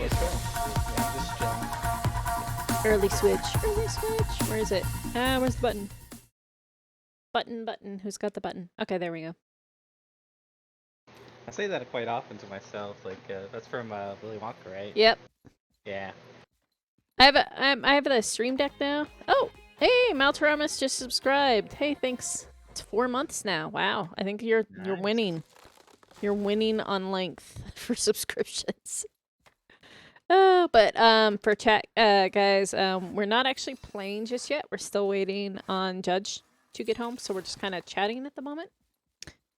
Let's go. Yeah, just chilling. Early switch. Early switch. Where is it? Where's the button? Button. Who's got the button? Okay, there we go. I say that quite often to myself. Like that's from Willy Wonka, right? Yep. Yeah. I have the stream deck now. Oh, hey, Maltaramus just subscribed. Hey, thanks. It's 4 months now. Wow. I think you're Nice. winning. You're winning on length for subscriptions. Oh, but for chat guys, we're not actually playing just yet. We're still waiting on Judge to get home, so we're just kind of chatting at the moment.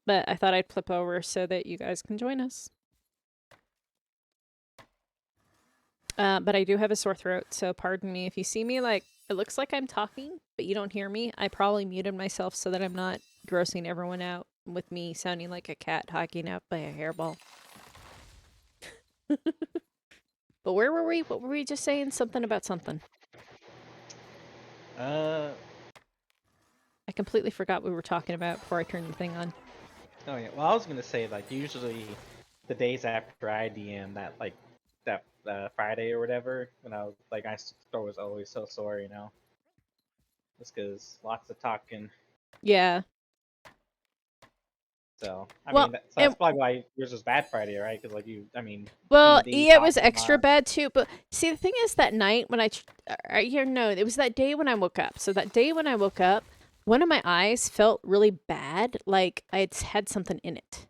But I thought I'd flip over so that you guys can join us. But I do have a sore throat, so pardon me if you see me like it looks like I'm talking, but you don't hear me. I probably muted myself so that I'm not grossing everyone out with me sounding like a cat hogging out by a hairball. But where were we? What were we just saying? Something about something. Uh. I completely forgot what we were talking about before I turned the thing on. Oh yeah. Well, I was gonna say like usually the days after IDM, that Friday or whatever, when I was like my throat was always so sore, you know. Just because lots of talking. Yeah. So I Well, mean, that's probably why yours was bad Friday, right? Because like you, I mean, well, D&D yeah, it was talking extra bad too. But see, the thing is, that night when it was that day when I woke up. So that day when I woke up, one of my eyes felt really bad, like I had something in it.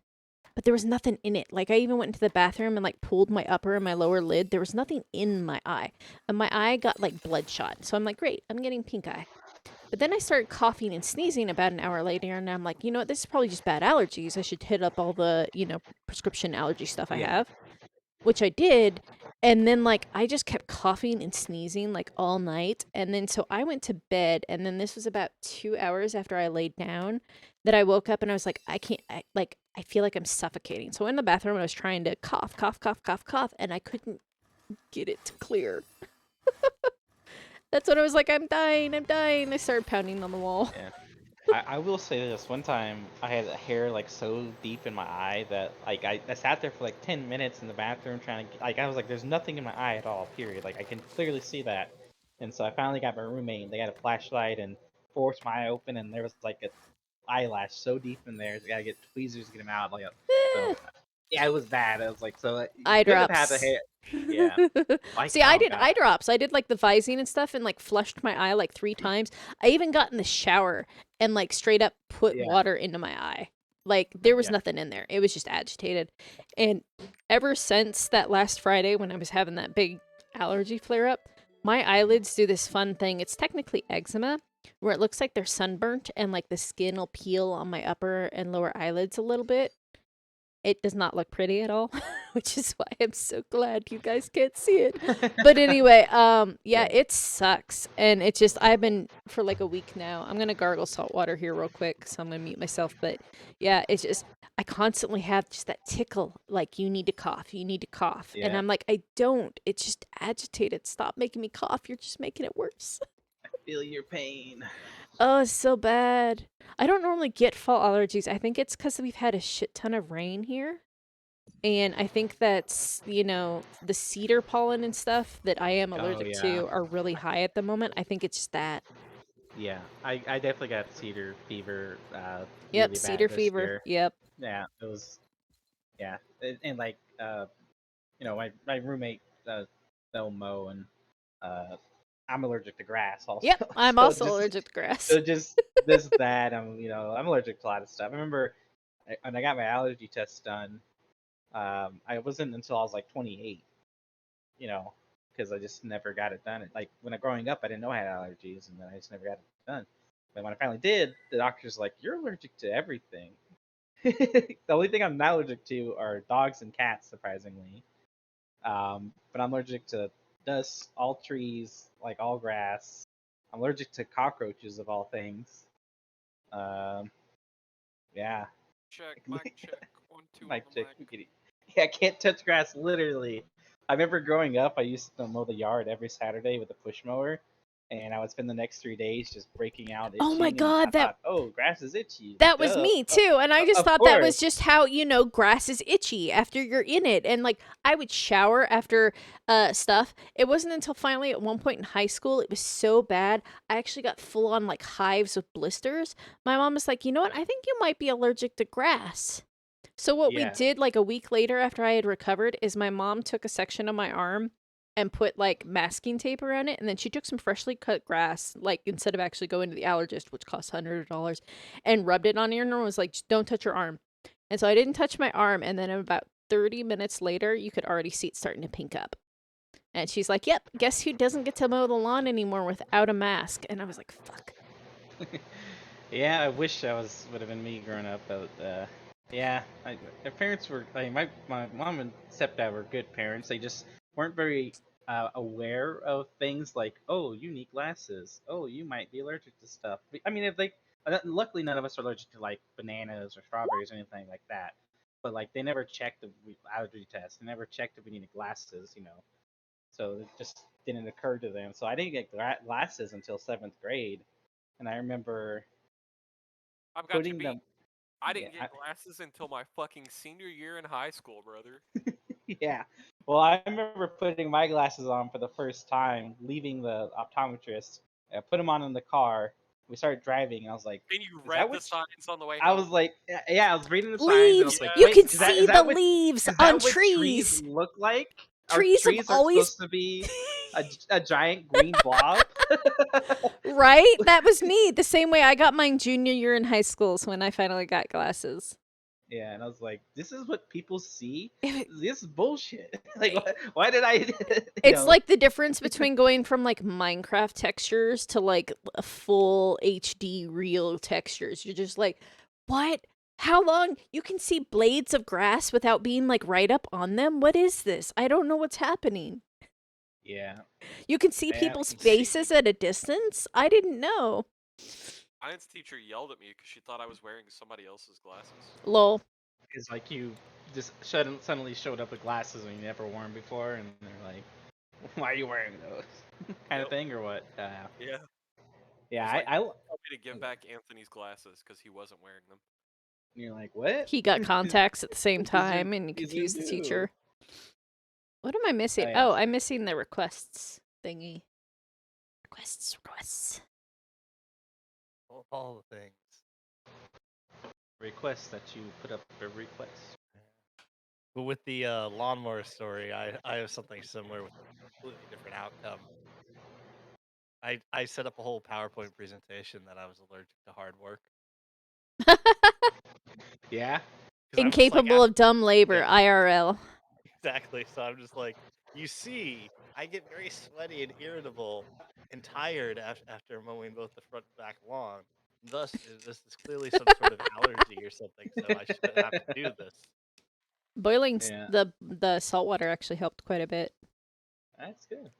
But there was nothing in it. Like I even went into the bathroom and like pulled my upper and my lower lid. There was nothing in my eye, and my eye got like bloodshot. So I'm like, great, I'm getting pink eye. But then I started coughing and sneezing about an hour later, and I'm like, you know what? This is probably just bad allergies. I should hit up all the, prescription allergy stuff I have, which I did. And then, like, I just kept coughing and sneezing, like, all night. And then, so I went to bed, and then this was about 2 hours after I laid down that I woke up and I was like, I feel like I'm suffocating. So in the bathroom, I was trying to cough, and I couldn't get it to clear. That's when I was like, I'm dying. I started pounding on the wall. Yeah. I will say this. One time I had hair like so deep in my eye that like I sat there for like 10 minutes in the bathroom trying to like I was like there's nothing in my eye at all, period. Like I can clearly see that. And so I finally got my roommate and they got a flashlight and forced my eye open and there was like an eyelash so deep in there. I gotta get tweezers to get them out. Like so yeah, it was bad. I was like so you Eye could have had the drops. hair. Yeah. Like See, I oh did god. eye drops. I did like the Visine and stuff and like flushed my eye like 3 times. I even got in the shower and like straight up put Yeah. water into my eye. Like there was Yeah. nothing in there. It was just agitated. And ever since that last Friday when I was having that big allergy flare up, my eyelids do this fun thing. It's technically eczema, where it looks like they're sunburnt and like the skin will peel on my upper and lower eyelids a little bit. It does not look pretty at all, which is why I'm so glad you guys can't see it. But anyway, yeah, it sucks. And it's just, I've been for like a week now. I'm going to gargle salt water here real quick, so I'm going to mute myself. But yeah, it's just, I constantly have just that tickle, like, you need to cough. Yeah. And I'm like, I don't. It's just agitated. Stop making me cough. You're just making it worse. Feel your pain. Oh, it's so bad. I don't normally get fall allergies. I think it's because we've had a shit ton of rain here. And I think that's, the cedar pollen and stuff that I am Oh allergic yeah. to are really high at the moment. I think it's just that. Yeah, I definitely got cedar fever Yep, really bad cedar this fever. year. Yep. Yeah, it was yeah, and like my roommate they'll mow and I'm allergic to grass also. Yep, I'm so also just allergic to grass. so just this that I'm allergic to a lot of stuff. I remember when I got my allergy test done, I wasn't until I was like 28, you know, because I just never got it done. Like when I growing up, I didn't know I had allergies, and then I just never got it done. But when I finally did, the doctor's like, "You're allergic to everything." The only thing I'm not allergic to are dogs and cats, surprisingly. But I'm allergic to dust, all trees, like all grass. I'm allergic to cockroaches of all things. Um, yeah, Check, mic check. 1, 2 on mic the check. mic. Yeah, I can't touch grass. Literally, I remember growing up, I used to mow the yard every Saturday with a push mower, and I would spend the next 3 days just breaking out Oh my itching, and I god, thought, oh, grass is itchy. that was Duh. me too, and I just Of thought that was course. just how, grass is itchy after you're in it. And like I would shower after stuff. It wasn't until finally at one point in high school it was so bad I actually got full on like hives with blisters. My mom was like, "You know what? I think you might be allergic to grass." So what we Yeah. did like a week later after I had recovered is my mom took a section of my arm and put like masking tape around it, and then she took some freshly cut grass, like instead of actually going to the allergist, which costs $100, and rubbed it on your arm and was like, "Just don't touch your arm." And so I didn't touch my arm, and then about 30 minutes later, you could already see it starting to pink up. And she's like, "Yep, guess who doesn't get to mow the lawn anymore without a mask?" And I was like, "Fuck." Yeah, I wish would have been me growing up, but yeah, my parents were like my mom and stepdad were good parents. They just weren't very aware of things like, oh, you need glasses. Oh, you might be allergic to stuff. I mean, if they luckily none of us are allergic to like bananas or strawberries or anything like that. But like they never checked the allergy test. They never checked if we needed glasses, So it just didn't occur to them. So I didn't get glasses until 7th grade, and I remember I've got you putting beat. them. I Yeah, didn't get glasses until my fucking senior year in high school, brother. yeah. Well, I remember putting my glasses on for the first time, leaving the optometrist. I put them on in the car. We started driving, and I was like, And you "Is that read the what?" signs on the way I home. was like, "Yeah." I was reading the signs, and I Leaves! was like, You Yes. "Wait, can is see the that what leaves is on that what trees trees. look like? Our Trees have trees are always supposed to be a giant green blob." right? That was me. The same way I got mine junior year in high school is when I finally got glasses. Yeah, and I was like, "This is what people see. It- This is bullshit. Like, why did I, It's like the difference between going from like Minecraft textures to like a full HD real textures. You're just like, what? How long? You can see blades of grass without being like right up on them? What is this? I don't know what's happening. Yeah, You can see yeah. people's You see, faces at a distance? I didn't know. science teacher yelled at me because she thought I was wearing somebody else's glasses. Lol. It's like you just suddenly showed up with glasses when you never worn before, and they're like, "Why are you wearing those?" kind of Yep. thing, or what? Yeah. Yeah, He's like, I. told me to give back Anthony's glasses because he wasn't wearing them. You're like, what? He got contacts at the same These are time and he these are confused the new. teacher. What am I missing? Oh yeah, Oh, I'm missing the requests thingy. Requests. All the things. request that you put up a request. But with the lawnmower story, I have something similar with a completely different outcome. I set up a whole PowerPoint presentation that I was allergic to hard work. Yeah. 'Cause I'm just like, Incapable of dumb labor, Yeah. IRL. exactly. So I'm just like, you see, I get very sweaty and irritable and tired after mowing both the front and back lawn. Thus, this is clearly some sort of allergy or something. So I shouldn't have to do this. Boiling Yeah. the salt water actually helped quite a bit. That's good.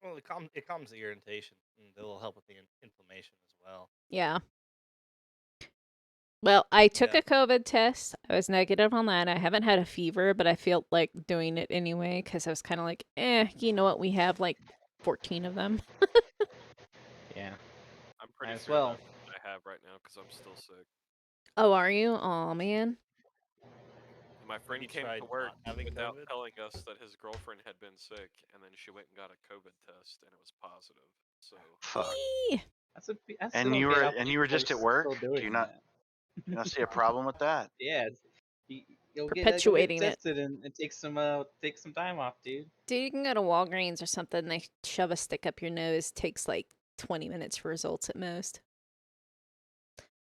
Well, it calms the irritation, and it'll help with the inflammation as well. Yeah. Well, I took Yeah. a COVID test. I was negative on that. I haven't had a fever, but I felt like doing it anyway because I was kind of like, you know what? We have like 14 of them. Yeah. I'm pretty As sure well. that's what I have right now because I'm still sick. Oh, are you? Oh, man. And my friend you came tried to work not having without COVID? telling us that his girlfriend had been sick, and then she went and got a COVID test, and it was positive. So Fuck. Eee. That's And still you okay were how and you were people just are at work. still Do doing you not see a problem with that? Yeah. Go get Perpetuating it. tested and take some time off, dude. Dude, you can go to Walgreens or something. They shove a stick up your nose. Takes like 20 minutes for results at most.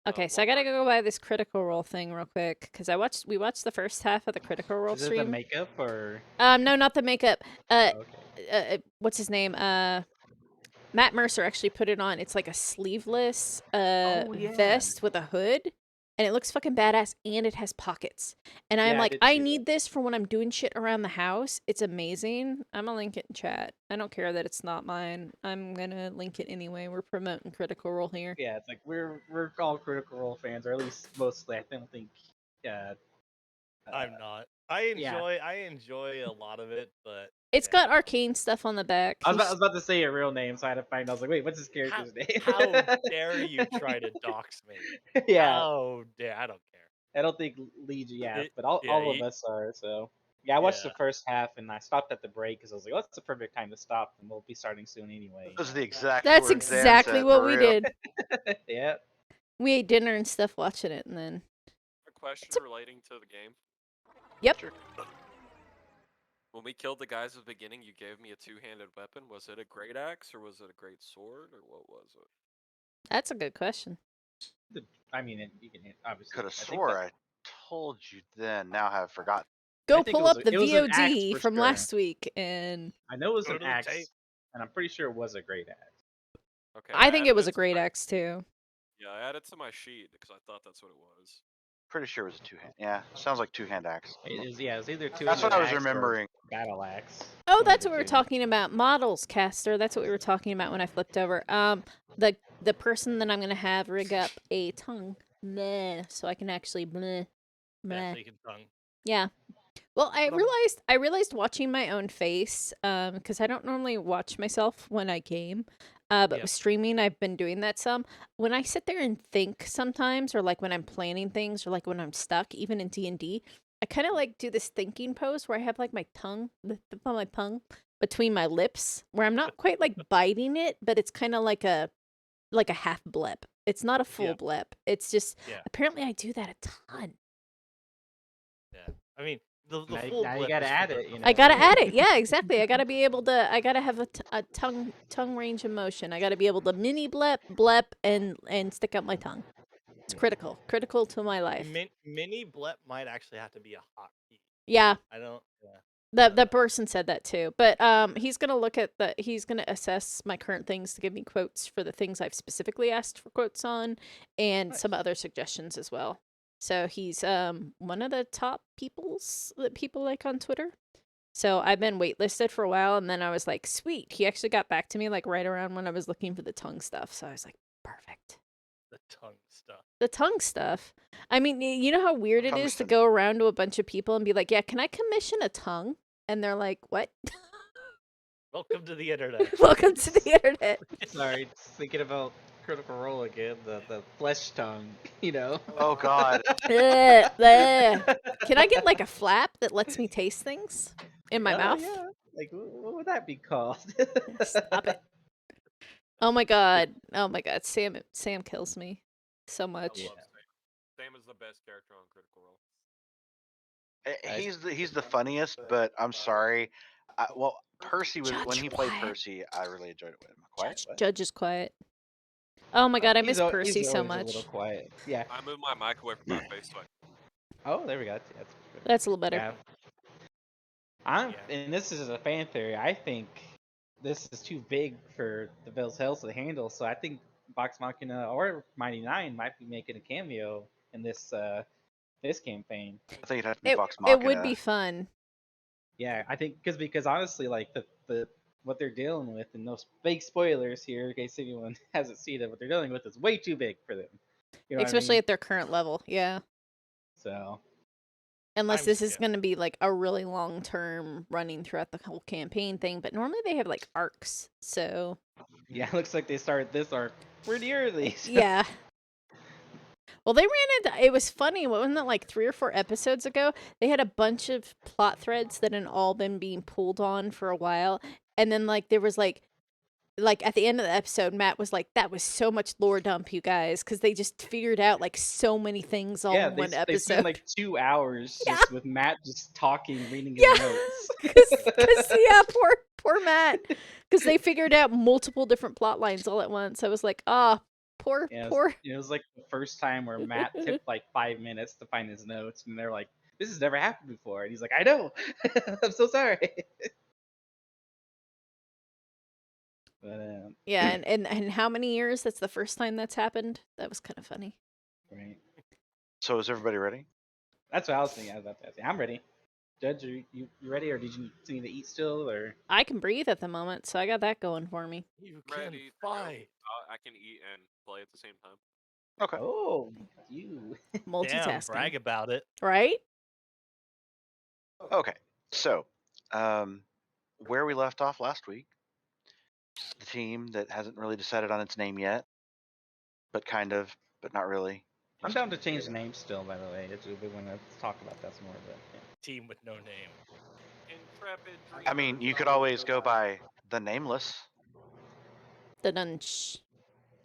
Okay, so I gotta Walmart. go buy this Critical Role thing real quick because we watched the first half of the Critical Role Is it the stream. makeup or? No, not the makeup. Okay. What's his name? Matt Mercer actually put it on. It's like a sleeveless Oh, yeah. vest with a hood, and it looks fucking badass, and it has pockets. And I'm Yeah, I like, did I see need this for when I'm doing shit around the house. It's amazing. I'm gonna link it in chat. I don't care that it's not mine. I'm gonna link it anyway. We're promoting Critical Role here. Yeah, it's like we're all Critical Role fans, or at least mostly. I don't think. I'm not. I Yeah. enjoy a lot of it, but It's yeah. got arcane stuff on the back. I was about to say a real name, so I had to find. I was like, wait, what's his character's name? How dare you try to dox me? Yeah, How dare I don't care. I don't think Legion. Yeah, It- but all of you- us are. So yeah, I watched the Yeah. first half and I stopped at the break because I was like, well, that's the perfect time to stop, and we'll be starting soon anyway. Those are the exact That's words Dan exactly said, what for we real. did. Yeah. We ate dinner and stuff watching it, and then A question relating to the game. Yep. Sure. When we killed the guys at the beginning, you gave me a two-handed weapon. Was it a great axe or was it a great sword or what was it? That's a good question. I mean, you can obviously. Could have I think swore that- I told you then. Now I have forgotten. Go think it pull was up a- the it was an axe VOD for from sure. last week, and I know it was Go an to the axe, tape. and I'm pretty sure it was a great axe. Okay. I think it added was a to great my- axe too. Yeah, I added to my sheet because I thought that's what it was. Pretty sure it was a two-hand. Yeah, sounds like two-hand axe. It is, yeah, it's either two. That's what I was remembering. Battle axe. Oh, One of that's the what we were two. talking about. Models, Caster. That's what we were talking about when I flipped over. The person that I'm gonna have rig up a tongue, bleh, so I can actually bleh, Yeah, bleh. so you can tongue. Yeah. Well, I But I'm- realized watching my own face, because I don't normally watch myself when I game. But Yeah. with streaming, I've been doing that some. When I sit there and think sometimes, or like when I'm planning things, or like when I'm stuck, even in D&D, I kind of like do this thinking pose where I have like my tongue, the tip of my tongue between my lips, where I'm not quite like biting it, but it's kind of like a half blip. It's not a full Yeah. blip. It's just Yeah. apparently I do that a ton. Yeah. I mean, the Now, full now you blip gotta is for add the- it. You know. I gotta add it. Yeah, exactly. I gotta be able to. I gotta have a tongue range of motion. I gotta be able to mini blep, and stick out my tongue. It's critical to my life. Mini blep might actually have to be a hotkey. Yeah, I don't. Yeah. the person said that too. But he's gonna look at he's gonna assess my current things to give me quotes for the things I've specifically asked for quotes on, and Nice. some other suggestions as well. So he's one of the top peoples that people like on Twitter. So I've been waitlisted for a while, and then I was like, sweet. He actually got back to me like right around when I was looking for the tongue stuff. So I was like, perfect. The tongue stuff. The tongue stuff. I mean, you know how weird it is to Tungsten. go around to a bunch of people and be like, yeah, can I commission a tongue? And they're like, what? Welcome to the internet. Welcome to the internet. Sorry, thinking about Critical Role again. The flesh tongue. You know. Oh God. Ugh, ugh. Can I get like a flap that lets me taste things in my Oh, mouth? Yeah. Like, what would that be called? Stop it. Oh my god. Oh my god. Sam kills me so I much. love Sam. Sam is the best character on Critical Role. He's the funniest, but I'm sorry. Well, Percy was Judge, when he played quiet. Percy. I really enjoyed it with him. Quiet. What? Judge is quiet. Oh my god, I miss He's Percy so always a much. little quiet. Yeah. I moved my mic away from my face so I Oh, there we go. That's good. That's a little better. Yeah. Yeah. And this is a fan theory. I think this is too big for the Bell's Hells to handle. So I think Vox Machina or Mighty Nine might be making a cameo in this this campaign. I think it'd have to be It, Vox it Machina. would be fun. Yeah, I think because honestly, like the what they're dealing with, and those big spoilers here, in case anyone hasn't seen it, what they're dealing with is way too big for them. You know what I Especially mean? at their current level. Yeah. So Unless I'm this is scared. going to be like a really long term running throughout the whole campaign thing. But normally they have like arcs. So, yeah, it looks like they started this arc pretty early. So. yeah. Well, they ran into it was funny. Wasn't that like 3 or 4 episodes ago? They had a bunch of plot threads that had all been being pulled on for a while. And then like there was like at the end of the episode, Matt was like, "That was so much lore dump, you guys," because they just figured out like so many things all Yeah, in one they episode. spent like 2 hours Yeah. just with Matt just talking, reading his Yeah. notes. Because yeah, poor Matt, because they figured out multiple different plot lines all at once. I was like, poor. It was like the first time where Matt took like 5 minutes to find his notes, and they're like, "This has never happened before," and he's like, "I know, I'm so sorry." But Yeah, and how many years? That's the first time that's happened. That was kind of funny. right. So is everybody ready? That's what I was thinking. I was about to ask. I'm ready. Judge, are you ready, or did you need to eat still, or? I can breathe at the moment, so I got that going for me. You can can ready to fight. I can eat and play at the same time. Okay. Oh, you. Damn, Multitasking, brag about it. right? Okay, so where we left off last week, the team that hasn't really decided on its name yet, but kind of, but not really. I'm down to change the name still, by the way. We want to talk about that some more, but yeah. Team with no name. Intrepid I mean, dreamers you could of always the go light. by the Nameless. The dunch.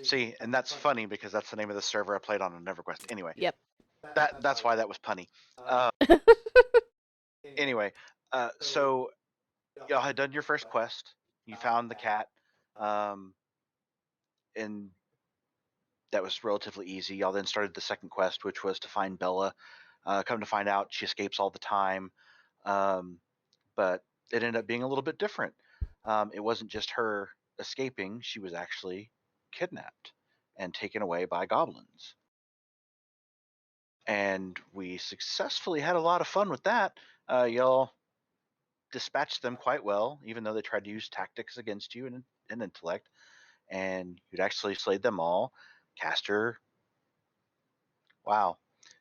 See, and that's funny because that's the name of the server I played on EverQuest. Anyway, Yep. that's why that was punny. Anyway, so y'all had done your first quest. You found the cat, and that was relatively easy. Y'all then started the second quest, which was to find Bella. Come to find out, she escapes all the time, but it ended up being a little bit different. It wasn't just her escaping; she was actually kidnapped and taken away by goblins. And we successfully had a lot of fun with that. Y'all dispatched them quite well, even though they tried to use tactics against you and intellect. And you'd actually slayed them all. Caster, wow,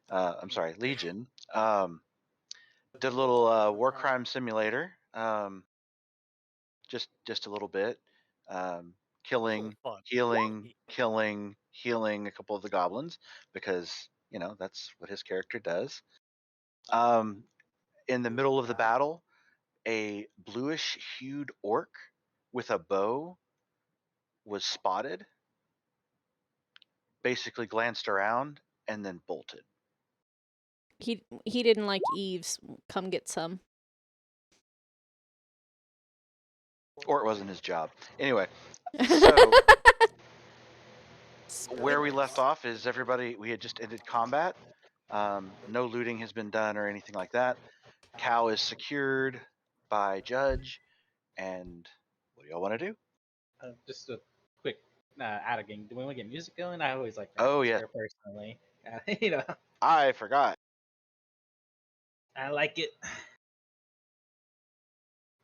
I'm sorry, Legion, did a little war crime simulator, just a little bit, killing, Fun. healing a couple of the goblins because that's what his character does. In the middle of the battle, a bluish-hued orc with a bow was spotted, basically glanced around, and then bolted. He didn't like Eve's. Come get some. Or it wasn't his job. Anyway, so where we left off is we had just ended combat. No looting has been done or anything like that. Cow is secured by Judge, and what do y'all want to do? Just a quick out of game. Do we want to get music going? I always like that. Oh, yeah. Personally, you know, I forgot. I like it.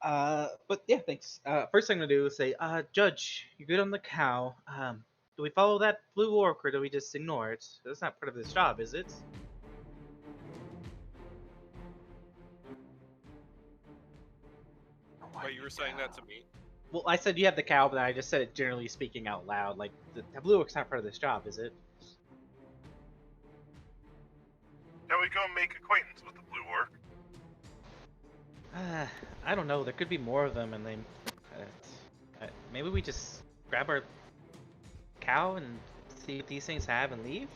But yeah, thanks. First thing I'm gonna do is say, Judge, you're good on the cow. Do we follow that blue orc or do we just ignore it? That's not part of this job, is it? Wait, you were saying that to me? Well, I said you have the cow, but I just said it generally speaking out loud. Like, the blue orc's not part of this job, is it? Shall we go make acquaintance with the blue orc? I don't know. There could be more of them, and they. Maybe we just grab our cow and see what these things have and leave.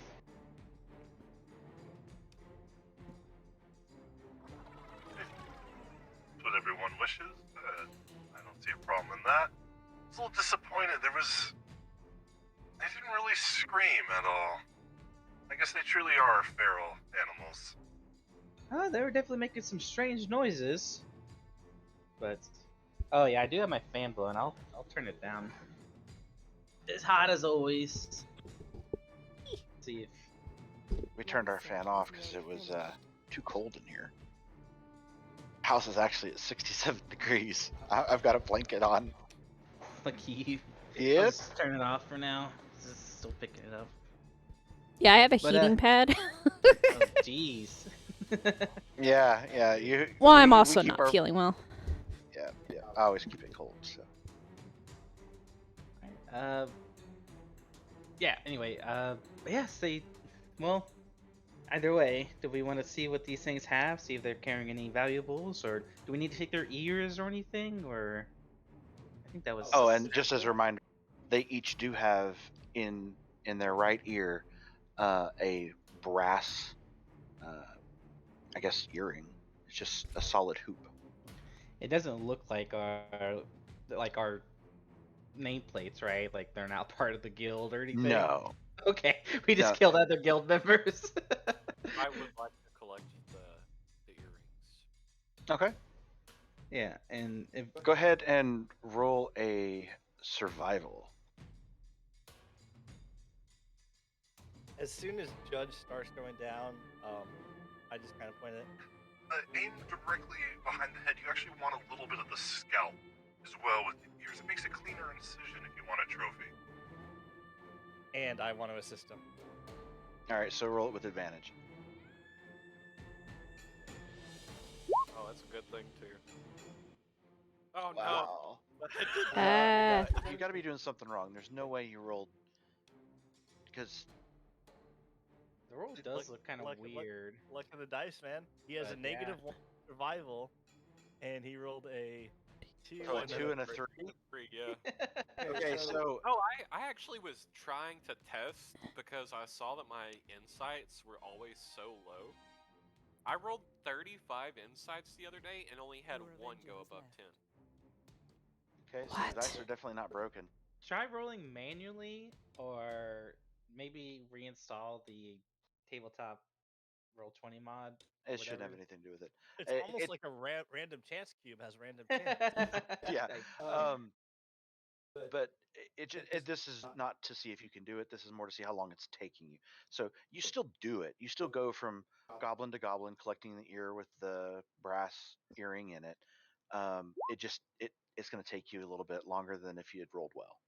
That's what everyone wishes. I don't see a problem in that. I was a little disappointed. They didn't really scream at all. I guess they truly are feral animals. They were definitely making some strange noises. But oh yeah, I do have my fan blowing. I'll turn it down. It's hot as always. Let's see if We turned our fan off because it was too cold in here. House is actually at 67 degrees. I've got a blanket on. Lucky. I'll Yep. just turn it off for now. This is still picking it up. Yeah, I have a But, heating pad. Oh jeez. Yeah. Well, I'm we also keep not our- feeling well. Yeah. I always keep it cold. So. Yeah. Anyway. Yes. Well. Either way, do we want to see what these things have? See if they're carrying any valuables, or do we need to take their ears or anything? Or I think that was. Oh, and just as a reminder, they each do have in their right ear a brass, I guess, earring. It's just a solid hoop. It doesn't look like our nameplates, right? Like they're not part of the guild or anything. No. Okay, we just No. killed other guild members. I would like to collect the earrings. Okay. Yeah, and if Go ahead and roll a survival. As soon as Judge starts going down, I just kind of point it. Aim directly behind the head. You actually want a little bit of the scalp as well with the ears. It makes a cleaner incision if you want a trophy. And I want to assist him. All right, so roll it with advantage. Oh, that's a good thing too. Oh Wow. Ah. You got to be doing something wrong. There's no way you rolled because The roll does look kind of weird. Luck of the dice, man. He has a But, yeah. -1 survival, and he rolled a 2 So a and 2 and a 3. 3, yeah. Okay, so Oh, I actually was trying to test because I saw that my insights were always so low. I rolled 35 insights the other day and only had one go above 10. okay, so What? the dice are definitely not broken. Try rolling manually, or maybe reinstall the tabletop Roll20 mod. or It shouldn't have whatever. anything to do with it. It's almost like a random chance cube has random chance. Yeah. Like, But this is not to see if you can do it. This is more to see how long it's taking you. So you still do it. You still go from goblin to goblin, collecting the ear with the brass earring in it. It's going to take you a little bit longer than if you had rolled well.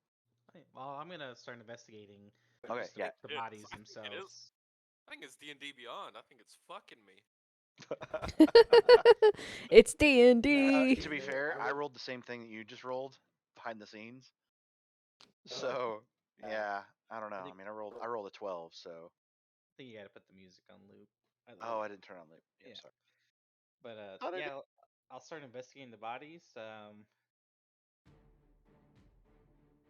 okay, well, I'm gonna start investigating Okay, just yeah. the It is. bodies I think it is. themselves. I think it's D&D Beyond. I think it's fucking me. It's D&D. To be fair, I rolled the same thing that you just rolled behind the scenes. So yeah, I don't know. I mean, I rolled a 12. So I think you gotta put the music on loop. oh, I didn't turn on loop. Yeah, Yeah. sorry. But Thought I yeah, did. I'll start investigating the bodies.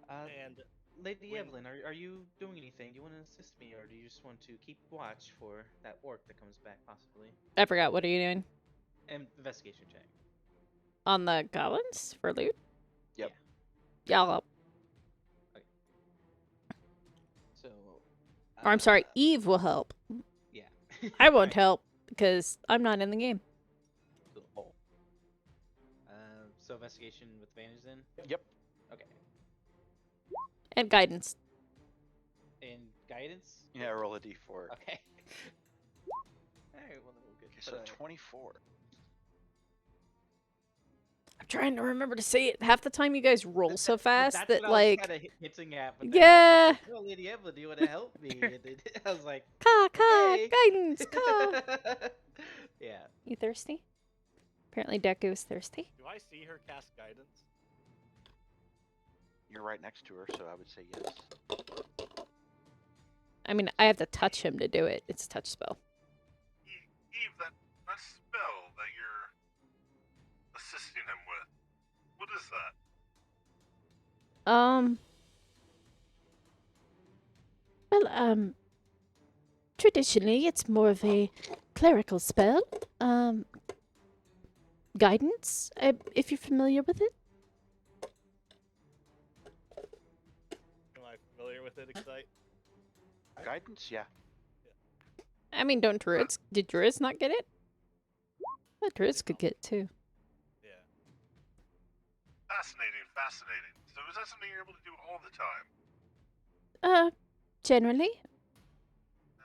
And Lady when- Evelyn, are you doing anything? Do you want to assist me, or do you just want to keep watch for that orc that comes back, possibly? I forgot. What are you doing? Investigation check. On the goblins for loot? Yep. Yeah. Or So. I'm sorry, Eve will help. Yeah. I won't Right. help because I'm not in the game. Cool. So investigation with advantage then. Yep. Okay. And guidance. And guidance. Yeah, roll a d4. Okay. All right. Well, then we're good. Okay, so 24. I'm trying to remember to say it. Half the time you guys roll so fast that's that what I was like kind of hinting at. But yeah. Like, oh, Lady Evelyn, do you want to help me? And then I was like, Ka okay. guidance ka. Yeah. You thirsty? Apparently Deku is thirsty. do I see her cast guidance? You're right next to her, so I would say yes. I mean, I have to touch him to do it. It's a touch spell. Eve, that spell that you're assisting him with, what is that? Well, traditionally it's more of a clerical spell. Guidance, if you're familiar with it. Am I familiar with it, Excite? Guidance, yeah. I mean, did druids not get it? Well, druids could get it too. Yeah. Fascinating. So is that something you're able to do all the time? Generally. Yeah.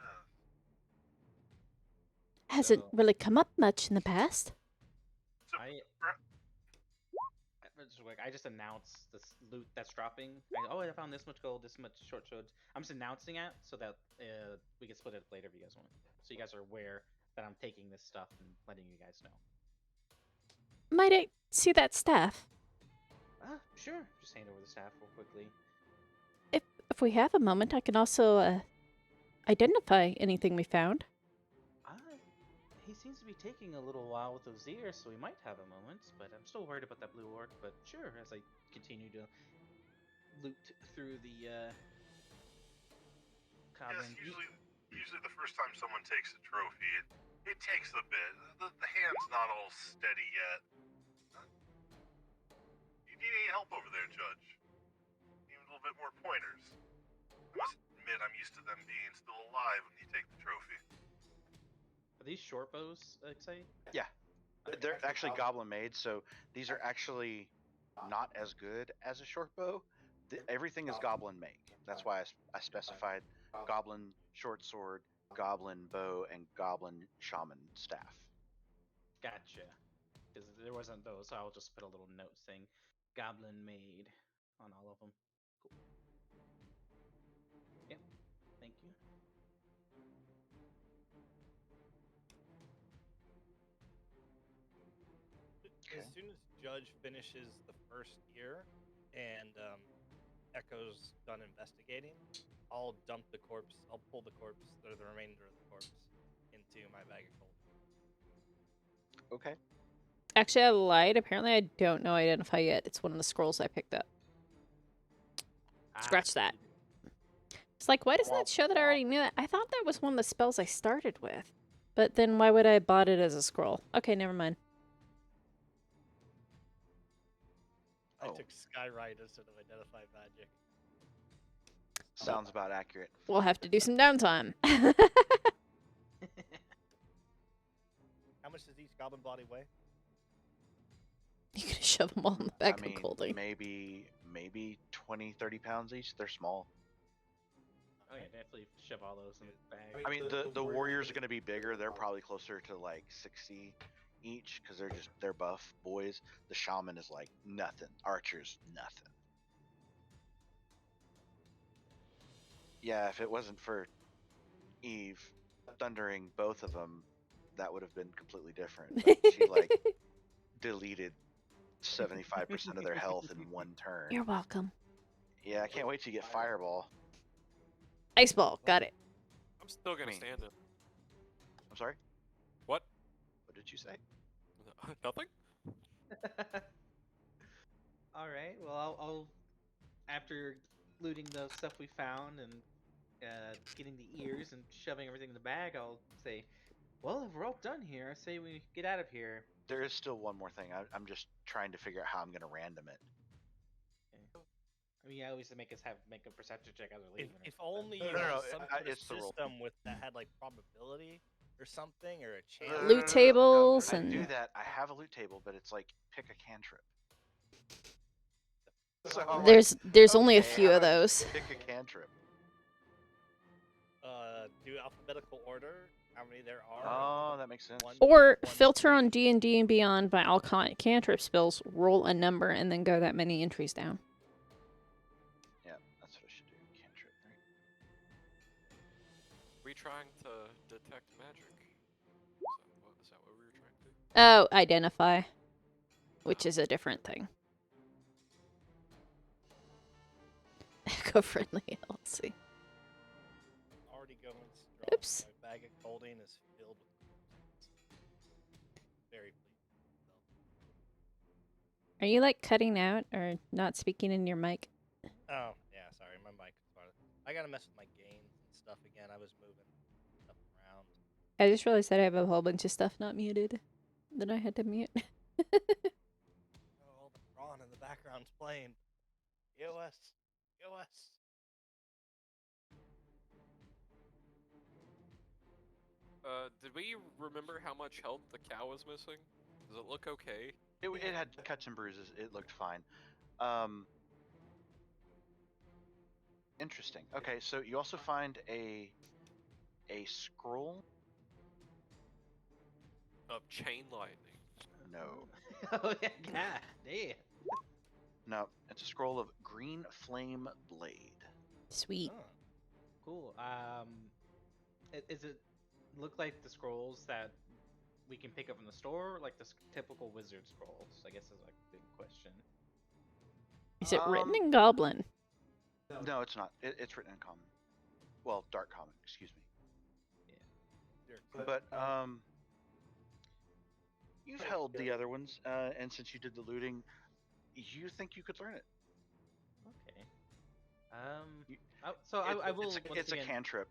Hasn't So- really come up much in the past. So, I just announced this loot that's dropping. I found this much gold, this much short swords. I'm just announcing it so that we can split it later if you guys want. So you guys are aware that I'm taking this stuff and letting you guys know. Might I see that staff? Sure. Just hand over the staff real quickly. If we have a moment, I can also identify anything we found. He seems to be taking a little while with those ears, so we might have a moment. But I'm still worried about that blue orc. But sure, as I continue to loot through the yes, common. usually the first time someone takes a trophy, it takes a bit. The hand's not all steady yet. You need any help over there, Judge? Need a little bit more pointers. I must admit, I'm used to them being still alive when you take the trophy. Are these short bows, Excite? Yeah. They're actually goblin made, so these are actually not as good as a short bow. Everything is goblin make. That's why I specified goblin short sword, goblin bow, and goblin shaman staff. Gotcha. Because there wasn't those, so I'll just put a little note saying "Goblin made" on all of them. Cool. Yep. Thank you. judge finishes the first year and Echo's done investigating, I'll dump the corpse. I'll pull the corpse or the remainder of the corpse into my bag of gold. Okay. Actually, I lied. Apparently, I don't know Identify yet. It's one of the scrolls I picked up. Scratch that. It's like, why doesn't it show that I already knew that? I thought that was one of the spells I started with. But then why would I have bought it as a scroll? Okay, never mind. I Oh. took Skywrite instead of Identify Magic. Sounds about accurate. We'll have to do some downtime. How much does each goblin body weigh? You can shove them all in the back I mean, of Goldie. maybe 20, 30 pounds each. They're small. Oh yeah, definitely shove all those in the bag. I mean, the warriors are going to be bigger. They're probably closer to like 60 each because they're buff boys. The shaman is like nothing. Archer's nothing. Yeah, if it wasn't for Eve thundering both of them, that would have been completely different. But she like deleted 75% of their health in one turn. You're welcome. Yeah, I can't wait till you get Fireball. Ice ball, got it. I'm still gonna mean- stand it. I'm sorry? What? What did you say? Nothing? All right. Well, I'll after looting the stuff we found and getting the ears and shoving everything in the bag, I'll say, well, if we're all done here, I say we get out of here. There is still one more thing. I'm just trying to figure out how I'm going to random it. I mean, I always make us make a perception check as we're If, leaving. if only you No, had no, some I- sort of it's the roll. system with that had like probability or something or a chance. Loot tables I and- do that. I have a loot table, but it's like pick a cantrip. So I'm like, There's only a okay, few how of about I those. just Pick a cantrip. Do alphabetical order. How many there are? Oh, that makes sense. Or One, filter on three. D&D and Beyond by all cantrip spells, roll a number, and then go that many entries down. Yeah, that's what I should do. Cantrip, right? We trying to detect magic? Is that what we were trying to do? Oh, identify, which is a different thing. Eco-friendly LLC. Already going strong. Oops. My bag of golding is filled with very pleased with myself. Are you like cutting out or not speaking in your mic? Oh, yeah, sorry, my mic was part of I gotta mess with my gains and stuff again. I was moving stuff around. I just realized that I have a whole bunch of stuff not muted that I had to mute. Oh, the prawn in the background's playing. EOS. EOS. Did we remember how much health the cow was missing? Does it look okay? It had cuts and bruises. It looked fine. Interesting. Okay, so you also find a scroll. Of chain lightning. No, Oh yeah, God damn. no, it's a scroll of green flame blade. Sweet. Oh. Cool. Is it look like the scrolls that we can pick up in the store, or like the typical wizard scrolls? I guess is like the big question. Is it written Um, in Goblin? No, it's not. It's written in common. Well, dark common, excuse me. But you've held the other ones, and since you did the looting, you think you could learn it. Okay. You- So I will. It's once a again, cantrip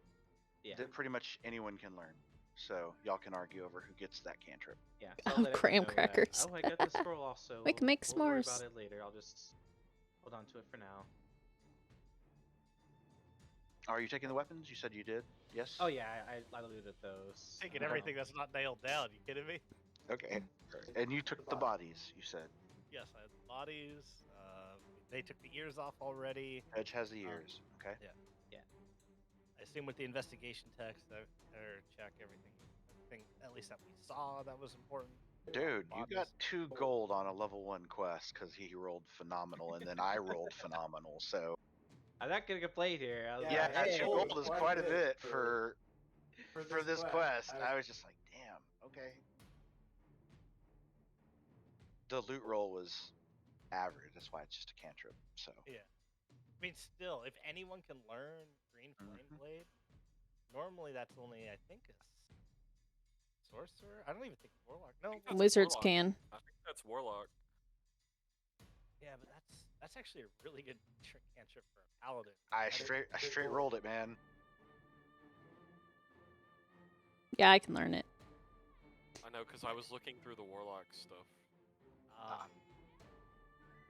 Yeah. that pretty much anyone can learn. So y'all can argue over who gets that cantrip. Yeah. So I'll Oh, let everyone graham know that, crackers. oh, I got the scroll also. We can make We'll worry s'mores. about it later. I'll just hold on to it for now. Are you taking the weapons? You said you did. Yes. Oh yeah, I looted those. Taking everything that's not nailed down. You kidding me? Okay. And you took the bodies. You said Yes, I had the bodies. They took the ears off already. Edge has the ears. Okay. I assume with the investigation text or check everything, at least that we saw that was important. Dude, you got Bodies. 2 gold on a level 1 quest because he rolled phenomenal, and then I rolled phenomenal. So I'm not gonna complain here. I was yeah, like, hey, 2 gold is quite a bit for this quest. I was just like, damn. Okay. the loot roll was average. That's why it's just a cantrip. So Yeah. I mean, still, if anyone can learn Green Flame Blade, normally that's only, I think, a sorcerer. I don't even think warlock. No, That's Wizards Warlock. can. I think that's Warlock. yeah, but that's actually a really good cantrip for a paladin. I straight rolled it, man. Yeah, I can learn it. I know, because I was looking through the Warlock stuff.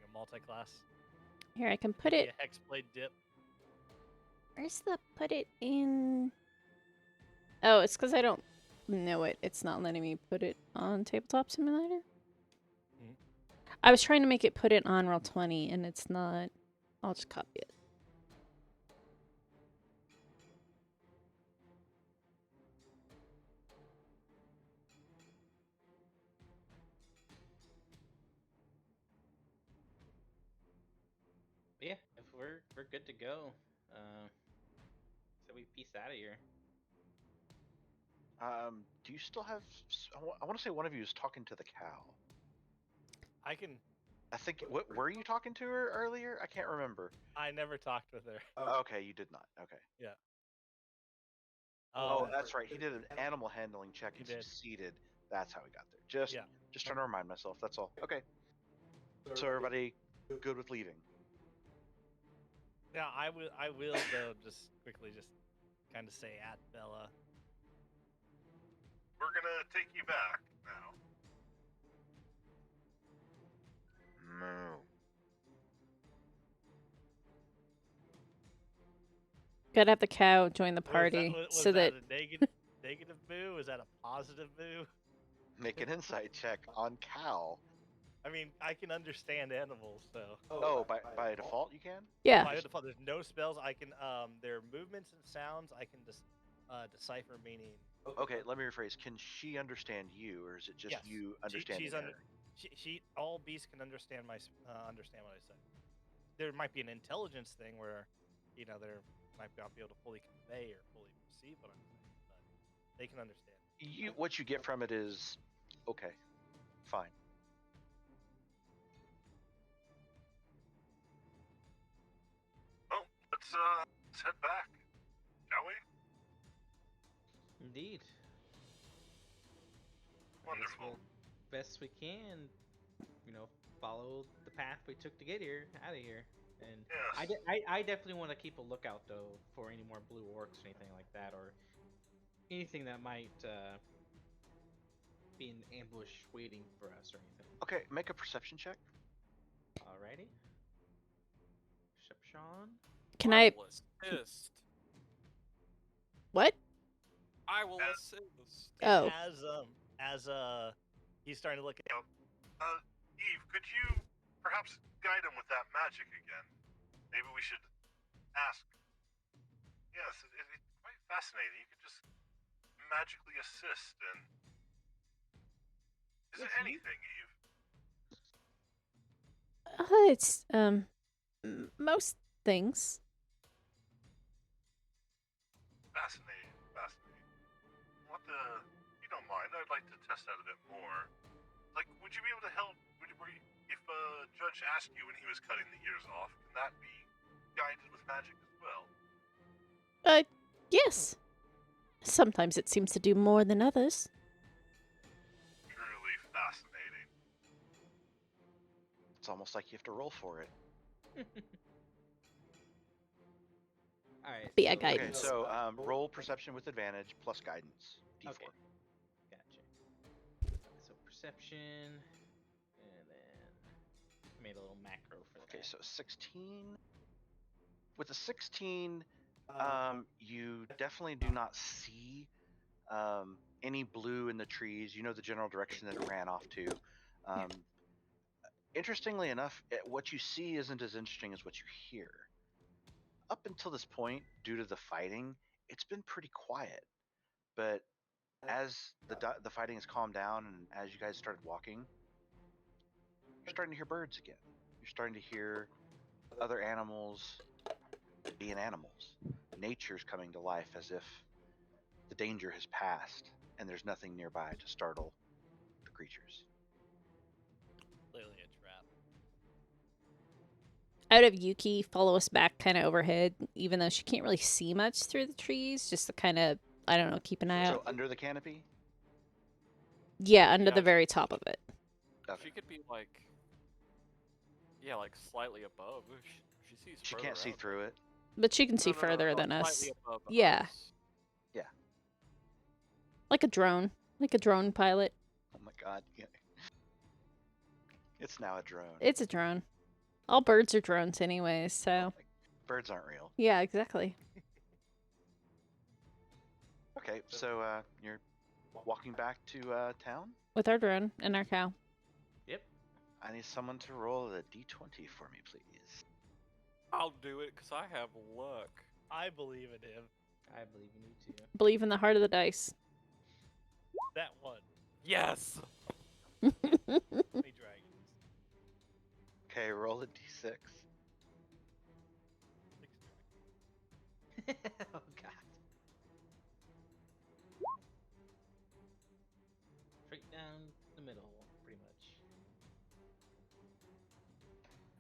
Your multi-class. Here, I can put Maybe it. a hexblade dip. Where's the put it in? Oh, it's because I don't know it. It's not letting me put it on Tabletop Simulator. Mhm. I was trying to make it put it on Roll20, and it's not. I'll just copy it. But yeah, if we're good to go, so we peace out of here. Do you still have? I want to say one of you is talking to the cow. I can. I think. What were you talking to her earlier? I can't remember. I never talked with her. Okay, you did not. Okay. Oh, that's right. He did an animal handling check He and did. succeeded. That's how he got there. Just trying to remind myself. That's all. Okay. So everybody good with leaving? Yeah, I will though. Just quickly, just kind of say at Bella. We're gonna take you back now. Moo. Gotta have the cow join the party Was so that that a negative boo? Was that a positive boo? Make an insight check on cow. I mean, I can understand animals, so. Oh, by default you can. yeah. By default, there's no spells. I can their movements and sounds I can decipher meaning. Okay, let me rephrase. Can she understand you, or is it just Yes. you understanding her? She all beasts can understand understand what I say. There might be an intelligence thing where, they might not be able to fully convey or fully perceive what I'm saying, but they can understand. What you get from it is, okay, fine. Well, let's head back, shall we? Indeed. Wonderful. Best we can, follow the path we took to get out of here. And Yes. I definitely want to keep a lookout though for any more blue orcs or anything like that, or anything that might be an ambush waiting for us or anything. Okay, make a perception check. Alrighty. Perception. Can I? will assist. What? I will assist. Oh. As he's starting to look at. Eve, could you perhaps guide him with that magic again? Maybe we should ask. Yes, it's quite fascinating. You could just magically assist and. Is it anything, Eve? It's most things. Fascinating. What the? If you don't mind, I'd like to test that a bit more. Like, would you be able to help? If a judge asked you when he was cutting the ears off, can that be guided with magic as well? Yes. Sometimes it seems to do more than others. Truly fascinating. It's almost like you have to roll for it. All right. But yeah, so- guidance. Okay, so roll perception with advantage plus guidance. D4. Okay. Gotcha. So perception, and then made a little macro for that. Okay, so 16. With a 16, you definitely do not see any blue in the trees. You know the general direction that it ran off to. Interestingly enough, what you see isn't as interesting as what you hear. Up until this point, due to the fighting, it's been pretty quiet. But as the fighting has calmed down and as you guys started walking, you're starting to hear birds again. You're starting to hear other animals being animals. Nature's coming to life as if the danger has passed and there's nothing nearby to startle the creatures. I would have Yuki follow us back kind of overhead, even though she can't really see much through the trees, just to kind of, I don't know, keep an eye So out. under the canopy? Yeah, under Yeah, the very top of it. Okay. She could be like, yeah, like slightly above. She sees. She further can't see out. through it. But she can see No, further than us. Slightly above Yeah. us. Like a drone. Like a drone pilot. Oh my god. Yeah. It's now a drone. It's a drone. All birds are drones anyways, Oh so. my- Birds aren't real. Yeah, exactly. Okay, so you're walking back to town? With our drone and our cow. Yep. I need someone to roll a d20 for me, please. I'll do it because I have luck. I believe in him. I believe in you too. Believe in the heart of the dice. That one. Yes. Hey, dragons. Okay, roll a d6. 6 dragons. Oh god. Straight down the middle, pretty much.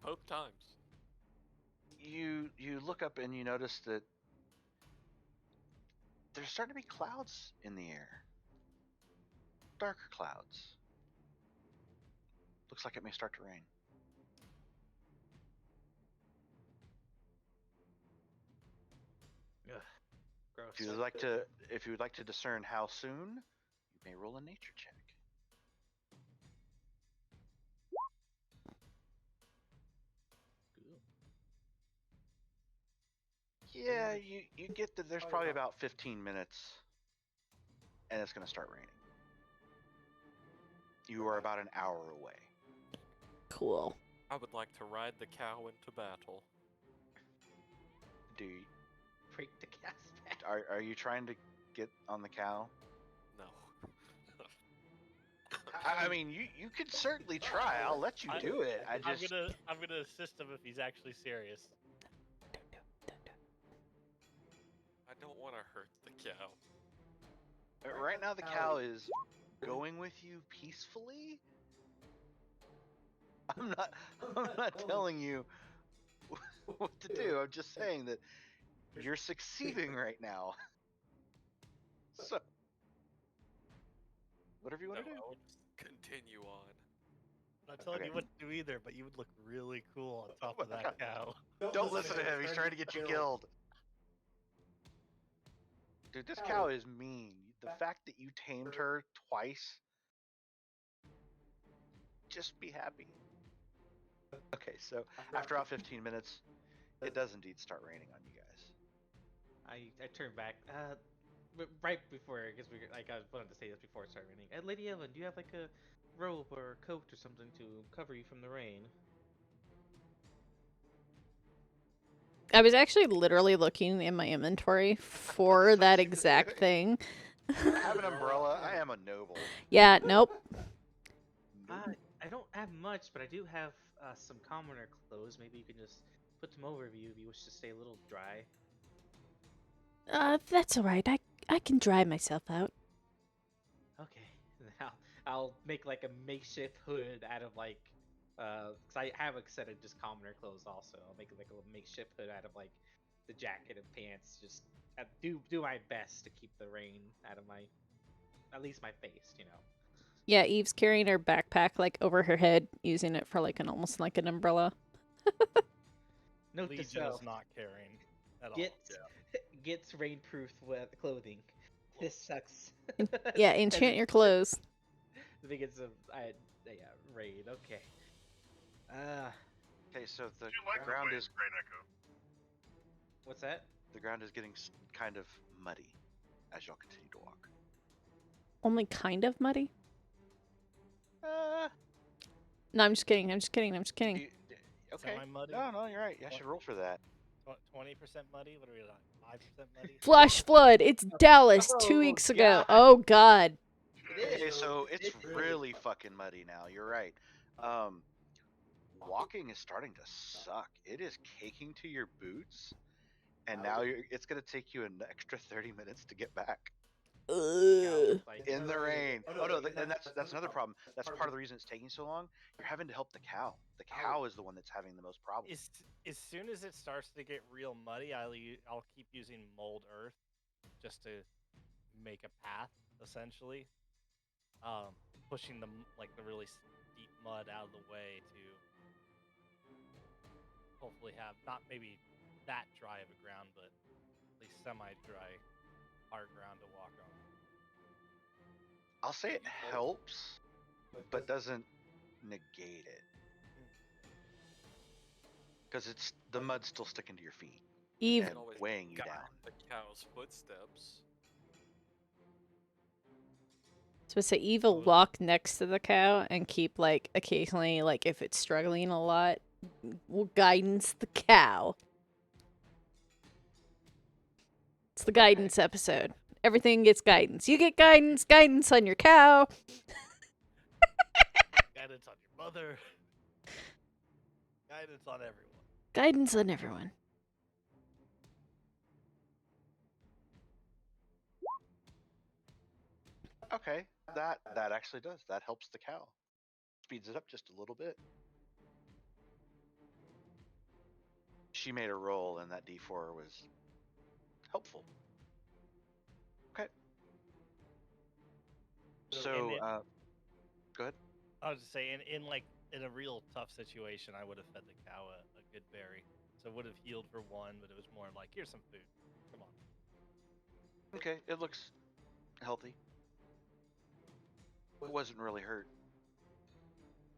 Both times. You look up and you notice that there's starting to be clouds in the air. Darker clouds. Looks like it may start to rain. Ugh. Gross. If you would like to discern how soon, you may roll a nature check. Ooh. Yeah, you get that there's probably about 15 minutes and it's going to start raining. You are about an hour away. Cool. I would like to ride the cow into battle. Do you, Break the gas back. are you trying to get on the cow? No. I mean, you could certainly try. I'll let you do it. I'm gonna assist him if he's actually serious. I don't want to hurt the cow. Right now the cow is going with you peacefully. I'm not telling you what to do. I'm just saying that you're succeeding right now. So, whatever you No, want to do. I will just continue on. I'm not telling Okay. you what to do either, but you would look really cool on top Oh of my that cow. Don't listen to him. He's trying to get you killed. Dude, this cow is mean. The fact that you tamed her twice, just be happy. Okay, so after about 15 minutes, it does indeed start raining on you guys. I turned back. Right before, because I wanted to say this before it started raining. Lady Evelyn, do you have like a robe or a coat or something to cover you from the rain? I was actually literally looking in my inventory for that exact thing. I have an umbrella. I am a noble. Yeah, nope. I don't have much, but I do have some commoner clothes. Maybe you can just put them over you if you wish to stay a little dry. That's alright. I can dry myself out. Okay. I'll make like a makeshift hood out of like, cause I have a set of just commoner clothes also. I'll make like a makeshift hood out of like the jacket and pants. Just do my best to keep the rain out of at least my face, you know. Yeah, Eve's carrying her backpack like over her head, using it for like almost like an umbrella. Note to Legion self: is not caring at all. gets rainproof clothing. This sucks. Yeah, enchant your clothes. I think it's raid. Okay. Okay, so the Do you like the ground way is Rain Echo? getting kind of muddy as y'all continue to walk. Only kind of muddy? Uh, No, I'm just kidding. you- okay. Semi-muddy? No, you're right. I should roll for that. 20% muddy? What are we on? 5% muddy? Flash flood. It's Dallas 2 weeks ago. Oh god. Okay, so it's really fucking muddy now. You're right. Walking is starting to suck. It is caking to your boots, and now it's going to take you an extra 30 minutes to get back. Ugh. Like, in the rain. Oh no, and that's that's another problem. That's part of the reason it's taking so long. You're having to help the cow. The cow is the one that's having the most problems. As soon as it starts to get real muddy, I'll keep using mold earth just to make a path, essentially. Pushing the really steep mud out of the way to hopefully have not maybe that dry of a ground, but at least semi-dry, hard ground to walk on. I'll say it helps, but doesn't negate it. Because it's the mud's still sticking to your feet Eve, and always weighing you guide down. the cow's footsteps. so it's Eve will walk next to the cow and keep like occasionally like if it's struggling a lot, will guidance the cow. It's the guidance episode. Everything gets guidance. You get guidance on your cow. Guidance on your mother. Guidance on everyone. Guidance on everyone. Okay, that actually does. That helps the cow. Speeds it up just a little bit. She made a roll, and that D4 was helpful. Okay. So, go ahead. I was just saying, in a real tough situation, I would have fed the cow a good berry. So it would have healed for one, but it was more like, here's some food. Come on. Okay, it looks healthy. It wasn't really hurt.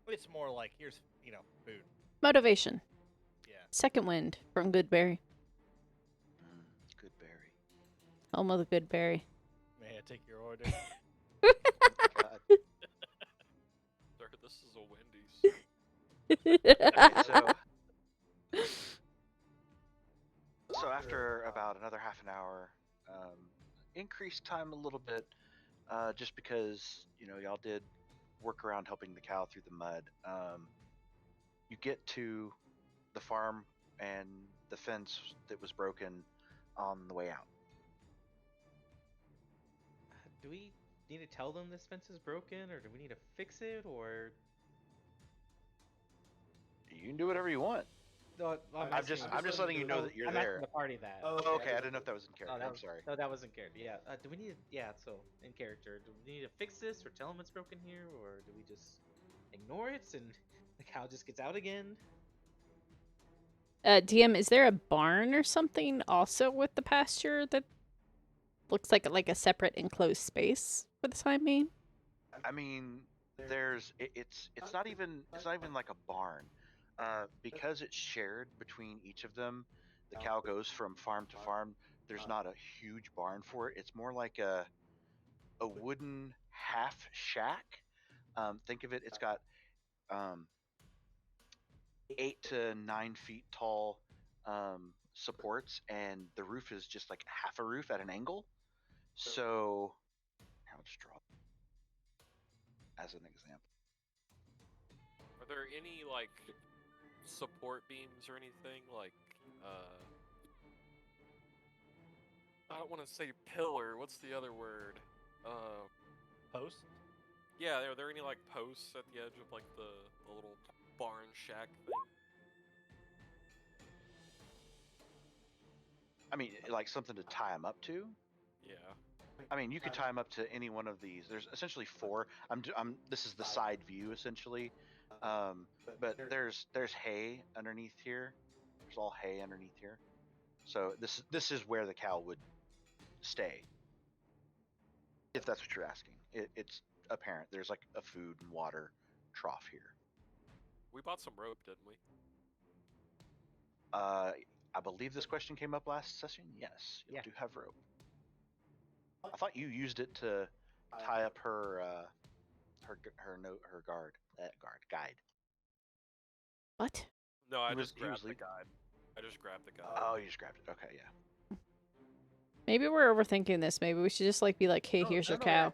It's more like, here's, food. Motivation. Yeah. Second wind from Goodberry. Good berry. Home of the Goodberry. May I take your order? God. Sir, this is a Wendy's. Okay, so after about another half an hour, increased time a little bit, just because y'all did work around helping the cow through the mud. You get to the farm and the fence that was broken on the way out. do we need to tell them this fence is broken, or do we need to fix it, or? You can do whatever you want. No, I'm just letting you know that you're I'm there. asking the party that. Oh, okay. I didn't know if that was in character. I'm sorry. No, that was in character. Yeah. Do we need? Yeah. So in character, do we need to fix this or tell them it's broken here, or do we just ignore it and the cow just gets out again? DM, is there a barn or something also with the pasture that looks like a separate enclosed space for the time being? I mean, it's not even like a barn, because it's shared between each of them. The cow goes from farm to farm. There's not a huge barn for it. It's more like a wooden half shack. Think of it. It's got 8 to 9 feet tall supports, and the roof is just like half a roof at an angle. So I'll just draw as an example. Are there any like support beams or anything like I don't want to say pillar. What's the other word? Post? Yeah, are there any like posts at the edge of like the little barn shack thing? I mean, like something to tie them up to. Yeah. I mean, you could tie them up to any one of these. There's essentially 4. This is the side view essentially, but there's hay underneath here. There's all hay underneath here. So this is where the cow would stay, if that's what you're asking. It's apparent. There's like a food and water trough here. We bought some rope, didn't we? I believe this question came up last session. Yes, you do have rope. I thought you used it to tie up her guide. What? No, I He was just grabbed the leaving. guide. I just grabbed the guide. Oh, you just grabbed it. Okay, yeah. Maybe we're overthinking this. Maybe we should just be like, hey, here's your cow.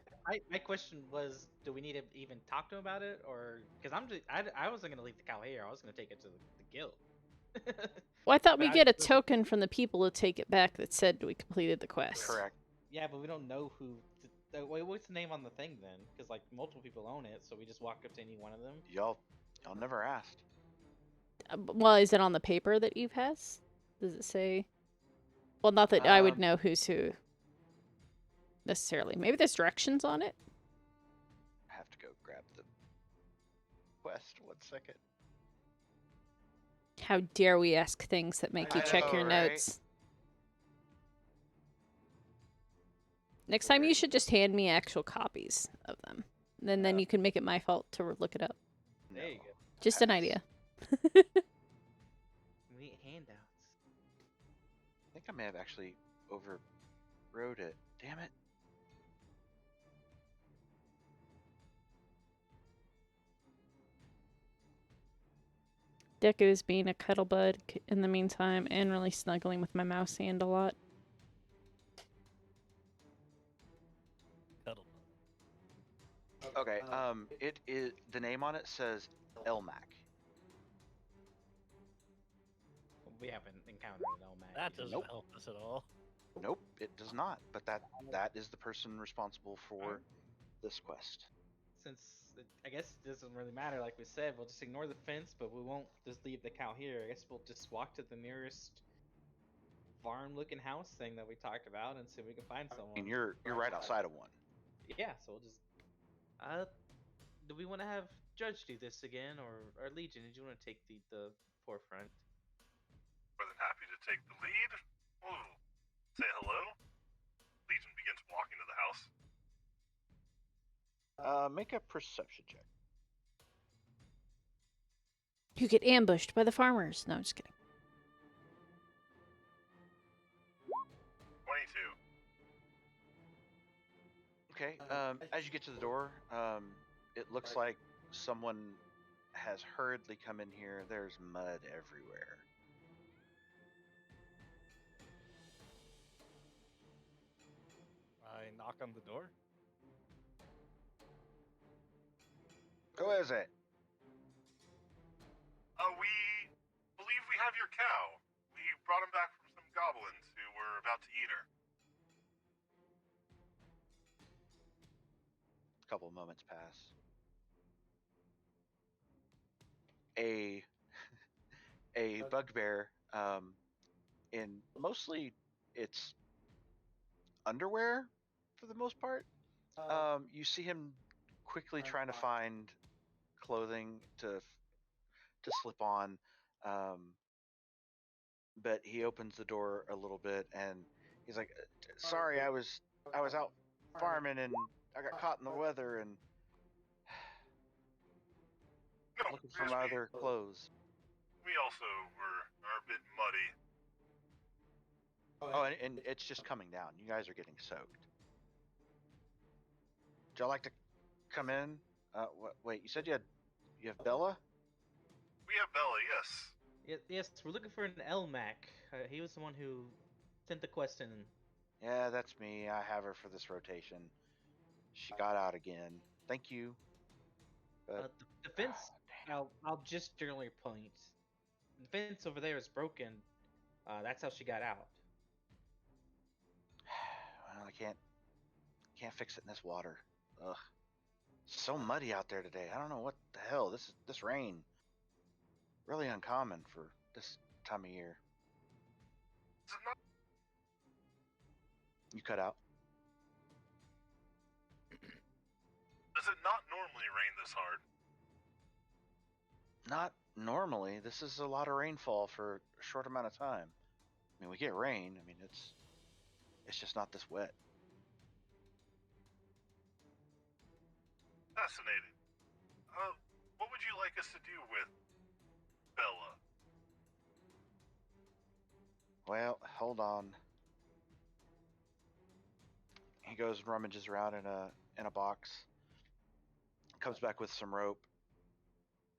My question was, do we need to even talk to him about it, or because I wasn't gonna leave the cow here. I was gonna take it to the guild. Well, I thought we get a token from the people to take it back that said we completed the quest. Correct. Yeah, but we don't know who what's the name on the thing then? Because like multiple people own it, so we just walk up to any one of them. Y'all never asked. Well, is it on the paper that Eve has? Does it say? Well, not that I would Um, know who's who necessarily. Maybe there's directions on it. I have to go grab the quest. 1 second. How dare we ask things that make you I check know, your right? notes? Next time you should just hand me actual copies of them. Then Yeah. you can make it my fault to look it up. There you No. go. Just an Pass. idea. We need handouts. I think I may have actually overrode it. Damn it. Deku is being a cuddlebud in the meantime and really snuggling with my mouse hand a lot. Cuddle. Okay. It is the name on it says Elmac. We haven't encountered an Elmac. That doesn't Nope. help us at all. Nope, it does not. But that is the person responsible for this quest. Since I guess it doesn't really matter, like we said, we'll just ignore the fence, but we won't just leave the cow here. I guess we'll just walk to the nearest farm-looking house thing that we talked about and see if we can find someone. And you're right outside of one. Yeah, so we'll just. Do we want to have Judge do this again, or Legion? Did you want to take the forefront? More than happy to take the lead. Ooh, say hello. Legion begins walking to the house. Make a perception check. You get ambushed by the farmers. No, I'm just kidding. 22. Okay. As you get to the door, it looks like someone has hurriedly come in here. There's mud everywhere. I knock on the door. Who is it? We believe we have your cow. We brought him back from some goblins who were about to eat her. A couple of moments pass. A bugbear, in mostly its underwear for the most part. You see him quickly trying to find clothing to slip on, but he opens the door a little bit and he's like, "Sorry, I was out farming and I got caught in the weather and No, looking for yes, my other clothes." we also are a bit muddy. Oh, and it's just coming down. You guys are getting soaked. Would y'all like to come in? Wait, you said you have Bella? We have Bella, yes. Yes, we're looking for an Elmac. He was the one who sent the quest in. Yeah, that's me. I have her for this rotation. She got out again. Thank you. But The fence. I'll just generally point. The fence over there is broken. That's how she got out. well, I can't fix it in this water. Ugh. It's so muddy out there today. I don't know what the hell. This rain. Really uncommon for this time of year. Is it not, You cut out. does it not normally rain this hard? Not normally. This is a lot of rainfall for a short amount of time. I mean, we get rain. I mean, it's just not this wet. Fascinating. What would you like us to do with Bella? Well, hold on. He goes and rummages around in a box. Comes back with some rope.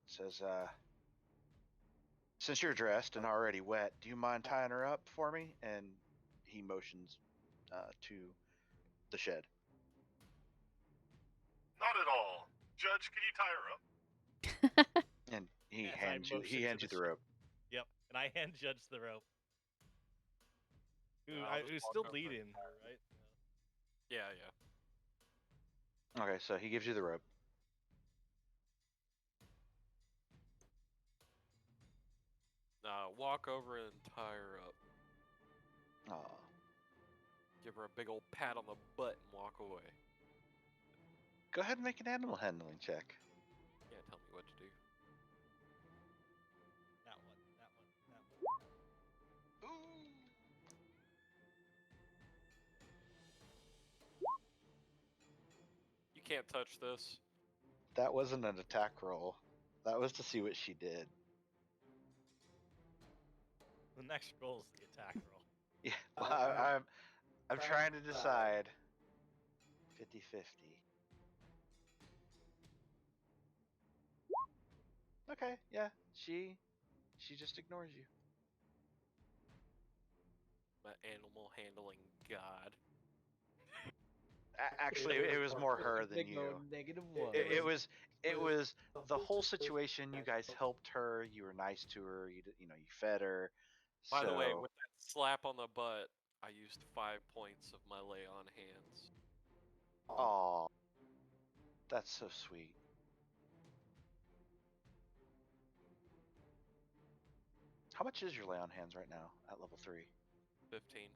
Says, "Since you're dressed and already wet, do you mind tying her up for me?" And he motions to the shed. Not at all. Judge, can you tie her up? And he As I hands you motion to the the rope. Yep, and I hand Judge the rope. I'll just Who's walk still over. bleeding, right? Yeah. Okay, so he gives you the rope. Walk over and tie her up. Aw. Give her a big old pat on the butt and walk away. Go ahead and make an animal handling check. Can't tell me what to do. That one. You can't touch this. That wasn't an attack roll. That was to see what she did. The next roll is the attack roll. Yeah, well, I'm trying to decide. 50-50. Okay, yeah, she just ignores you. My animal handling god. Actually, it was more her than Big you. old -1. It was the whole situation. You guys helped her. You were nice to her. You fed her. By the way, So- with that slap on the butt, I used 5 points of my lay on hands. Aw, that's so sweet. How much is your lay on hands right now at level 3? 15.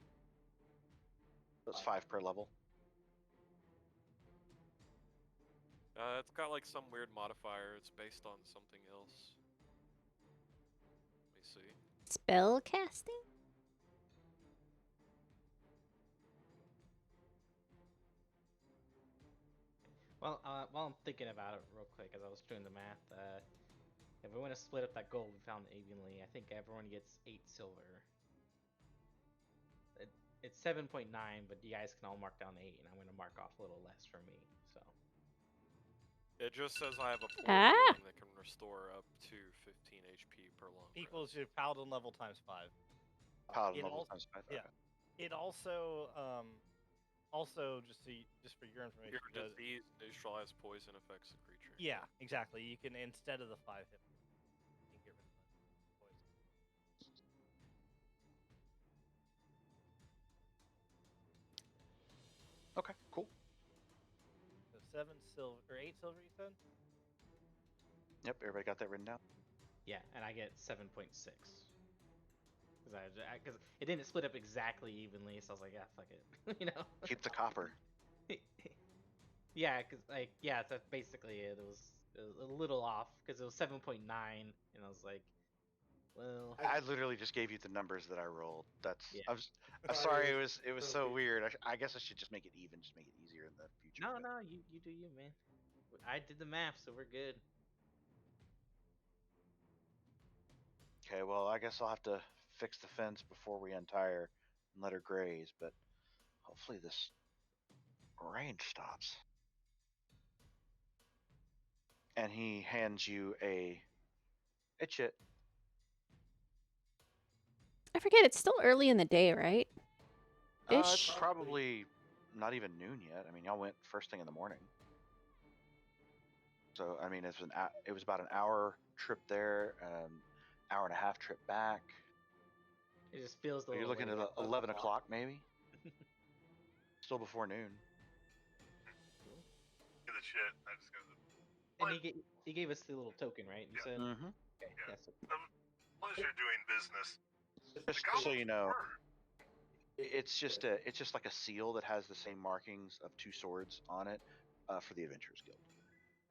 So it's 5 per level. It's got like some weird modifier. It's based on something else. Let me see. Spell casting? Well, while I'm thinking about it real quick, as I was doing the math, if we want to split up that gold we found evenly, I think everyone gets 8 silver. It's 7.9, but you guys can all mark down 8, and I'm going to mark off a little less for me. So It just says I have a point Ah! healing that can restore up to 15 HP per long rest. Equals your paladin level times 5. Paladin It level also- times 5. yeah. Okay. It also just for your information. Your disease neutralize poison affects the creature. Yeah, exactly. You can, instead of the 5 hit, you can get rid of the poison. Okay, cool. So 7 silver or 8 silver, you said? Yep, everybody got that written down. yeah, and I get 7.6 because it didn't split up exactly evenly, so I was like, yeah, fuck it, you know. Keep the copper. Yeah, because that's basically it. It was a little off because it was 7.9, and I was like, well, I literally just gave you the numbers that I rolled. That's. Yeah. I'm sorry. It was so weird. I guess I should just make it even, just make it easier in the future. no, but- no, you do you, man. I did the math, so we're good. Okay, well, I guess I'll have to fix the fence before we untie her and let her graze. But hopefully this rain stops. And he hands you a chit. I forget, it's still early in the day, right? It's Ish. probably not even noon yet. I mean, y'all went first thing in the morning. So I mean, it was about an hour trip there, hour and a half trip back. It just feels a So you're little looking late. at 11 o'clock maybe. Still before noon. Get the shit. I just go to the. And he gave us the little token, right? You Yeah. said. Mm-hmm. Okay, Yeah. so Pleasure doing business. Just The so you goblins know, were. it's just like a seal that has the same markings of 2 swords on it for the Adventurers Guild.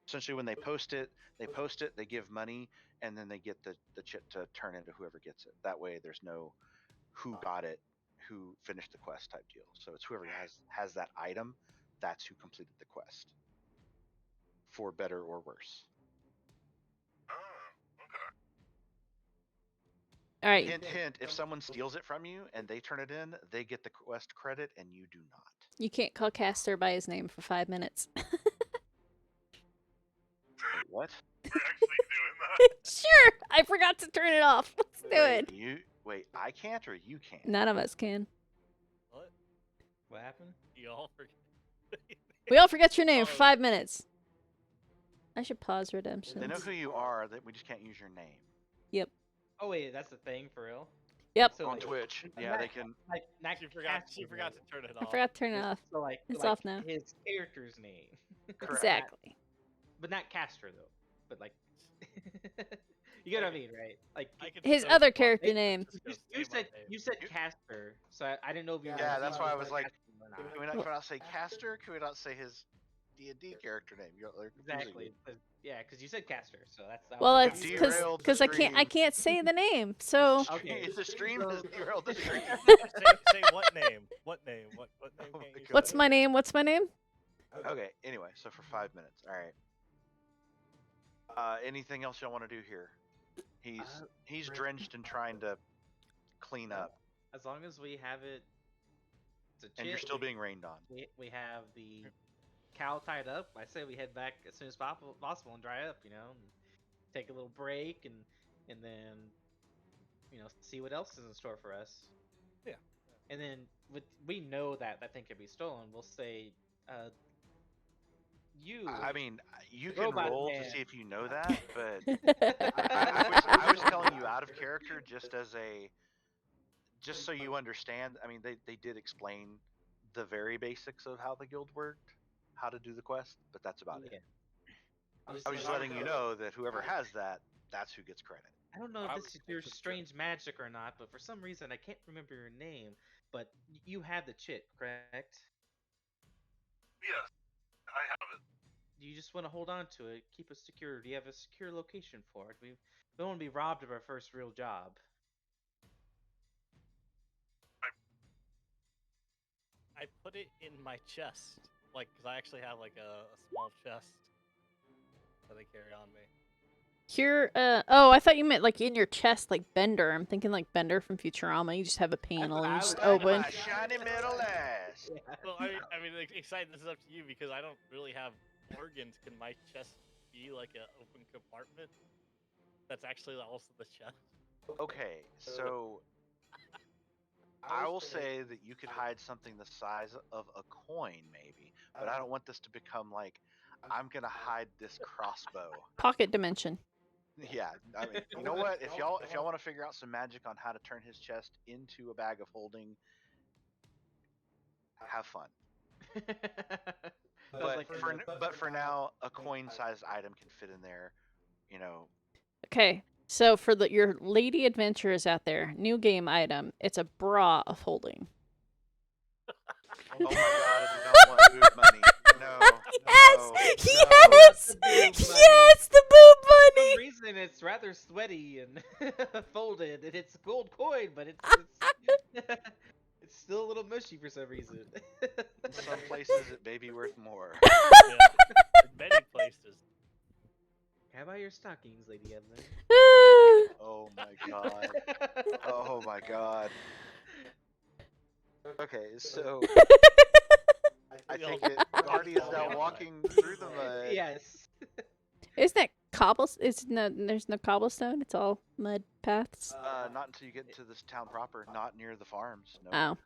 Essentially, when they post it, they give money, and then they get the chit to turn into whoever gets it. That way, there's no who got it, who finished the quest type deal. So it's whoever has that item, that's who completed the quest. For better or worse. Oh, okay. All right. Hint, hint, if someone steals it from you and they turn it in, they get the quest credit and you do not. You can't call Castor by his name for 5 minutes. What? We're actually doing that. Sure. I forgot to turn it off. Let's do it. Wait, I can't or you can't? None of us can. What? what happened? You all forget. We all forgot your name for Oh. 5 minutes. I should pause redemption. They know who you are, that we just can't use your name. Yep. Oh wait, that's the thing for real. Yep. So On like, Twitch. not- Yeah, they can. Like not She forgot Casper to turn it off. I forgot to turn it name. off. So like It's like off now. his character's name. Exactly. But not Castor though. But like, you get what I mean, right? Like I could His so other want character to name. just go you say my said name. you said Castor, so I didn't know if you were. Yeah, that's why I was saying like, Castor or not. can we not say Caster? Can we not say his D&D character name? You're confusing me. Exactly. Yeah, because you said Castor, so that's. I was Well, like, it's you because derailed the because I stream. can't say the name. So Okay, The stream so- has derailed the stream. Say what name? What name? What name Oh can't my you God. what's say? my name? What's my name? Okay, anyway, so for 5 minutes. All right. Anything else y'all want to do here? He's drenched in trying to clean up, as long as we have it. and you're still being rained on. We have the cow tied up. I say we head back as soon as possible and dry up. You know, and take a little break and then see what else is in store for us. Yeah. And then we know that thing could be stolen. We'll say, you. I mean, you can Robot roll man. to see if you know that, but I was telling you out of character just so you understand. I mean, they did explain the very basics of how the guild worked, how to do the quest, but that's about it. I was just letting you know that whoever has that, that's who gets credit. I don't know I if was this is your thinking strange magic or not, but for some reason I can't remember your name. But you have the chit, correct? Yes, I have it. You just want to hold on to it, keep it secure. Do you have a secure location for it? We don't want to be robbed of our first real job. I put it in my chest, like, because I actually have like a small chest that I carry on me. Here, oh, I thought you meant like in your chest, like Bender. I'm thinking like Bender from Futurama. You just have a panel and you just open. My shiny metal ass. Well, I mean, like, excited. This is up to you because I don't really have organs. Can my chest be like an open compartment? That's actually also the chest. Okay, so I will say that you could hide something the size of a coin, maybe, but I don't want this to become like I'm gonna hide this crossbow. Pocket dimension. Yeah, I mean, you know what? If y'all want to figure out some magic on how to turn his chest into a bag of holding, have fun. But for now, a coin-sized item can fit in there. You know, Okay, so for your lady adventurers out there, new game item. It's a bra of holding. oh my god, I do not want boob money. No. Yes! no, Yes! Not the boob money. Yes! The boob For money! some reason, it's rather sweaty and folded, and it's a gold coin, but it's it's still a little mushy for some reason. In some places, it may be worth more. Yeah, in many places. How about your stockings, Lady Evelyn? Oh my god. Oh my god. Okay, so I take it Marty is now walking through the mud. Yes. Isn't that there's no cobblestone? It's all mud paths. Not until you get to this town proper, not near the farms. No. Oh.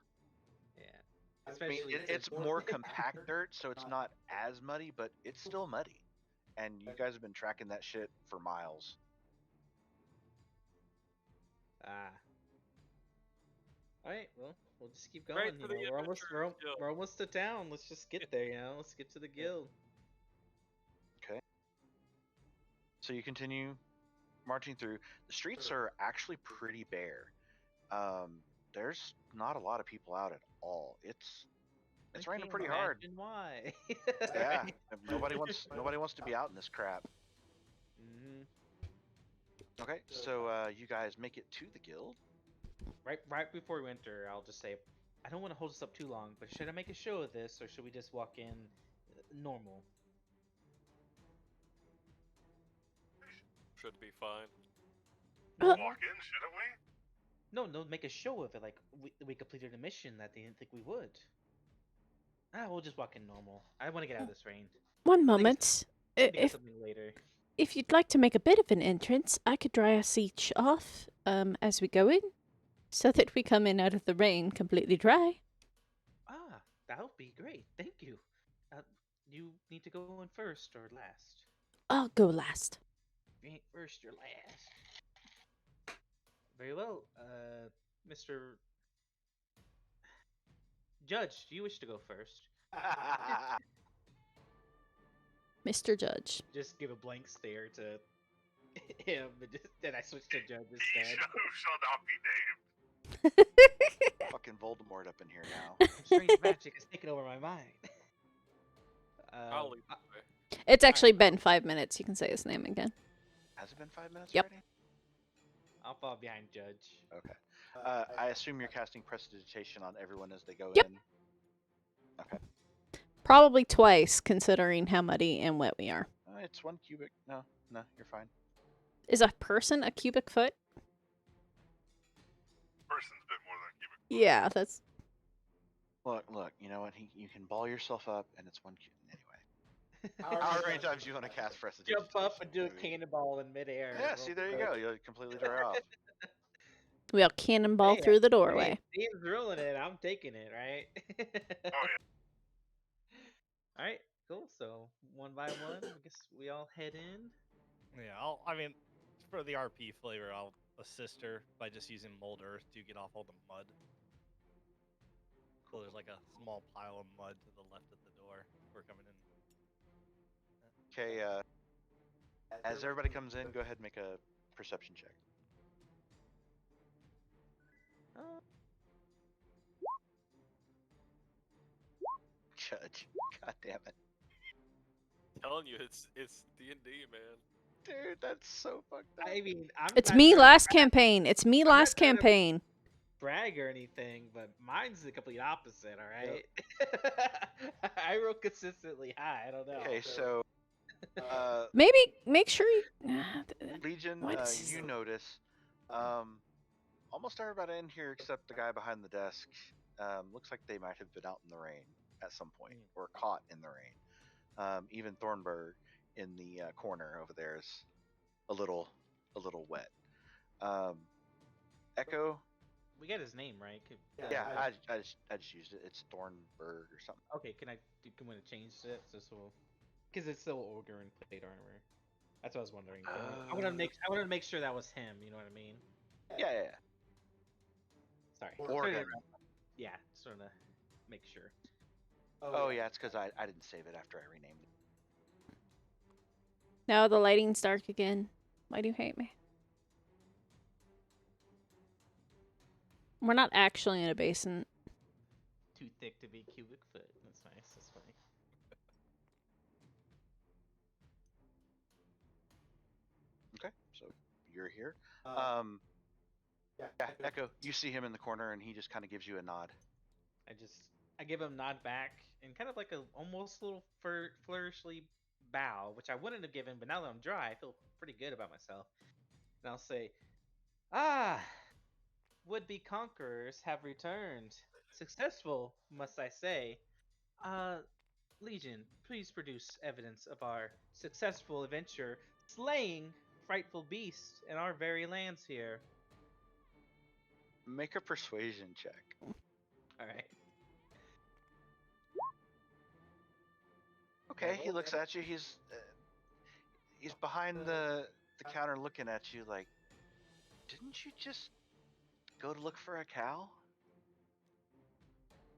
Yeah. I Especially mean, it's more compact dirt, so it's not as muddy, but it's still muddy. And you guys have been tracking that shit for miles. Alright, well, we'll just keep going. Right You to know, the we're almost Adventurers Guild. we're almost to town. Let's just get there, you know. Let's get to the guild. Okay. So you continue marching through. The streets are actually pretty bare. There's not a lot of people out at all. It's I raining can't pretty hard. imagine why. Yeah, nobody wants to be out in this crap. hmm Okay, so you guys make it to the guild. Right before we enter, I'll just say, I don't want to hold us up too long, but should I make a show of this, or should we just walk in normal? Should be fine. Walk in, shouldn't we? No, make a show of it, like we completed a mission that they didn't think we would. We'll just walk in normal. I want to get out of this rain. One moment. Maybe get If something later. if you'd like to make a bit of an entrance, I could dry us each off as we go in, so that we come in out of the rain completely dry. That would be great. Thank you. You need to go in first or last? I'll go last. If you ain't first, you're last. Very well, Mr. Judge, do you wish to go first? Mr. Judge. Just give a blank stare to him, and then I switch to Judge He instead. shall not be named. Fucking Voldemort up in here now. Strange magic has taken over my mind. I'll leave I- this way. It's actually been 5 minutes. You can say his name again. Has it been 5 minutes Yep. already? I'll fall behind Judge. Okay. I assume you're casting prestidigitation on everyone as they go Yep. in. Okay. Probably twice, considering how muddy and wet we are. It's 1 cubic. No, you're fine. Is a person a cubic foot? Person's a bit more than a cubic. Yeah, that's. Look. You know what? You can ball yourself up, and it's 1 cubic anyway. However many times you want to cast prestidigitation. Jump up and do a I mean- cannonball in midair. Yeah. See, there you go. You'll completely dry off. We'll cannonball Hey, through the doorway. Hey, Steve's ruling it. I'm taking it, right? Oh yeah. All right, cool. So one by one, I guess we all head in. Yeah, for the RP flavor, I'll assist her by just using mold earth to get off all the mud. So there's like a small pile of mud to the left of the door. We're coming in. Okay. As everybody comes in, go ahead and make a perception check. Judge. God damn it. Telling you, it's D&D, man. Dude, that's so fucked up. I mean, I'm It's not me trying to last campaign. It's me not last trying to- campaign. brag or anything, but mine's the complete opposite. All right. I roll consistently high. I don't know. Okay, so Maybe make sure you. Legion, Why does- you notice almost everybody in here except the guy behind the desk looks like they might have been out in the rain at some point or caught in the rain. Even Thornburg in the corner over there is a little wet. Echo, We got his name right. yeah, I just used it. It's Thornburg or something. Okay, can we change it so because it's still ogre and plate armor. That's what I was wondering. I wanted to make sure that was him. You know what I mean? Yeah. Sorry. Oregon. Yeah, just wanted to make sure. Oh yeah, it's because I didn't save it after I renamed it. Now the lighting's dark again. Why do you hate me? We're not actually in a basin. Too thick to be cubic foot. That's nice. That's funny. Okay, so you're here. Yeah, Echo, you see him in the corner, and he just kind of gives you a nod. I give him nod back and kind of like a almost little flourishly bow, which I wouldn't have given, but now that I'm dry, I feel pretty good about myself. And I'll say, would-be conquerors have returned. Successful, must I say. Legion, please produce evidence of our successful adventure slaying frightful beasts in our very lands here. Make a persuasion check. Alright. Okay, he looks at you. He's behind the counter looking at you like, didn't you just go to look for a cow?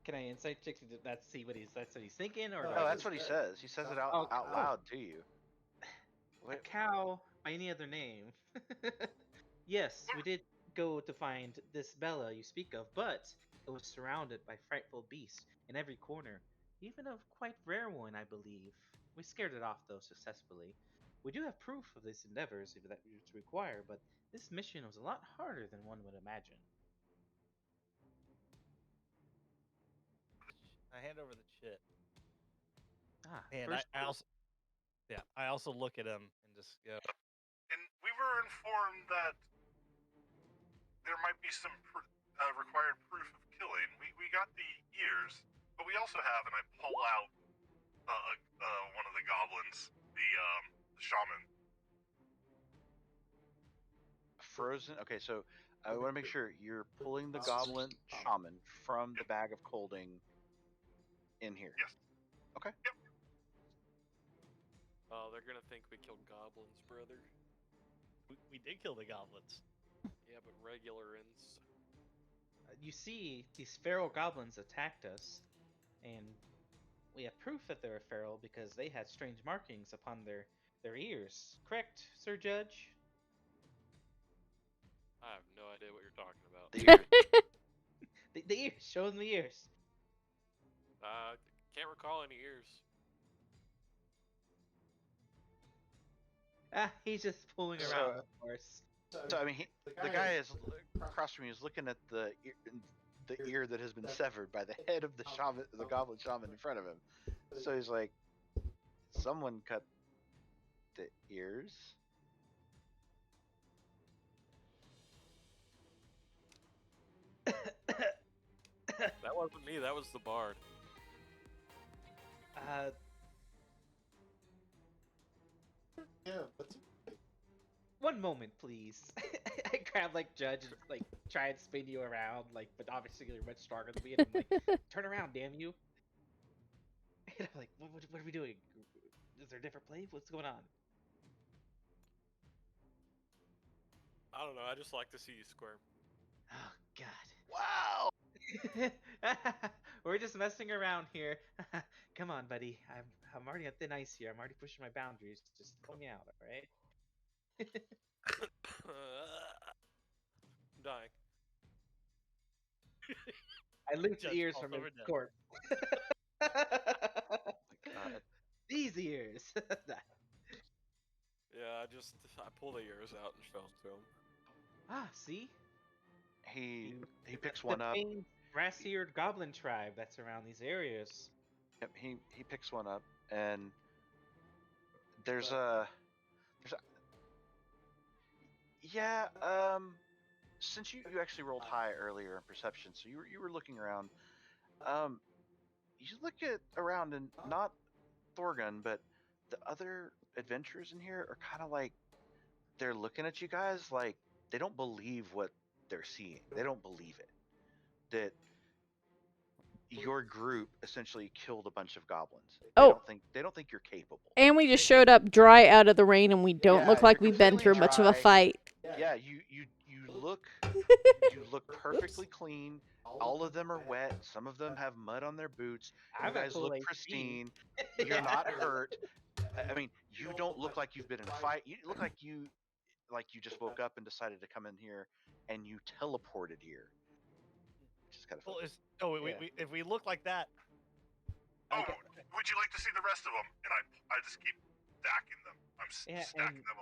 Can I insight check to see what he's thinking, or? Oh, that's what he says. He says it out loud to you. A cow by any other name. Yes, we did go to find this Bella you speak of, but it was surrounded by frightful beasts in every corner, even a quite rare one, I believe. We scared it off, though, successfully. We do have proof of these endeavors if that is required, but this mission was a lot harder than one would imagine. I hand over the chit, and First I also look at him and just go. And we were informed that there might be some required proof of killing. We got the ears, but we also have, and I pull out one of the goblins, the shaman. Frozen. Okay, so I want to make sure you're pulling the goblin shaman from the bag of colding in here. Yes. Okay. Yep. Oh, they're gonna think we killed goblins, brother. We did kill the goblins. Yeah, but regular ins. you see these feral goblins attacked us, and we have proof that they're feral because they had strange markings upon their ears. Correct, Sir Judge? I have no idea what you're talking about. The ears. The ears. Show them the ears. Can't recall any ears. Ah, he's just fooling So, around, of course. So I mean, the guy is across from me is looking at the ear that has been severed by the head of the shaman, the goblin shaman in front of him. So he's like, someone cut the ears. That wasn't me. That was the bard. uh, one moment, please. I grab like Judge and like try and spin you around, like, but obviously you're much stronger than me, and I'm like, turn around, damn you! And I'm like, what are we doing? Is there a different play? What's going on? I don't know. I just like to see you squirm. Oh God. Wow! We're just messing around here. Come on, buddy. I'm already on thin ice here. I'm already pushing my boundaries. Just call me out, all right? I'm dying. I lift the Judge ears falls from his over dead. corpse. God. These ears. Yeah, I pulled the ears out and fell to him. Ah, see? He picks The one up. famed brass-eared goblin tribe that's around these areas. Yep, he picks one up, and there's a yeah. Since you actually rolled high earlier in perception, so you were looking around. You look around, and not Thorgun, but the other adventurers in here are kind of like they're looking at you guys like they don't believe what they're seeing. They don't believe it. That your group essentially killed a bunch of goblins. Oh. They don't think you're capable. And we just showed up dry out of the rain, and we don't Yeah, look like you're we've been completely through much of a dry. fight. Yeah, you look perfectly clean. All of them are wet. Some of them have mud on their boots. You I'm at guys full look HP. pristine. Yeah. You're not hurt. I mean, you don't look like you've been in a fight. You look like you just woke up and decided to come in here, and you teleported here. Which is kind of Well, funny. if we look like that, Oh, Okay. would you like to see the rest of them? And I just keep stacking them. I'm Yeah, stacking and them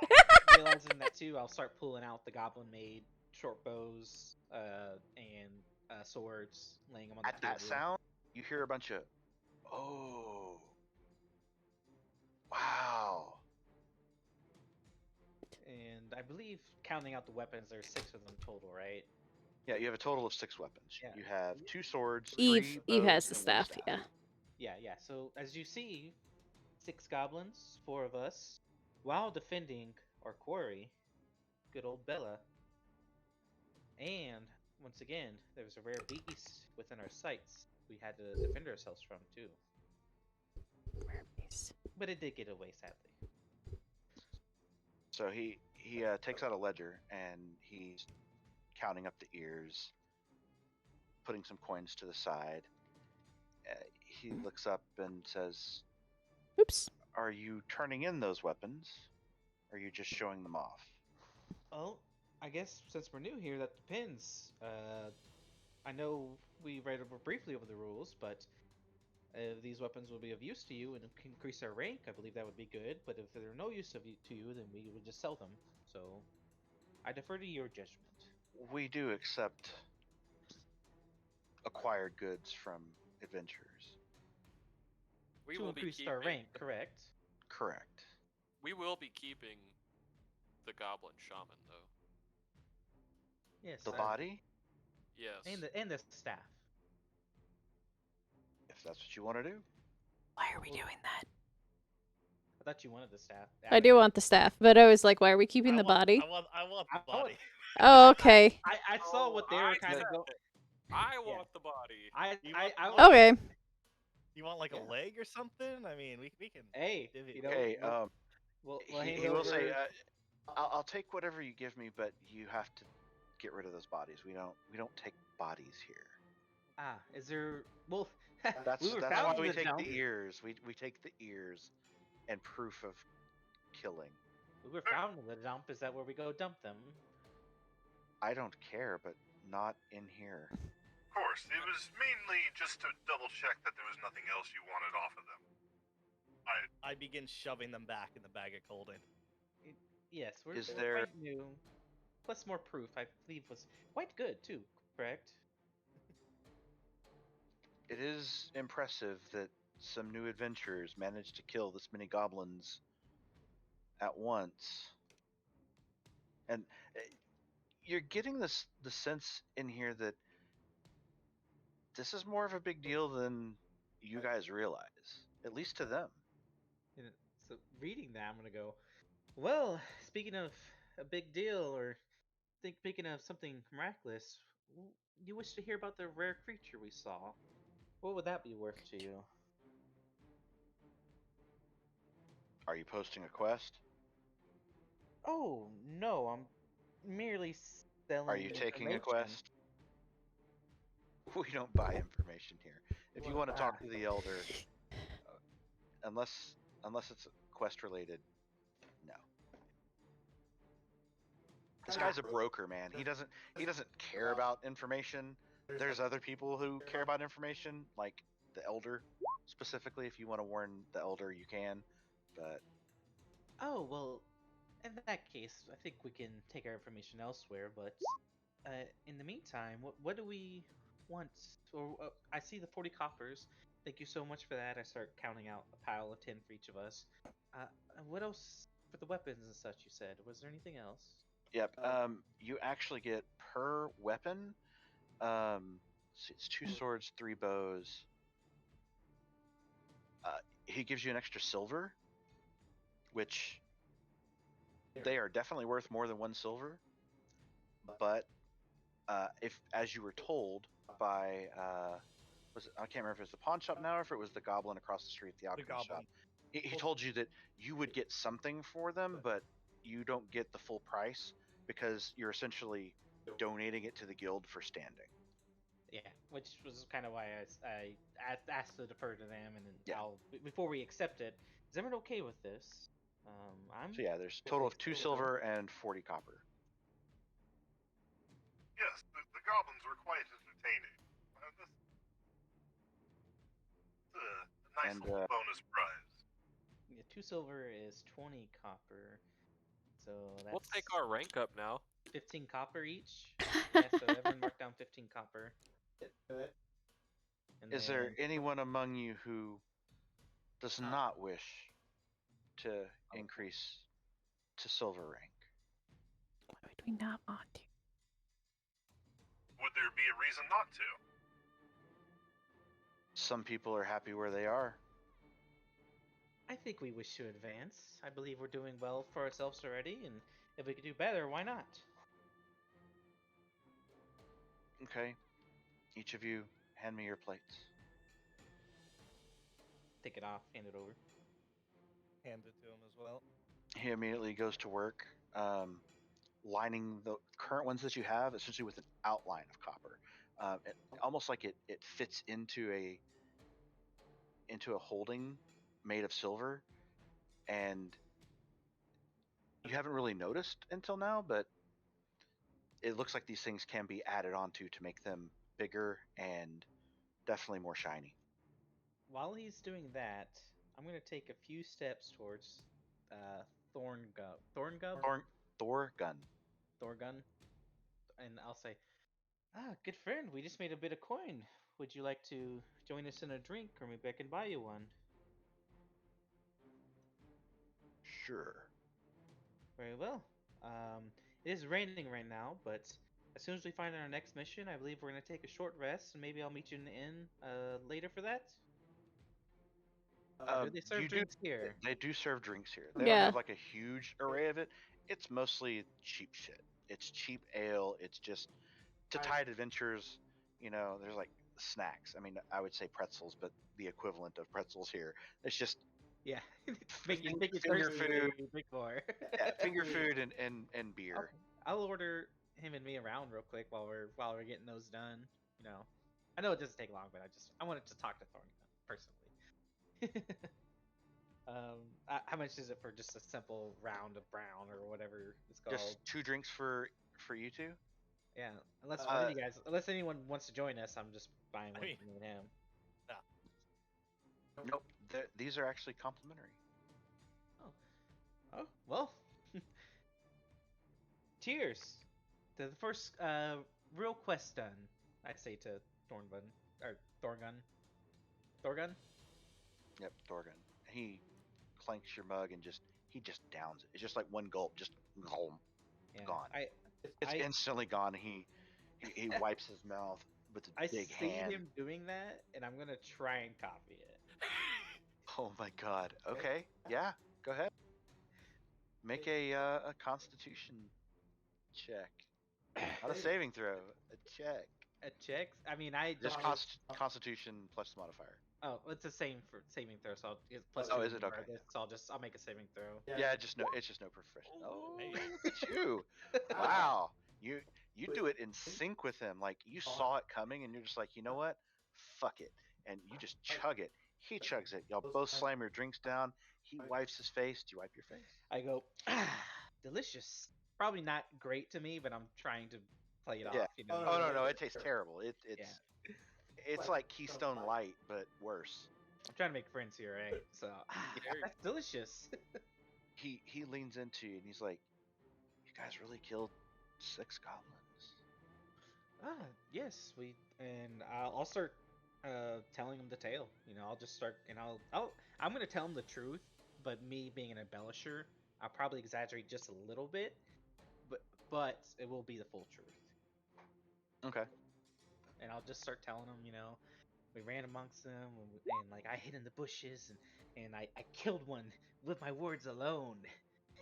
on. realizing that too, I'll start pulling out the goblin-made short bows and swords, laying them on the At that table. sound, you hear a bunch of, oh, wow. And I believe, counting out the weapons, there's 6 of them total, right? Yeah, you have a total of 6 weapons. Yeah. You have 2 swords, Eve 3 bows, has the and 1 staff, yeah. Yeah. So as you see, 6 goblins, 4 of us, while defending our quarry, good old Bella. And once again, there was a rare beast within our sights we had to defend ourselves from too. But it did get away, sadly. So he takes out a ledger and he's counting up the ears, putting some coins to the side. He looks up and says, Oops. "Are you turning in those weapons? Or are you just showing them off?" Well, I guess since we're new here, that depends. I know we read briefly over the rules, but if these weapons will be of use to you and increase our rank, I believe that would be good. But if they're no use to you, then we would just sell them. So I defer to your judgment. We do accept acquired goods from adventurers. We To will be increase keeping. our rank, correct? Correct. We will be keeping the goblin shaman, though. Yes. The body, Yes. and the staff. if that's what you want to do. Why are we doing that? I thought you wanted the staff. I do want the staff, but I was like, why are we keeping the body? I want the I want- body. Oh, okay. I saw what they were I kind of said going. it. I want the body. You I want- was. Okay. You want like Yeah. a leg or something? I mean, we can. Hey, divvy it you know, up. Okay, we'll he hand will say, over- I'll take whatever you give me, but you have to get rid of those bodies. We don't take bodies here. Is there? Well, That's we were that's found why in we the take dump. the ears. We take the ears and proof of killing. We were found in the dump. Is that where we go dump them? I don't care, but not in here. Of course, it was mainly just to double check that there was nothing else you wanted off of them. I begin shoving them back in the bag of colding. Yes, we're, Is we're there- quite new. Plus more proof, I believe, was quite good too. Correct. It is impressive that some new adventurers managed to kill this many goblins at once. And you're getting the sense in here that this is more of a big deal than you guys realize, at least to them. And so reading that, I'm gonna go. Well, speaking of a big deal, or speaking of something miraculous, you wish to hear about the rare creature we saw? What would that be worth to you? Are you posting a quest? Oh no, I'm merely selling. Are you taking a information. quest? We don't buy information here. If you want to talk to the elder, unless it's quest related, no. This guy's a broker, man. He doesn't care about information. There's other people who care about information, like the elder specifically. If you want to warn the elder, you can. But Oh well, in that case, I think we can take our information elsewhere. But in the meantime, what do we want? Or I see the 40 coppers. Thank you so much for that. I start counting out a pile of 10 for each of us. What else for the weapons and such? You said. Was there anything else? yep, you actually get per weapon. It's 2 swords, 3 bows. He gives you an extra silver, which they are definitely worth more than 1 silver. But if, as you were told by, I can't remember if it was the pawn shop now or if it was the goblin across the street, the alchemy shop. goblin. He told you that you would get something for them, but you don't get the full price because you're essentially donating it to the guild for standing. Yeah, which was kind of why I asked to defer to them, and then Yeah. before we accept it, is everyone okay with this? I'm. So yeah, there's a total of 2 silver and 40 copper. Yes, the goblins were quite entertaining. This is a nice And, little bonus prize. Yeah, 2 silver is 20 copper, so that's We'll take our rank up now. 15 copper each. Yeah, so everyone mark down 15 copper. And Is there anyone among you who does not wish to increase to silver rank? Why would we not want to? Would there be a reason not to? Some people are happy where they are. I think we wish to advance. I believe we're doing well for ourselves already, and if we could do better, why not? Okay. Each of you, hand me your plates. Take it off, hand it over. Hand it to him as well. He immediately goes to work, lining the current ones that you have essentially with an outline of copper. Almost like it fits into a holding made of silver, and you haven't really noticed until now, but it looks like these things can be added onto to make them bigger and definitely more shiny. While he's doing that, I'm gonna take a few steps towards Thorngub, Thorgun. and I'll say, good friend, we just made a bit of coin. Would you like to join us in a drink, or maybe I can buy you one? Sure. Very well. It is raining right now, but as soon as we find our next mission, I believe we're gonna take a short rest, and maybe I'll meet you in the inn later for that. Do they serve drinks here? They do serve drinks here. They don't Yeah. have like a huge array of it. It's mostly cheap shit. It's cheap ale. It's just to tide adventurers. You know, there's like snacks. I mean, I would say pretzels, but the equivalent of pretzels here. It's just Yeah, make you finger thirsty food. when you drink more. Finger food and beer. Okay. I'll order him and me around real quick while we're getting those done. You know. I know it doesn't take long, but I wanted to talk to Thornton personally. How much is it for just a simple round of brown or whatever it's called? Just 2 drinks for you two. Yeah, unless one of you guys, unless anyone wants to join us, I'm just buying one mean- for me and him. Nope. These are actually complimentary. Oh well. Cheers to the first real quest done. I say to Thornbun or Thorgun. Yep, Dorgan. He clanks your mug and he just downs it. It's just like one gulp, just gulp, Yeah, gone. It's I instantly gone. He wipes his mouth with I his big see hand. him doing that, and I'm gonna try and copy it. Oh my god. Okay. Yeah. Go ahead. Make a Constitution check. Not a saving throw. A check. A check. I mean, I Just don't. Constitution plus modifier. Oh, it's the same for saving throw. So it's plus Oh, two is it? Okay. regardless, so I'll make a saving throw. Yeah. It's just no profession. Oh, Hey. look at you. Wow. You do it in sync with him. Like you saw it coming, and you're just like, you know what? Fuck it, and you just chug it. He chugs it. Y'all both slam your drinks down. He wipes his face. Do you wipe your face? I go, delicious. Probably not great to me, but I'm trying to play it Yeah. off. You know. Oh no, it tastes terrible. It's Yeah. it's like Keystone Light, but worse. I'm trying to make friends here, right? So that's delicious. He leans into you and he's like, "You guys really killed 6 goblins." Yes, I'll start telling him the tale. You know, I'll just start and I'm gonna tell him the truth, but me being an embellisher, I'll probably exaggerate just a little bit, but it will be the full truth. Okay. And I'll just start telling him, you know, we ran amongst them, and like I hid in the bushes, and I killed one with my words alone.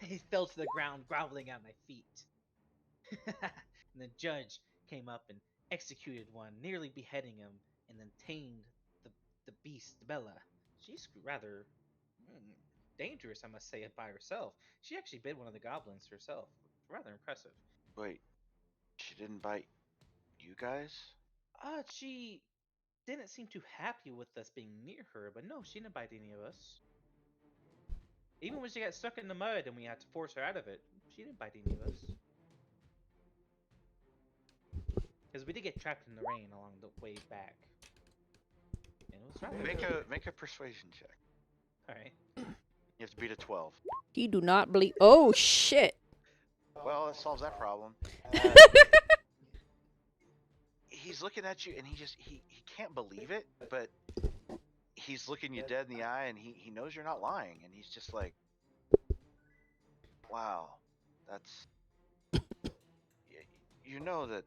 He fell to the ground, groveling at my feet. And the judge came up and executed one, nearly beheading him, and then tamed the beast Bella. She's rather dangerous, I must say, by herself. She actually bit one of the goblins herself. Rather impressive. Wait, she didn't bite you guys? She didn't seem too happy with us being near her, but no, she didn't bite any of us. Even when she got stuck in the mud and we had to force her out of it, she didn't bite any of us. Because we did get trapped in the rain along the way back. And it was rather Make a persuasion check. Alright. You have to beat a 12. You do not believe. Oh shit! Well, that solves that problem. He's looking at you and he can't believe it, but he's looking you dead in the eye and he knows you're not lying, and he's just like, wow, that's you know that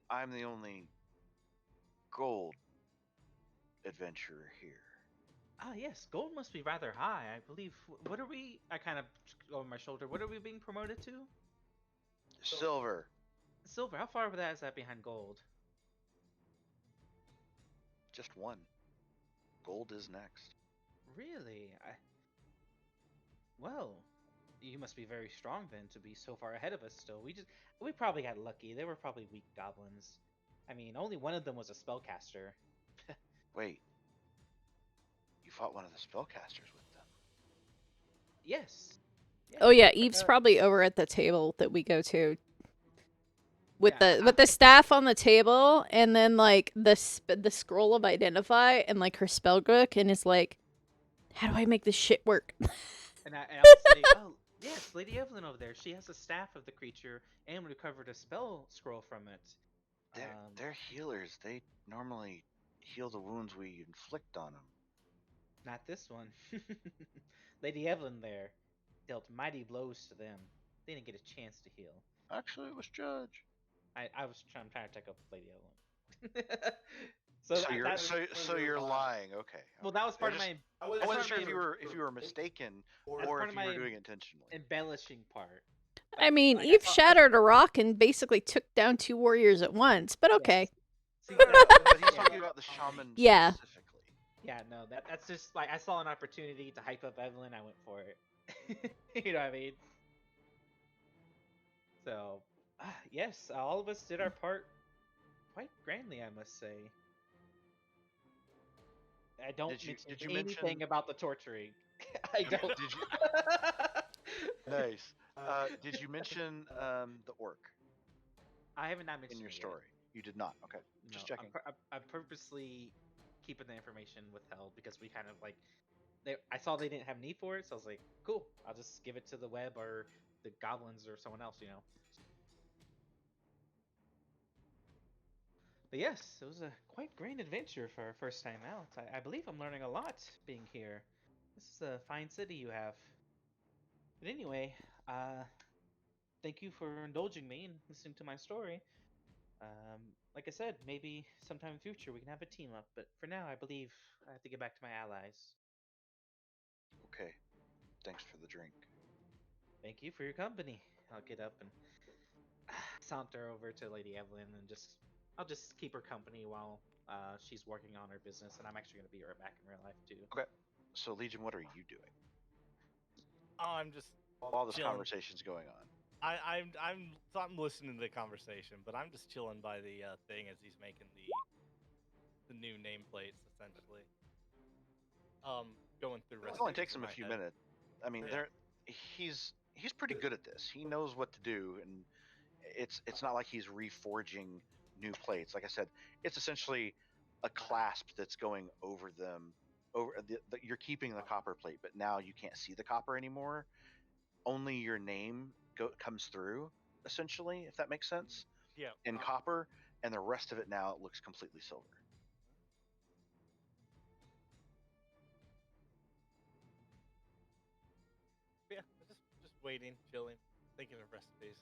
I'm the only gold adventurer here. Yes, gold must be rather high. I believe. What are we? I kind of go over my shoulder. What are we being promoted to? Silver. Silver. How far over that is that behind gold? Just one. Gold is next. Really? Well, you must be very strong then to be so far ahead of us still. We probably got lucky. They were probably weak goblins. I mean, only one of them was a spellcaster. Wait. You fought one of the spellcasters with them. Yes. Oh yeah, Eve's probably over at the table that we go to. With Yeah, the staff on the table, and then like the scroll of identify and like her spell book, and is like, how do I make this shit work? And I would say, oh yes, Lady Evelyn over there. She has a staff of the creature and recovered a spell scroll from it. They're healers. They normally heal the wounds we inflict on them. Not this one. Lady Evelyn there dealt mighty blows to them. They didn't get a chance to heal. Actually, it was Judge. I'm trying to take up Lady Evelyn. So you're lying. Okay. Well, that was part of my. I wasn't sure if you were mistaken or if you were doing it intentionally. Embellishing part. I mean, Eve shattered a rock and basically took down 2 warriors at once, but okay. See, But he's talking about the shaman Yeah. specifically. Yeah, no, that's just like I saw an opportunity to hype up Evelyn, I went for it. You know what I mean? So, yes, all of us did our part quite grandly, I must say. I don't mention did you anything mention? about the torturing. I don't. Did you? Nice. Did you mention the orc I have not in mentioned your it yet. story? You did not. Okay, No, just checking. I'm purposely keeping the information withheld because we kind of like I saw they didn't have need for it, so I was like, cool, I'll just give it to the web or the goblins or someone else, you know. But yes, it was a quite grand adventure for our first time out. I believe I'm learning a lot being here. This is a fine city you have. But anyway, uh, thank you for indulging me and listening to my story. Like I said, maybe sometime in the future we can have a team up. But for now, I believe I have to get back to my allies. Okay, thanks for the drink. Thank you for your company. I'll get up and saunter over to Lady Evelyn and I'll just keep her company while she's working on her business, and I'm actually gonna be right back in real life too. Okay, so Legion, what are you doing Oh, I'm just while this chilling. conversation's going on? I'm listening to the conversation, but I'm just chilling by the thing as he's making the new nameplates essentially. Going through It recipes only takes in him a my few head. minutes. I mean, Yeah. he's pretty good at this. He knows what to do, and it's not like he's reforging new plates. Like I said, it's essentially a clasp that's going over them. You're keeping the copper plate, but now you can't see the copper anymore. Only your name comes through, essentially, if that makes sense, Yeah. in copper, and the rest of it now it looks completely silver. Yeah. Just waiting, chilling, thinking of recipes.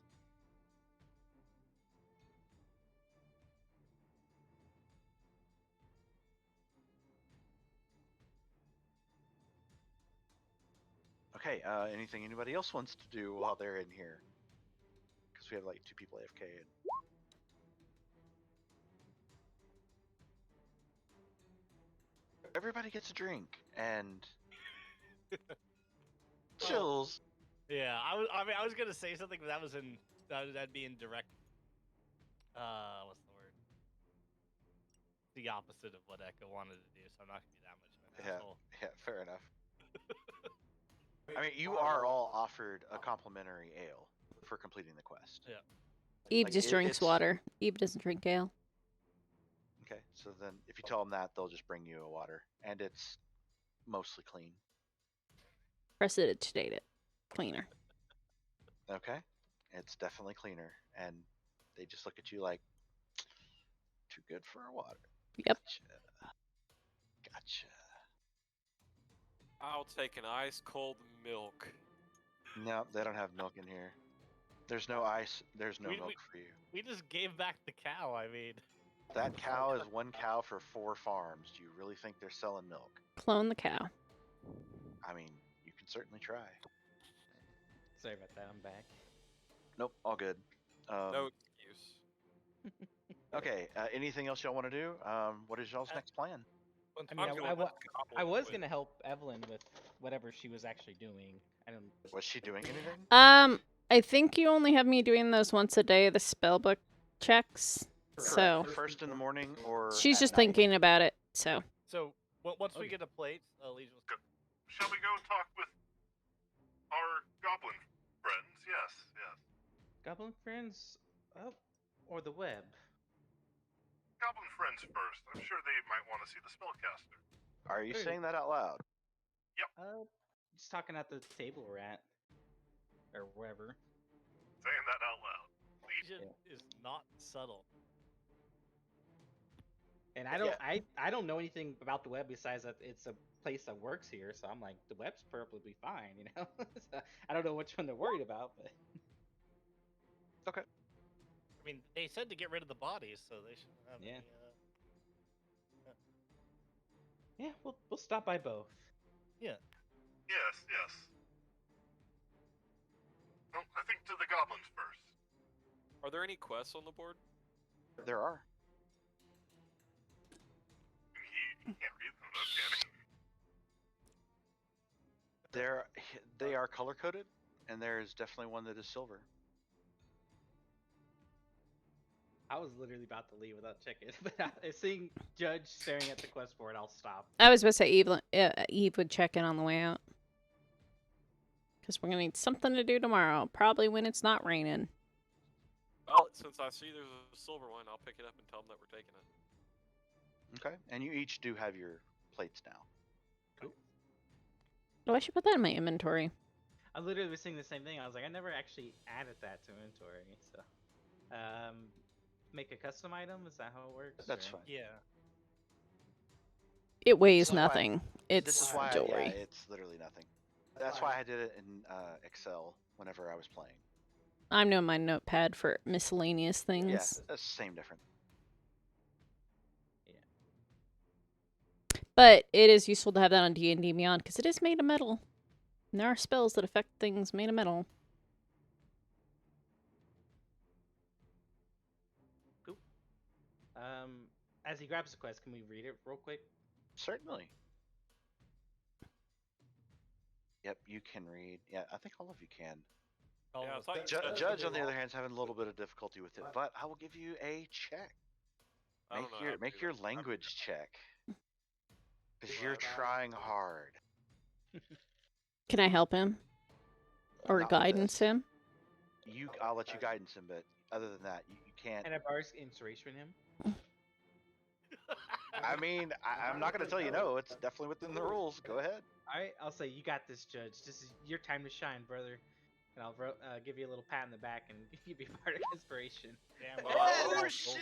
Okay, anything anybody else wants to do while they're in here? Because we have like 2 people AFK. And... Everybody gets a drink and chills. Yeah, I was gonna say something, but that'd be in direct. What's the word? The opposite of what Echo wanted to do, so I'm not gonna be that much of an asshole. Yeah, fair enough. I mean, you are all offered a complimentary ale for completing the quest. Yeah. Eve Like, just drinks it's water. Eve doesn't drink ale. okay. So then, if you tell them that, they'll just bring you a water, and it's mostly clean. Prestidigitate it. Cleaner. Okay, it's definitely cleaner, and they just look at you like too good for our water. Yep. Gotcha. I'll take an ice cold milk. No, they don't have milk in here. There's no ice. There's no milk for you. We just gave back the cow. I mean, That cow is 1 cow for 4 farms. Do you really think they're selling milk? Clone the cow. I mean, you can certainly try. Sorry about that. I'm back. Nope, all good. No excuse. Okay, anything else y'all want to do? What is y'all's next plan? I mean, I'm going I to was Goblin gonna help Evelyn with whatever she was actually doing. I don't. Was she doing anything? I think you only have me doing those once a day, the spellbook checks. So First in the morning or she's at just night? thinking about it. So once we Okay. get a plate, Legion was Shall we go talk with our goblin friends? Yes, yes. Goblin friends, or the web. Goblin friends first. I'm sure they might want to see the spellcaster. Are you Hey. saying that out loud? Just talking at the table we're at, or wherever. Saying that out loud. Legion is not subtle. And I don't know anything about the web besides that it's a place that works here. So I'm like, the web's perfectly fine, you know. So I don't know which one they're worried about, but Okay. I mean, they said to get rid of the bodies, so they shouldn't have Yeah. any. yeah, we'll stop by both. Yes, yes. Well, I think to the goblins first. Are there any quests on the board? There are. He can't read them though, can he? They are color coded, and there is definitely one that is silver. I was literally about to leave without checking, but seeing Judge staring at the quest board, I'll stop. I was about to say Eve would check in on the way out. Because we're going to need something to do tomorrow. Probably when it's not raining. Well, since I see there's a silver one, I'll pick it up and tell them that we're taking it. Okay, and you each do have your plates now. Oh, I should put that in my inventory. I literally was saying the same thing. I was like, I never actually added that to inventory. So, make a custom item. Is that how it works? That's or- fine. Yeah. It weighs This is why- nothing. This It's is why, jewelry. yeah, it's literally nothing. That's why I did it in Excel whenever I was playing. I'm doing my notepad for miscellaneous things. Yeah, that's the same difference. But it is useful to have that on D&D Beyond because it is made of metal. And there are spells that affect things made of metal. Cool. As he grabs the quest, can we read it real quick? Certainly. Yep, you can read. Yeah, I think all of you can. Yeah, I Almost. thought you Ju- said- Judge, on the other hand, is having a little bit of difficulty with it, but I will give you a check. I don't know how to Make do your that. language check. Because you're trying hard. Can I help him? Or Not with guidance this. him? I'll let you guidance him, but other than that, you can't. And I borrow inspiration from him. I mean, I'm not going to tell you no. It's definitely within the rules. Go ahead. All right, I'll say you got this, Judge. This is your time to shine, brother. And I'll give you a little pat in the back and give you part of inspiration. Damn, Well, well, I- well, Oh, well, shit!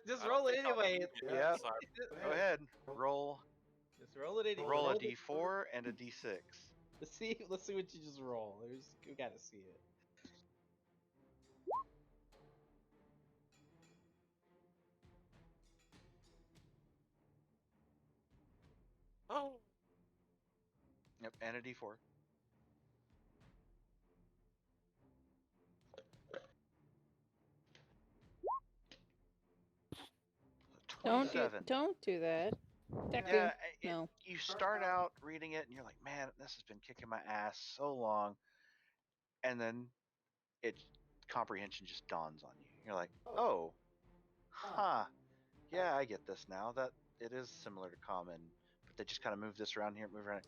Just I don't roll it think I'll anyway. give you Yep. insight. Go ahead. Roll. Just roll it anyway. Roll a it. d4 and a d6. Let's see what you just roll. We gotta see it. Oh, Yep, and a d4. Don't do that. Deku. Yeah, No. you start out reading it and you're like, man, this has been kicking my ass so long. And then comprehension just dawns on you. You're like, oh, huh. Yeah, I get this now. That it is similar to common, but they just kind of move this around here, move around.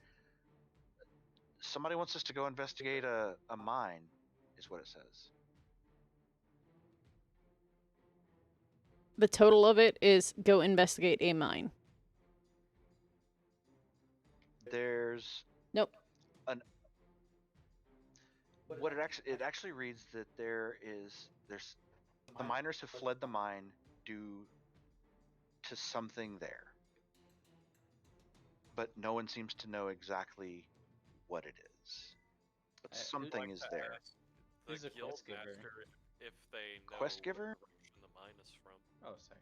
Somebody wants us to go investigate a mine, is what it says. The total of it is go investigate a mine. There's Nope. what it actually reads that there's the miners have fled the mine due to something there, but no one seems to know exactly what it is. But I'd something like is to there. ask the Who's a guild quest giver? master if they know Quest giver? what direction the mine is from. Oh, sorry.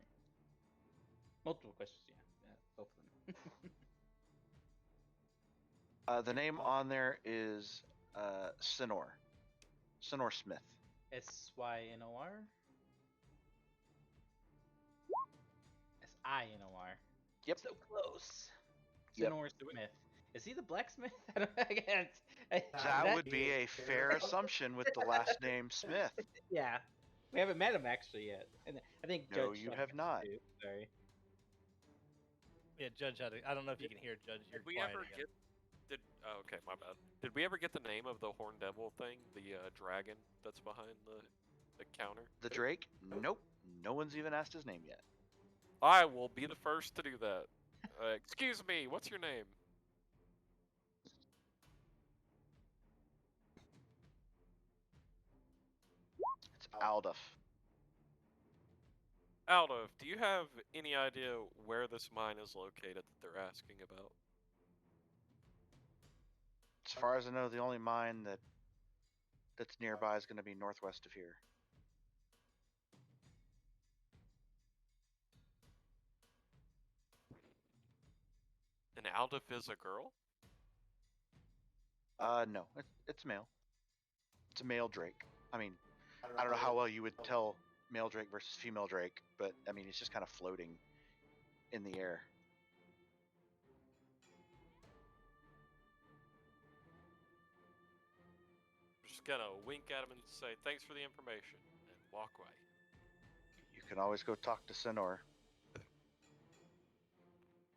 Multiple questions, yeah. Both of them. The name on there is Sinor Smith. SYNOR? SINOR. Yep. So close. Yep. Sonor Smith. Is he the blacksmith? I can't. That would be a fair assumption with the last name Smith. Yeah. We haven't met him actually yet. And I think No, Judge you saw have him not. too. Sorry. Yeah, Judge had. I don't know if you can hear Judge. You're Did we quiet ever again. get? Oh, okay, my bad. Did we ever get the name of the horn devil thing, the dragon that's behind the counter? The Drake? Nope. No one's even asked his name yet. I will be the first to do that. Excuse me, what's your name? It's Alduf. Aldov, do you have any idea where this mine is located that they're asking about? As far as I know, the only mine that's nearby is going to be northwest of here. And Aldov is a girl? No, it's male. It's a male Drake. I mean, I don't know how well you would tell male Drake versus female Drake, but I mean, it's just kind of floating in the air. I'm just gonna wink at him and say, thanks for the information, and walk away. You can always go talk to Senor.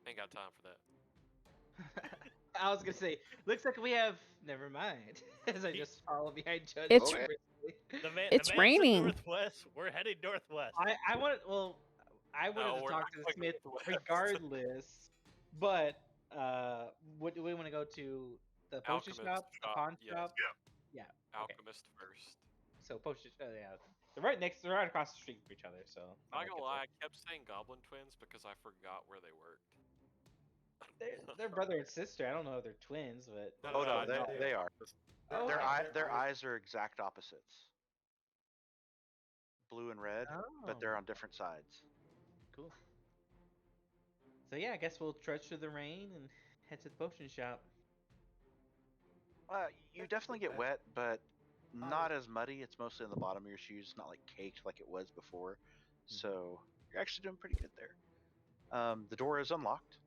Ain't got time for that. I was gonna say, looks like we have. Never mind. As I just follow behind Judge. It's- briskly. It's the man raining. said northwest. We're heading northwest. I wanted. Well, I wanted No, to we're talk not to the going Smith northwest. regardless, but what do we want to go to? The potion Alchemist shop, the pawn yes. shop. Yeah. Yeah. Okay. Alchemist first. So potion. Yeah. They're right next. They're right across the street from each other. So. Not gonna lie, I kept saying Goblin Twins because I forgot where they worked. They're brother and sister. I don't know if they're twins, but. Oh no, I know. they are. Oh, Their okay. their eyes are exact opposites. Blue and red, but they're Oh, on different sides. cool. So yeah, I guess we'll trudge through the rain and head to the potion shop. You definitely get wet, but not as muddy. It's mostly on the bottom of your shoes, not like caked like it was before. So you're actually doing pretty good there. The door is unlocked.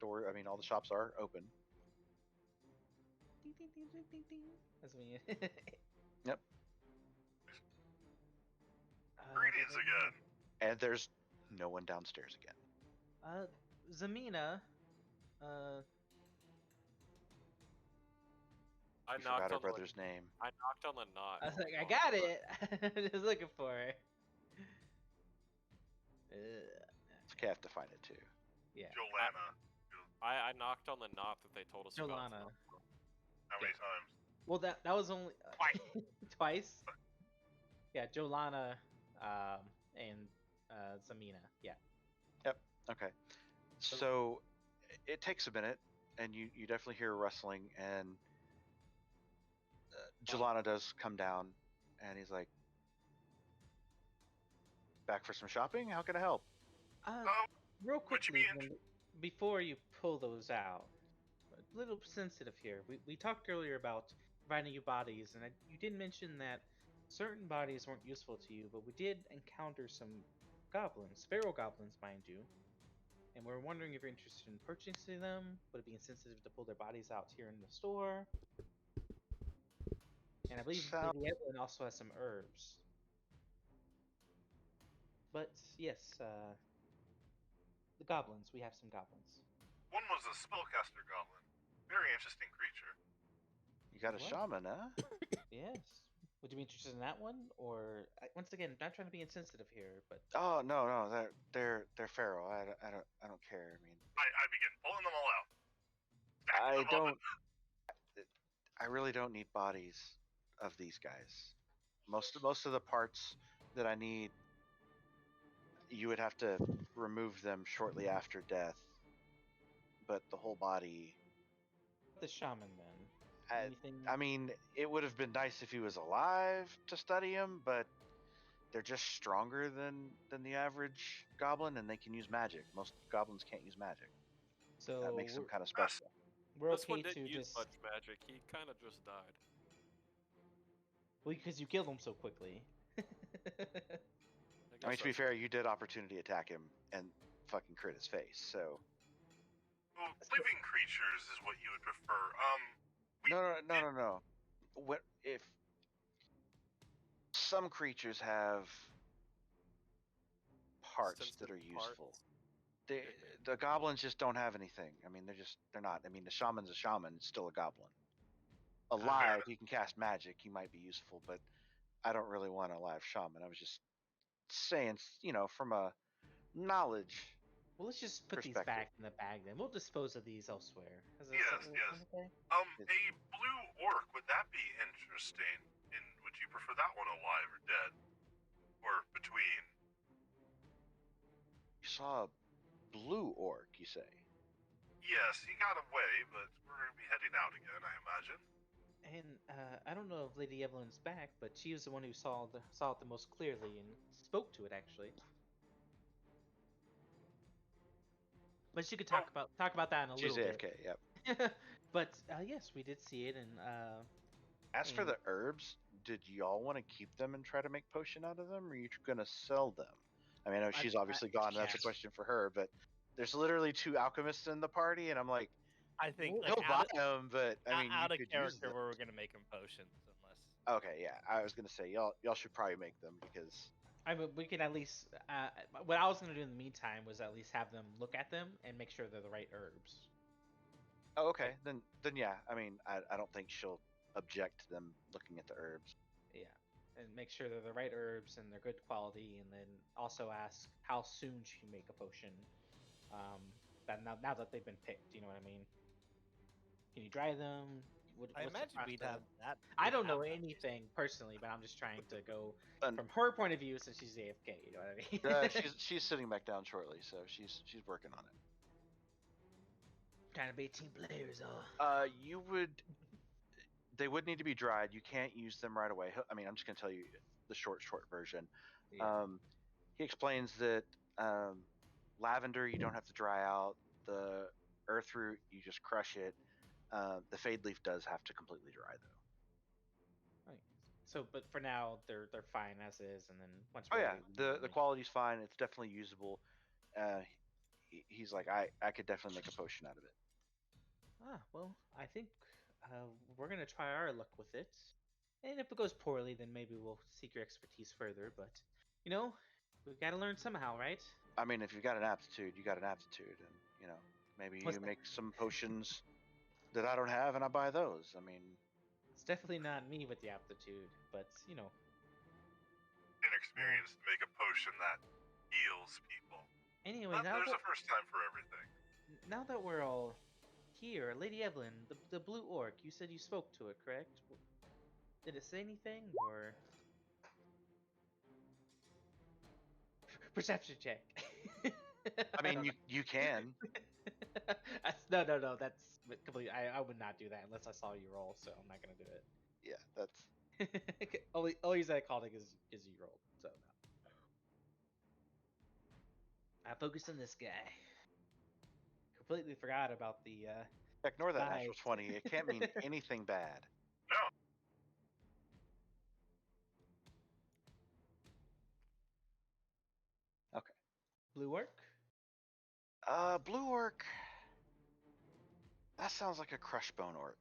I mean, all the shops are open. Ding, ding, ding, ding, ding, ding. That's me. Yep. Greetings again. And there's no one downstairs again. Zamina. I You knocked forgot her on brother's name. I knocked on the knot. I was like, I got it. Just looking for her. It's okay, I have to find it too. Yeah. Jolana. I knocked on the knot that they told us about. Jolana. How many times? Well, that was only twice. Yeah, Jolana, and Zamina. Yeah. Okay. So it takes a minute, and you definitely hear rustling, and Jelana does come down, and he's like, "Back for some shopping? How can I help?" Real would you quickly, be before you pull those out, a little sensitive here. We talked earlier about providing you bodies, and you did mention that certain bodies weren't useful to you, but we did encounter some goblins, feral goblins, mind you. And we're wondering if you're interested in purchasing them. Would it be insensitive to pull their bodies out here in the store? And I believe Lady Evelyn also has some herbs. But yes, the goblins. We have some goblins. One was a spellcaster goblin. Very interesting creature. You got a What? shaman, huh? Yes. Would you be interested in that one, or once again, not trying to be insensitive here, but Oh no, they're feral. I don't care. I mean, I begin pulling them all out. I Stacking them up. don't. I really don't need bodies of these guys. Most of the parts that I need, you would have to remove them shortly after death. But the whole body. the shaman then. Anything? I mean, it would have been nice if he was alive to study him, but they're just stronger than the average goblin, and they can use magic. Most goblins can't use magic. So That makes them kind of special. we're This okay one to didn't use just much magic. He kind of just died. well, because you killed him so quickly. I mean, to be fair, you did opportunity attack him and fucking crit his face. So Well, living creatures is what you would prefer. no. What if some creatures have parts that are Sensitive parts. useful? The goblins just don't have anything. I mean, they're not. I mean, the shaman's a shaman. It's still a goblin. Alive, he can cast magic. He might be useful, but I don't really want a live shaman. I was just saying, from a knowledge. Well, let's just put these Perspective. back in the bag then. We'll dispose of these elsewhere. Yes. Okay? A blue orc, would that be interesting? And would you prefer that one alive or dead? Or between? You saw a blue orc, you say? Yes, he got away, but we're going to be heading out again, I imagine. And I don't know if Lady Evelyn's back, but she was the one who saw it the most clearly and spoke to it actually. But she could talk about that in a She's little AFK, bit. yep. But yes, we did see it, and As for the herbs, did y'all want to keep them and try to make potion out of them, or are you gonna sell them? I mean, I know she's obviously gone. That's a question for her, but there's literally 2 alchemists in the party, and I'm like, I think Well, like, he'll buy them, but I mean, out you of could use character them. where we're gonna make him potions unless. Okay, yeah, I was gonna say y'all should probably make them because I mean, we could at least. What I was gonna do in the meantime was at least have them look at them and make sure they're the right herbs. Oh, okay. Then yeah. I mean, I don't think she'll object to them looking at the herbs. Yeah, and make sure they're the right herbs and they're good quality, and then also ask how soon she can make a potion. That now that they've been picked, you know what I mean? Can you dry them? I What's the imagine we'd process? have that. I we'd don't know have that anything personally, but I'm just trying to go And from her point of view since she's AFK. You know what I mean? she's sitting back down shortly, so she's working on it. Trying to be team players, oh. You would. They would need to be dried. You can't use them right away. I mean, I'm just gonna tell you the short version. Yeah. He explains that lavender you don't have to dry out. The earth root you just crush it. The fade leaf does have to completely dry though. Right. So, but for now they're fine as is, and then once Oh we're yeah, ready, the quality's fine. It's definitely usable. He's like, I could definitely make a potion out of it. Well, I think we're gonna try our luck with it, and if it goes poorly, then maybe we'll seek your expertise further. But you know, we gotta learn somehow, right? I mean, if you've got an aptitude, you got an aptitude, and you know, maybe What's you that? make some potions that I don't have, and I buy those. I mean, It's definitely not me with the aptitude, but you know, Inexperienced to make a potion that heals people. anyway, But there's a first time for everything. now that we're all here, Lady Evelyn, the blue orc, you said you spoke to it, correct? Did it say anything, or perception check? I mean, you can. No. That's completely. I would not do that unless I saw you roll. So I'm not gonna do it. Yeah, that's. only reason I called it is you rolled. So no. I focused on this guy. Completely forgot about the. Ignore that natural Nice. 20. It can't mean anything bad. No. Okay. Blue orc. Blue orc. That sounds like a crushbone orc.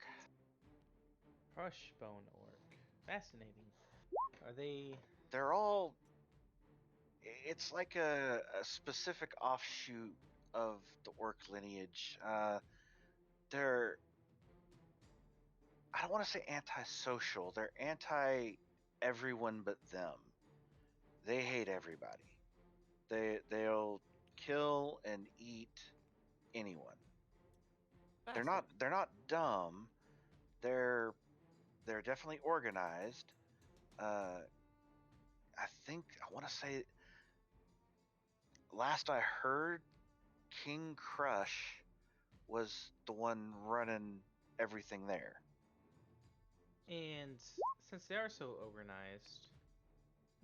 Crushbone orc. Fascinating. Are they? They're all. It's like a specific offshoot of the orc lineage. They're. I don't want to say antisocial. They're anti everyone but them. They hate everybody. They'll kill and eat anyone. They're not dumb. They're definitely organized. I think I want to say last I heard, King Crush was the one running everything there. And since they are so organized,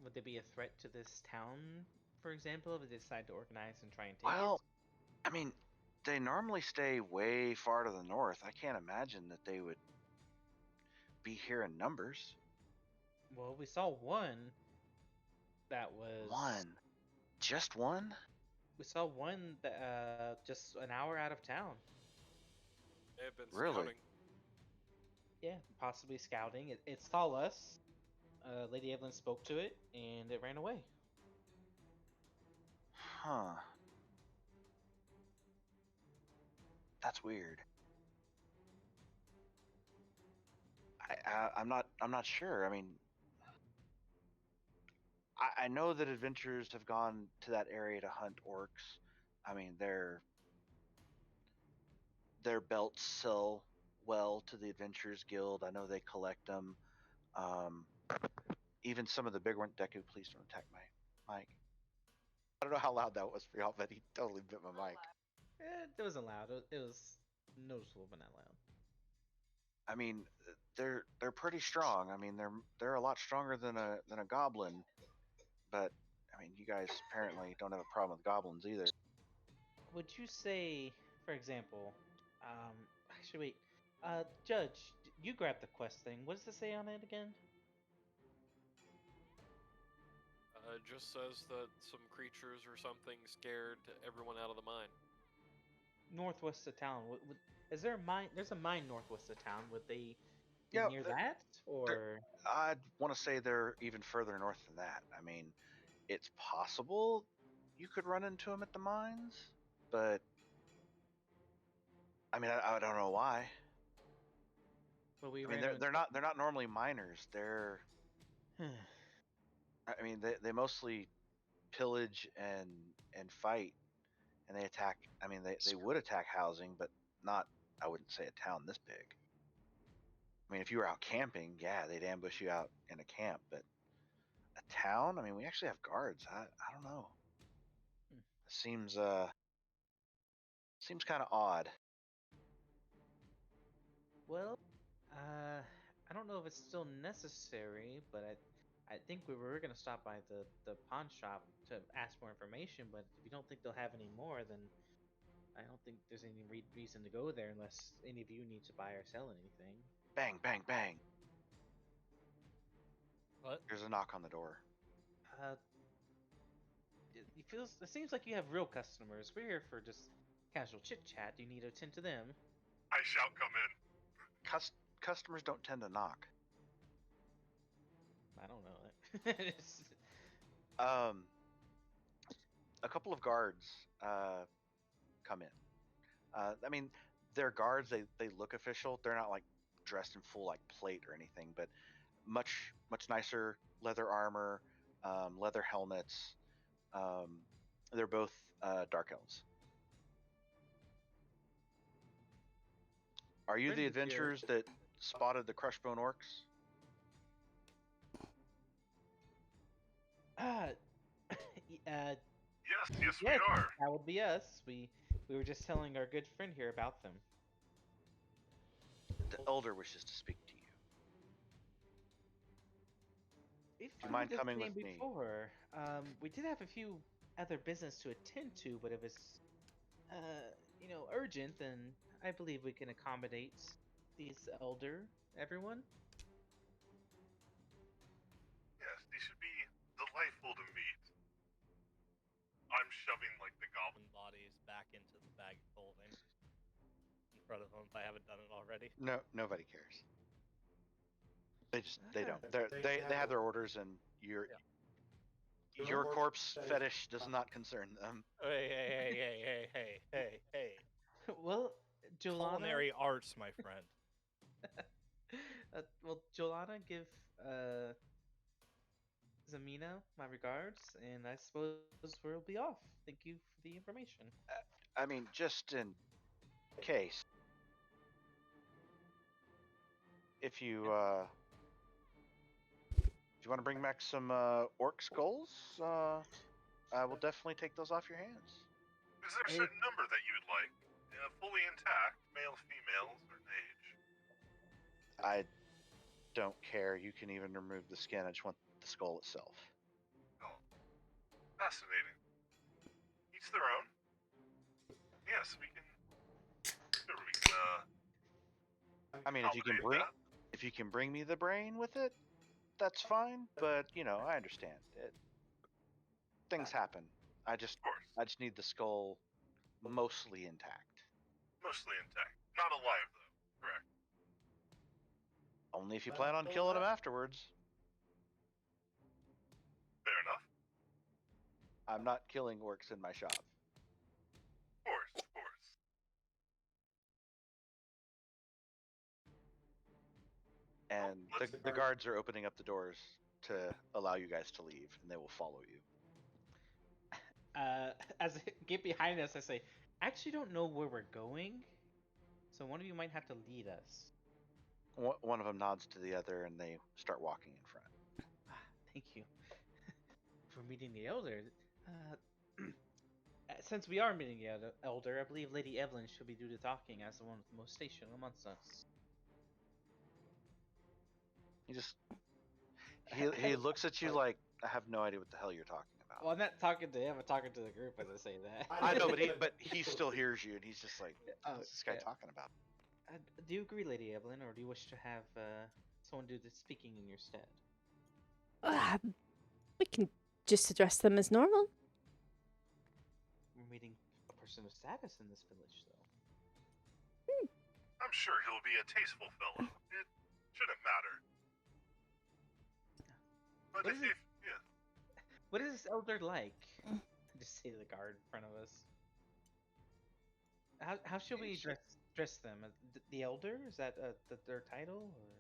would they be a threat to this town, for example, if they decide to organize and try and take Well, I mean, they normally stay way far to the north. I can't imagine that they would be here in numbers. it? Well, we saw one that was One. Just one? We saw one that just an hour out of town. They've been Really? scouting. Yeah, possibly scouting. It saw us. Lady Evelyn spoke to it, and it ran away. Huh. That's weird. I'm not sure. I mean, I know that adventurers have gone to that area to hunt orcs. I mean, their belts sell well to the Adventurers Guild. I know they collect them. Even some of the bigger ones. Deku, please don't attack my mic. I don't know how loud that was for y'all, but he totally bit my mic. It wasn't loud. It was noticeable, but not loud. I mean, they're pretty strong. I mean, they're a lot stronger than a goblin. But I mean, you guys apparently don't have a problem with goblins either. Would you say, for example, actually wait, Judge, you grabbed the quest thing. What does it say on it again? It just says that some creatures or something scared everyone out of the mine. Northwest of town. Is there a mine? There's a mine northwest of town. Would they be Yeah, near that, or? I'd want to say they're even further north than that. I mean, it's possible you could run into them at the mines, but I mean, I don't know why. But we I mean, ran they're not normally miners. They're I mean, they mostly pillage and fight, and they attack. I mean, they would attack housing, but not. I wouldn't say a town this big. I mean, if you were out camping, yeah, they'd ambush you out in a camp, but a town. I mean, we actually have guards. I don't know. Hmm. It seems kind of odd. Well, I don't know if it's still necessary, but I think we were gonna stop by the pawn shop to ask more information. But if you don't think they'll have any more, then I don't think there's any reason to go there unless any of you need to buy or sell anything. Bang, bang, bang. What? There's a knock on the door. It seems like you have real customers. We're here for just casual chit chat. You need to attend to them. I shout, come in. Customers don't tend to knock. I don't know. A couple of guards come in. I mean, they're guards. They look official. They're not like dressed in full like plate or anything, but much nicer leather armor, leather helmets. They're both dark elves. Are you the Friends of yours. adventurers that spotted the Crushbone orcs? uh, Yes, yes, yes, we are. that would be us. We were just telling our good friend here about them. The elder wishes to speak to you. We've Do you mind this coming name with me? before. We did have a few other business to attend to, but it was, urgent, and I believe we can accommodate these everyone. Yes, these should be delightful to meet. I'm shoving like the goblin. Bodies back into the bag of holding in front of them if I haven't done it already. No, nobody cares. They don't. Ah. They have their orders, and your corpse fetish does not concern them. Hey. Well, Jolana. Culinary arts, my friend. Jolana, give Zamina my regards, and I suppose we'll be off. Thank you for the information. I mean, just in case, if you want to bring back some orc skulls, I will definitely take those off your hands. Is there a certain number that you would like? Fully intact, male, females, or age? I don't care. You can even remove the skin. I just want the skull itself. Oh, fascinating. Each their own. Yes, we can. Sure, we can. I mean, accommodate that. if you can bring me the brain with it, that's fine. But I understand it. Things happen. Of course, I just need the skull mostly intact. mostly intact, not alive though. Correct. Only if you plan on killing them afterwards. Fair enough. I'm not killing orcs in my shop. Of course. And the guards are opening up the doors to allow you guys to leave, and they will follow you. As I get behind us, I say, I actually don't know where we're going, so one of you might have to lead us. One of them nods to the other, and they start walking in front. Thank you for meeting the elder. Since we are meeting the elder, I believe Lady Evelyn should be due to talking as the one with the most station amongst us. He looks at you like, I have no idea what the hell you're talking about. Well, I'm not talking to him. I'm talking to the group as I say that. I know, but he still hears you, and he's just like, what's this guy talking about? Do you agree, Lady Evelyn, or do you wish to have someone do the speaking in your stead? We can just address them as normal. We're meeting a person of status in this village, though. I'm sure he'll be a tasteful fellow. It shouldn't matter. But What if, is it? yeah. What is this elder like? Just say the guard in front of us. How should we dress them? The elder? Is that their title? Or?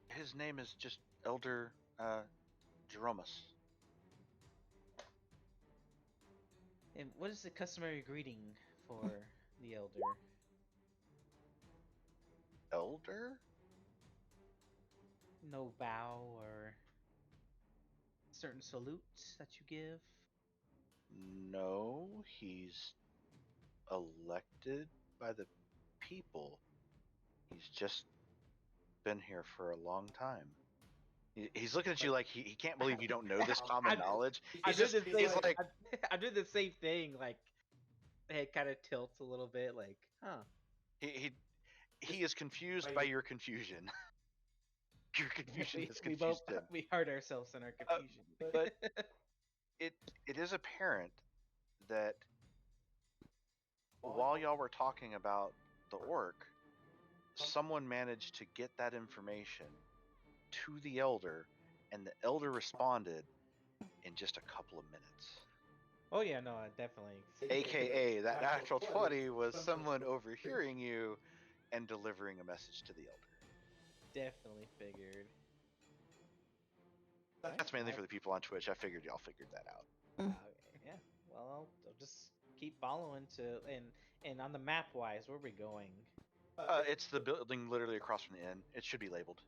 His name is just Elder Jeromus. And what is the customary greeting for the elder? Elder? No bow or certain salutes that you give? No, he's elected by the people. He's just been here for a long time. He's looking at you like he can't believe you don't know this common knowledge. I'm doing He's the same thing. Like, head kind of tilts a little bit. Like, huh? he is confused by your confusion. Your confusion has confused him. We hurt ourselves in our confusion. But it is apparent that while y'all were talking about the orc, someone managed to get that information to the elder, and the elder responded in just a couple of minutes. Oh yeah, no, I definitely. AKA, that natural 20 was someone overhearing you and delivering a message to the elder. Definitely figured. That's mainly for the people on Twitch. I figured y'all figured that out. Okay, yeah. Well, I'll just keep following and on the map wise, where are we going? It's the building literally across from the inn. It should be labeled.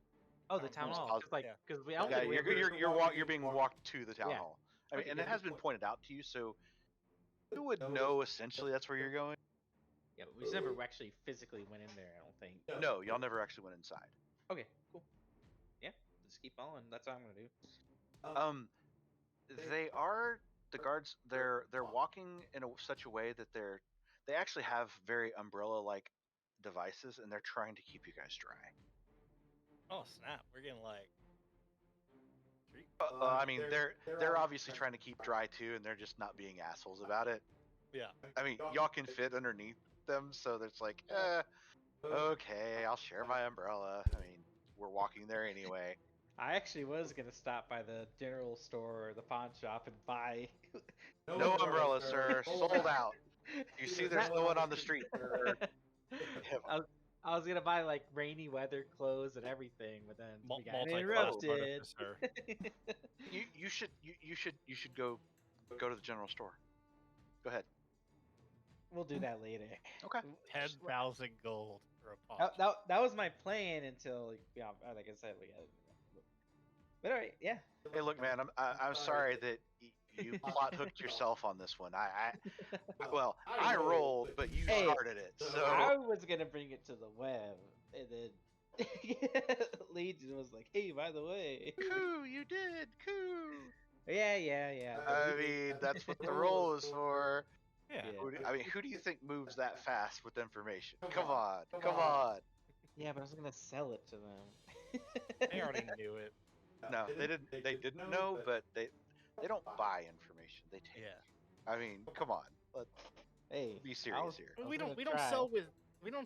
Oh, the town hall. Because we all Yeah, you're being walked to the town hall. I mean, and it has been pointed out to you, so you would know essentially that's where you're going. Yeah, but we just never actually physically went in there. I don't think. No, y'all never actually went inside. Okay, cool. Yeah, just keep following. That's what I'm gonna do. They are the guards. They're walking in such a way that they actually have very umbrella-like devices, and they're trying to keep you guys dry. Oh snap! We're getting like. I mean, they're obviously trying to keep dry too, and they're just not being assholes about it. Yeah. I mean, y'all can fit underneath them, so there's like, okay, I'll share my umbrella. I mean, we're walking there anyway. I actually was gonna stop by the general store or the pawn shop and buy. No umbrella, sir. Sold out. You see, there's no one on the street. I was gonna buy like rainy weather clothes and everything, but then we got Multi-class interrupted. You should go to the general store. Go ahead. We'll do that later. Okay. 10,000 gold for a pawn. That was my plan until like I said, we got. But all right, yeah. Hey, look, man, I'm sorry that you plot hooked yourself on this one. I rolled, but you started it. So I was gonna bring it to the web, and then Legion was like, "Hey, by the way, coo, you did, coo." Yeah. I mean, that's what the roll is for. Yeah. Who do you think moves that fast with information? Come on. Yeah, but I was gonna sell it to them. They already knew it. No, they didn't. They didn't know, but they don't buy information. They take. Yeah. I mean, come on. Let's be serious here. We don't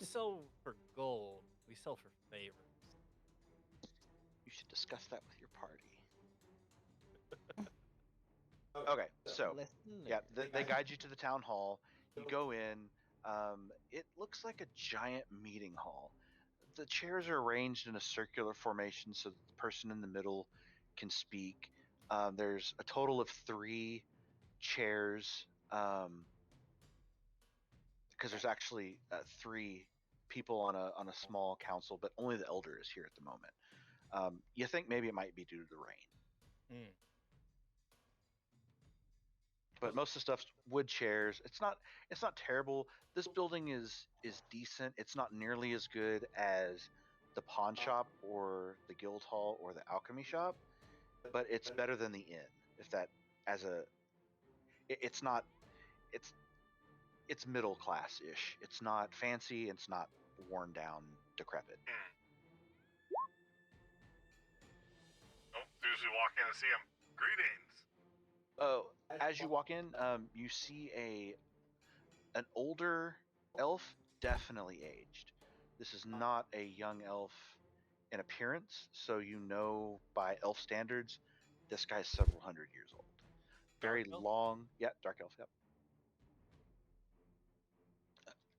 sell for gold. We sell for favors. You should discuss that with your party. Okay, so yeah, they guide you to the town hall. You go in. It looks like a giant meeting hall. The chairs are arranged in a circular formation so that the person in the middle can speak. There's a total of 3 chairs because there's actually 3 people on a small council, but only the elder is here at the moment. You think maybe it might be due to the rain. But most of the stuff's wood chairs. It's not terrible. This building is decent. It's not nearly as good as the pawn shop or the guild hall or the alchemy shop, but it's better than the inn. It's middle class ish. It's not fancy. It's not worn down, decrepit. Oh, usually walk in and see him. Greetings. Oh, as you walk in, you see an older elf, definitely aged. This is not a young elf. in appearance, so you know by elf standards, this guy's several hundred years old. Very Dark elf? long. Yeah, dark elf. Yep.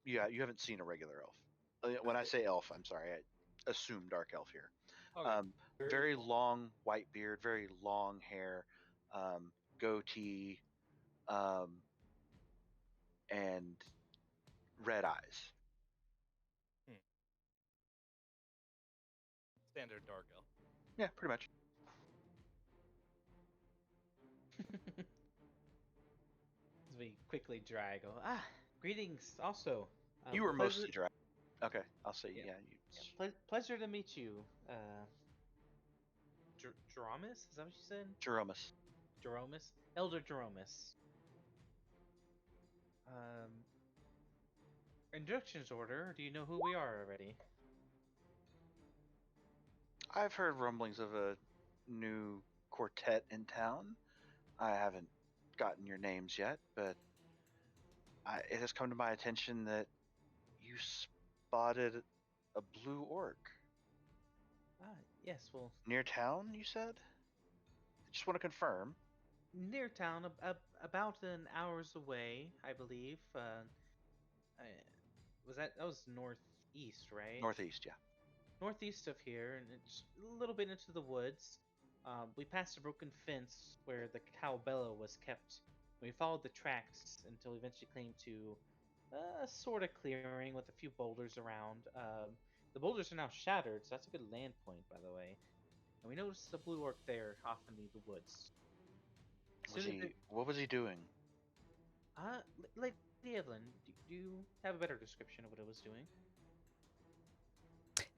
Yeah, you haven't seen a regular elf. When I say elf, I'm sorry. I assume dark elf here. Okay. Very long white beard, very long hair, goatee, and red eyes. Standard dark elf. Yeah, pretty much. As we quickly dry, go. Greetings. Also, You were pleasure. mostly dry. Okay, I'll say Yeah. yeah. Pleasure to meet you. Jeromus? Is that what you said? Jeromus. Jeromus? Elder Jeromus. Instructions order. Do you know who we are already? I've heard rumblings of a new quartet in town. I haven't gotten your names yet, but it has come to my attention that you spotted a blue orc Yes. Well, near town. You said. I just want to confirm. near town, about an hour's away, I believe. I, that was northeast, right? Northeast, yeah. Northeast of here, and it's a little bit into the woods. We passed a broken fence where the cow Bella was kept. We followed the tracks until we eventually came to a sort of clearing with a few boulders around. The boulders are now shattered, so that's a good land point, by the way. And we noticed a blue orc there off in the woods. What was he doing? Lady Evelyn, do you have a better description of what it was doing?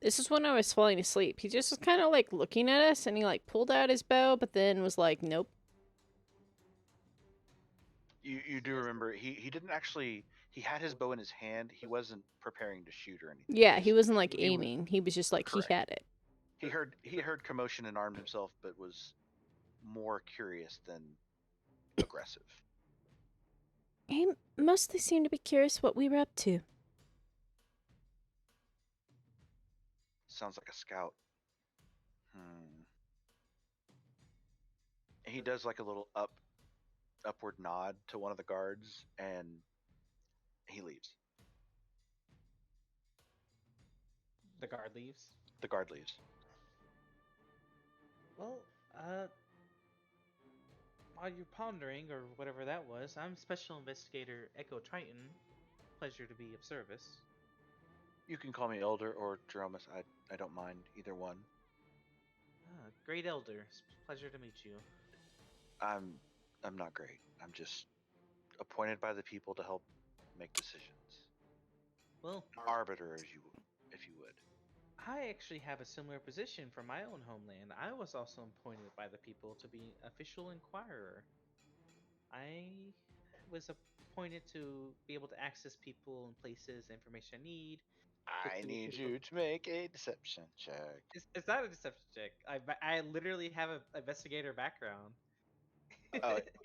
This is when I was falling asleep. He just was kind of like looking at us, and he like pulled out his bow, but then was like, "Nope." You do remember he didn't actually he had his bow in his hand. He wasn't preparing to shoot or anything. Yeah, he wasn't like he was- aiming. He was just like Correct. he had it. He heard commotion and armed himself, but was more curious than aggressive. He mostly seemed to be curious what we were up to. Sounds like a scout. He does like a little upward nod to one of the guards, and he leaves. The guard leaves. The guard leaves. Well, while you're pondering, or whatever that was, I'm Special Investigator Echo Triton. Pleasure to be of service. You can call me Elder or Jeromus. I don't mind either one. Great Elder. Pleasure to meet you. I'm not great. I'm just appointed by the people to help make decisions. Well, Arbiter, if you would. I actually have a similar position for my own homeland. I was also appointed by the people to be official inquirer. I was appointed to be able to access people and places, information I need. I need you to make a deception check. It's not a deception check. I literally have an investigator background.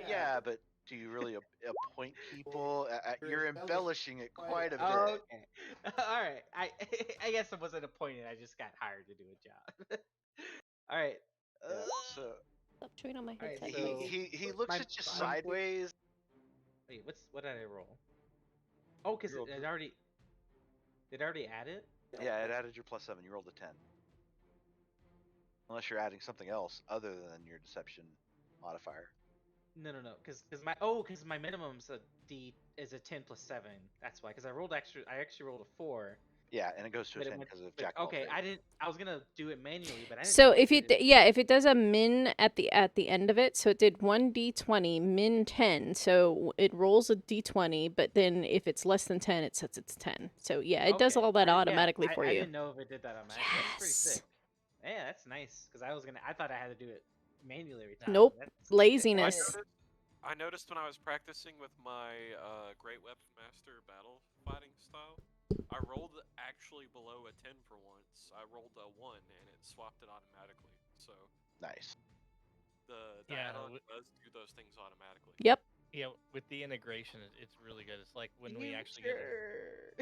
Yeah, but do you really appoint people? You're embellishing it quite a bit. Okay. All right. I guess I wasn't appointed. I just got hired to do a job. All right. Yeah, so Stop chewing on my Alright, headset. so- he looks my- at you my- sideways. Wait, what did I roll? Oh, because You rolled it already. Did I already add it? Yeah, it added your +7. You rolled a 10. Unless you're adding something else other than your deception modifier. No, because my minimum's is a 10 plus 7. That's why. Because I actually rolled a 4. Yeah, and it goes to a But it 10 went- because of but- Jack of all okay, trades. I was gonna do it manually, but I didn't. So know if it if it does a min at the end of it, so it did 1d20 min 10, so it rolls a d20, but then if it's less than 10, it sets its 10. So yeah, it does Okay, all that yeah, automatically for I you. didn't know if it did that automatically. That's pretty Yes. sick. Yeah, that's nice. Because I thought I had to do it manually every time. Nope. That's- Laziness. I noticed when I was practicing with my Great Weapon Master battle fighting style, I rolled actually below a 10 for once. I rolled a 1 and it swapped it automatically. So Nice. the Yeah, add-on does do those things automatically. Yep. with the integration, it's really good. It's like when we actually Future.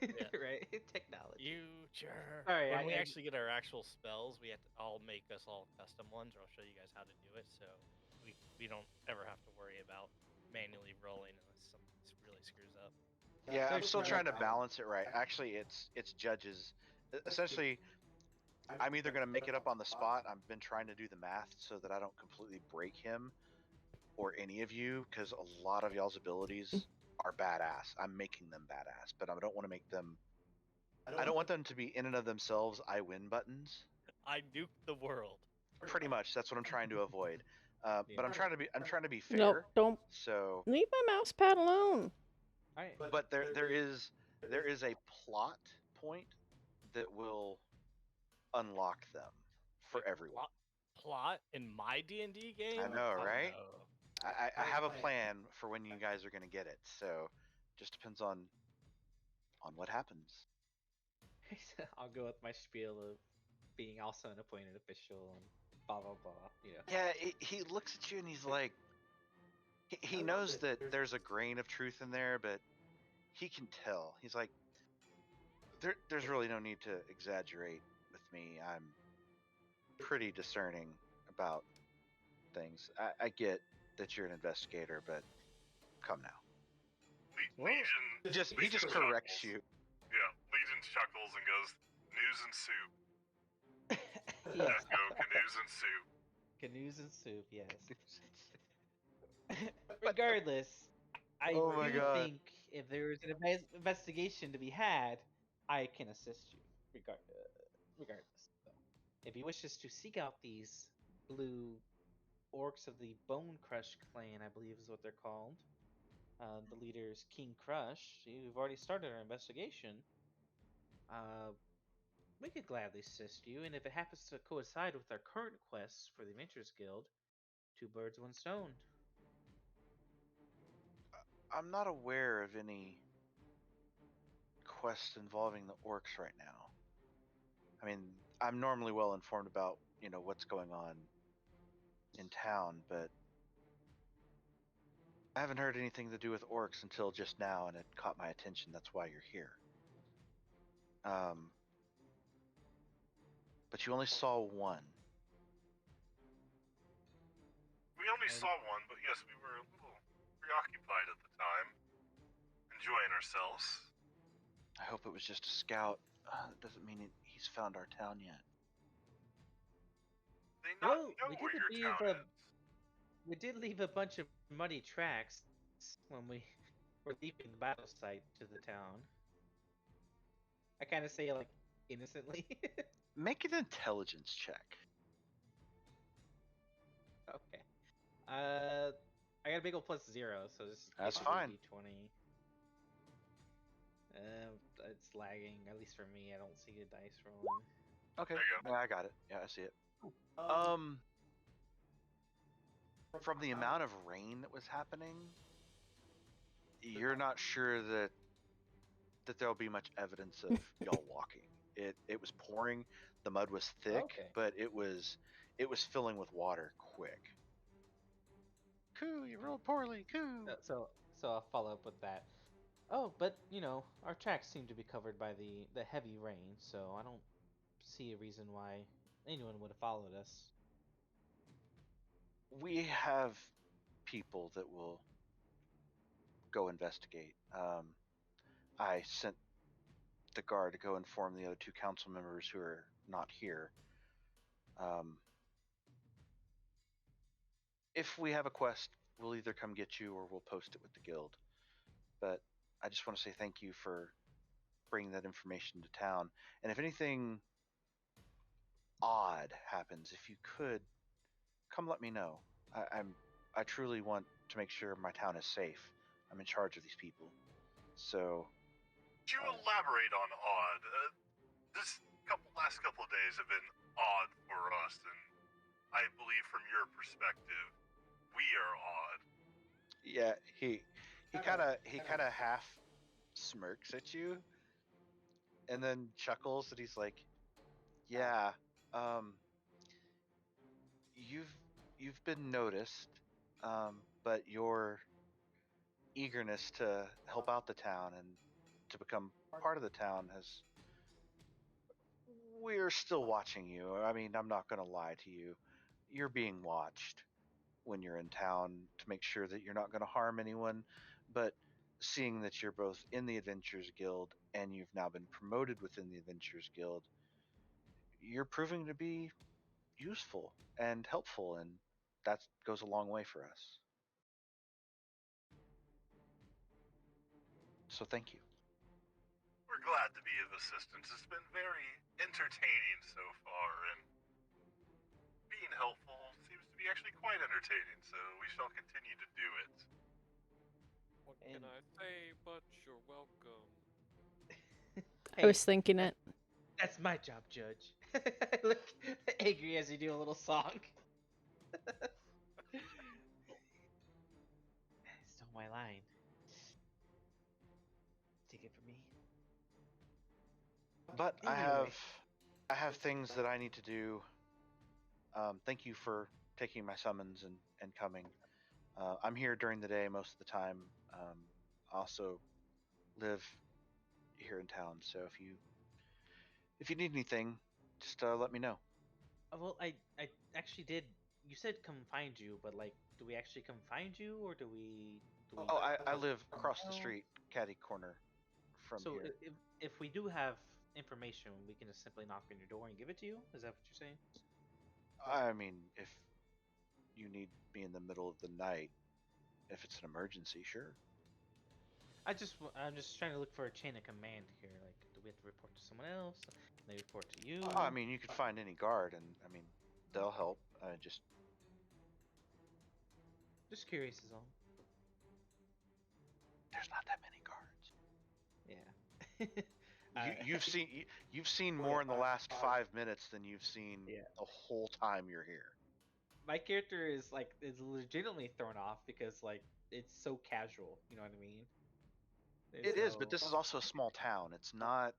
Yeah. Right? Technology. Future. Sorry, When we I- actually get our actual spells, we have to all make us all custom ones, or I'll show you guys how to do it, so we don't ever have to worry about manually rolling unless something really screws up. Yeah, I'm There's still no trying to problem. balance it right. Actually, it's judges. Essentially, I'm either going to make it up on the spot. I've been trying to do the math so that I don't completely break him or any of you, because a lot of y'all's abilities are badass. I'm making them badass, but I don't want to make them. I don't want them to be in and of themselves I win buttons. I nuked the world. Pretty much, that's what I'm trying to avoid. But I'm trying to be fair. Nope, don't So, leave my mouse pad alone. All right. but there is a plot point that will unlock them for Wait, everyone. Plot in my D&D game? I know, Oh, right? no. I have a plan for when you guys are going to get it. So, just depends on what happens. I'll go with my spiel of being also an appointed official and blah blah blah. You know. Yeah, he looks at you and he's like, he knows that there's a grain of truth in there, but he can tell. He's like, there's really no need to exaggerate with me. I'm pretty discerning about things. I get that you're an investigator, but come now. Well, Legion. He just Legion corrects chuckles. you. Yeah, Legion chuckles and goes, "News and soup. yes. Echo, canoes and soup." Canoes and soup. Yes. Regardless, I Oh my do God. think if there is an investigation to be had, I can assist you. Regardless, so, if he wishes to seek out these blue orcs of the Bone Crush clan, I believe is what they're called. The leader's King Crush. We've already started our investigation. We could gladly assist you, and if it happens to coincide with our current quests for the Adventurers Guild, two birds, one stone. I'm not aware of any quests involving the orcs right now. I mean, I'm normally well informed about, what's going on in town, but I haven't heard anything to do with orcs until just now, and it caught my attention. That's why you're here. But you only saw one. We only saw one, but yes, we were a little preoccupied at the time, enjoying ourselves. I hope it was just a scout. That doesn't mean he's found our town yet. They not Well, know we where did your leave town is. we did leave a bunch of muddy tracks when we were leaving the battle site to the town. I kind of say it, like, innocently. Make an intelligence check. Okay. I got a big old +0, so this That's is fine. D20. It's lagging, at least for me. I don't see the dice rolling. Okay. There you go. Yeah, I got it. Yeah, I see it. From the amount of rain that was happening, you're not sure that there'll be much evidence of y'all walking. It was pouring, the mud was thick, Okay. but it was filling with water quick. Coo, you rolled poorly. Coo. So I'll follow up with that. Oh, but our tracks seem to be covered by the heavy rain, so I don't see a reason why anyone would have followed us. We have people that will go investigate. I sent the guard to go inform the other two council members who are not here. If we have a quest, we'll either come get you or we'll post it with the guild. But I just want to say thank you for bringing that information to town. And if anything odd happens, if you could, come let me know. I truly want to make sure my town is safe. I'm in charge of these people. So Could you elaborate on odd? This last couple of days have been odd for us, and I believe from your perspective, we are odd. yeah, he kind of half smirks at you, and then chuckles, and he's like, "Yeah, you've been noticed, but you're eagerness to help out the town and to become part of the town has. We're still watching you. I mean, I'm not going to lie to you. You're being watched when you're in town to make sure that you're not going to harm anyone. But seeing that you're both in the Adventurers Guild and you've now been promoted within the Adventurers Guild, you're proving to be useful and helpful, and that goes a long way for us. So thank you. We're glad to be of assistance. It's been very entertaining so far, and being helpful seems to be actually quite entertaining, so we shall continue to do it. What can I say but you're welcome? I was thinking it. That's my job, Judge. Look angry as you do a little song. Stole my line. Take it from me. But Anyway. I have things that I need to do. Thank you for taking my summons and coming. I'm here during the day most of the time. I also live here in town, so if you need anything, just let me know. Well, I actually did. You said come find you, but like, do we actually come find you, or do we? Oh, I live across the street, catty corner from So here. if we do have information, we can just simply knock on your door and give it to you. Is that what you're saying? I mean, if you need me in the middle of the night, if it's an emergency, sure. I'm just trying to look for a chain of command here. Like, do we have to report to someone else? Can they report to you? Oh, I mean, you could find any guard, and I mean, they'll help. Just curious is all. there's not that many guards. Yeah. You've seen more in the last 5 minutes than you've seen Yeah. the whole time you're here. My character is legitimately thrown off because like it's so casual. You know what I mean? It is, but this is also a small town. It's not.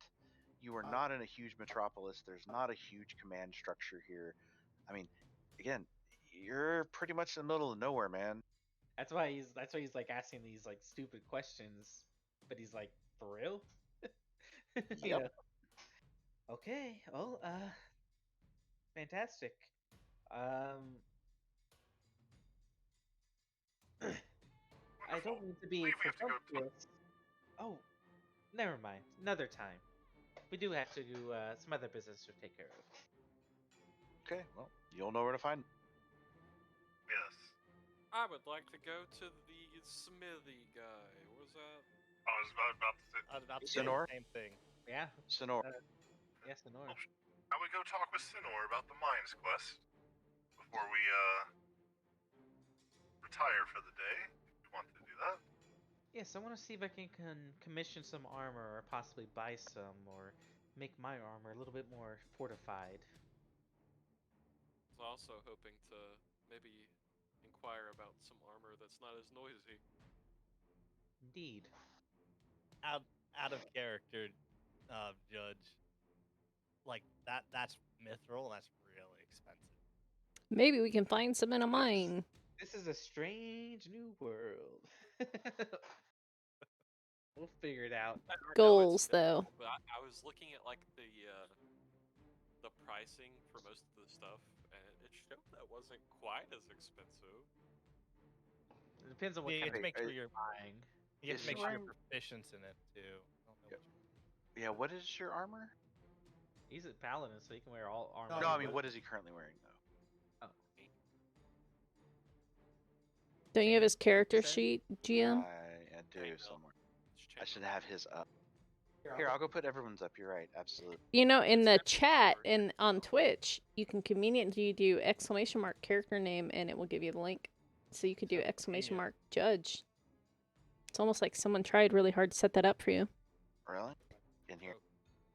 You are not in a huge metropolis. There's not a huge command structure here. I mean, again, you're pretty much in the middle of nowhere, man. That's why he's like asking these like stupid questions, but he's like, for real? You Yep. know? Okay. Well, fantastic. Um, I don't mean to be believe we have to go presumptuous. Oh, never mind. Another time. We do have to do some other business to take care of. Okay, well, you'll know where to find. Yes. I would like to go to the smithy guy. What was that? I was about to say, I was about to say Sinor? the same thing. Yeah. Sinor. Yes, Lenore. I would go talk with Sinor about the mines quest before we retire for the day. If you want to do that. Yes, I want to see if I can commission some armor, or possibly buy some, or make my armor a little bit more fortified. I was also hoping to maybe inquire about some armor that's not as noisy. Indeed. Out of character, Judge. Like that's mithril. That's really expensive. Maybe we can find some in a mine. This is a strange new world. We'll figure it out. I know it's Goals, though. difficult, But I was looking at like the pricing for most of the stuff, and it showed that wasn't quite as expensive. It depends on what You kind have to of make sure you're buying. you have to Is make your sure you're arm- proficient in it too. I don't know Yep. what you- Yeah, what is your armor? He's a paladin, so he can wear all armor. No, I mean, what is he currently wearing, though? Don't you have his character Said? sheet, GM? I do know. somewhere. It's I changed. should have his up. Here, I'll go put everyone's up. You're right, absolutely. You know, in the It's chat different. and on Twitch, you can conveniently do exclamation mark character name and it will give you the link. So you could do exclamation mark judge. It's almost like someone tried really hard to set that up for you Really? In here.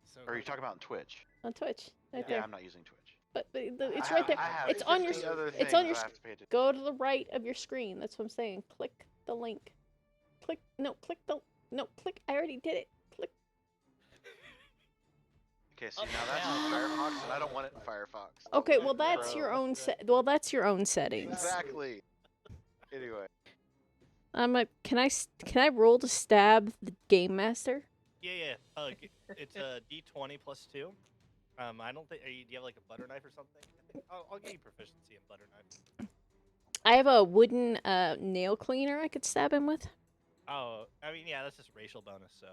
So Or are you talking about on Twitch? on Twitch, right Yeah, there. I'm not using Twitch. But it's I right have- there. I have It's on your. 50 other It's on things your. I have to pay attention. Go to the right of your screen. That's what I'm saying. Click the link. Click. No. Click the. No. Click. I already did it. Click. Okay, see, now that's in Firefox, and I don't want it in Firefox. Okay. Well, that's Bro. your own set. Well, that's your own settings. Exactly. Anyway. I'm like, can I roll to stab the game master? Yeah. It's a D20 plus 2. I don't think. Do you have like a butter knife or something? I think I'll give you proficiency in butter knife. I have a wooden nail cleaner I could stab him with. Oh, I mean, yeah, that's just racial bonus. So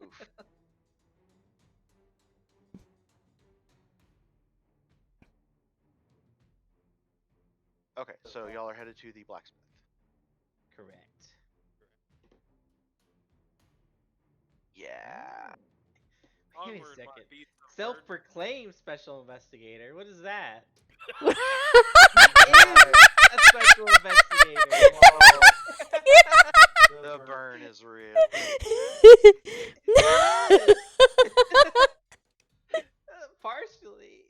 Oof. Okay, so y'all are headed to the blacksmith. Correct. Yeah. Give me a Onward, my second. beast of burden. Self-proclaimed special investigator. What is that? Yeah. A special investigator. The burn is real. Partially.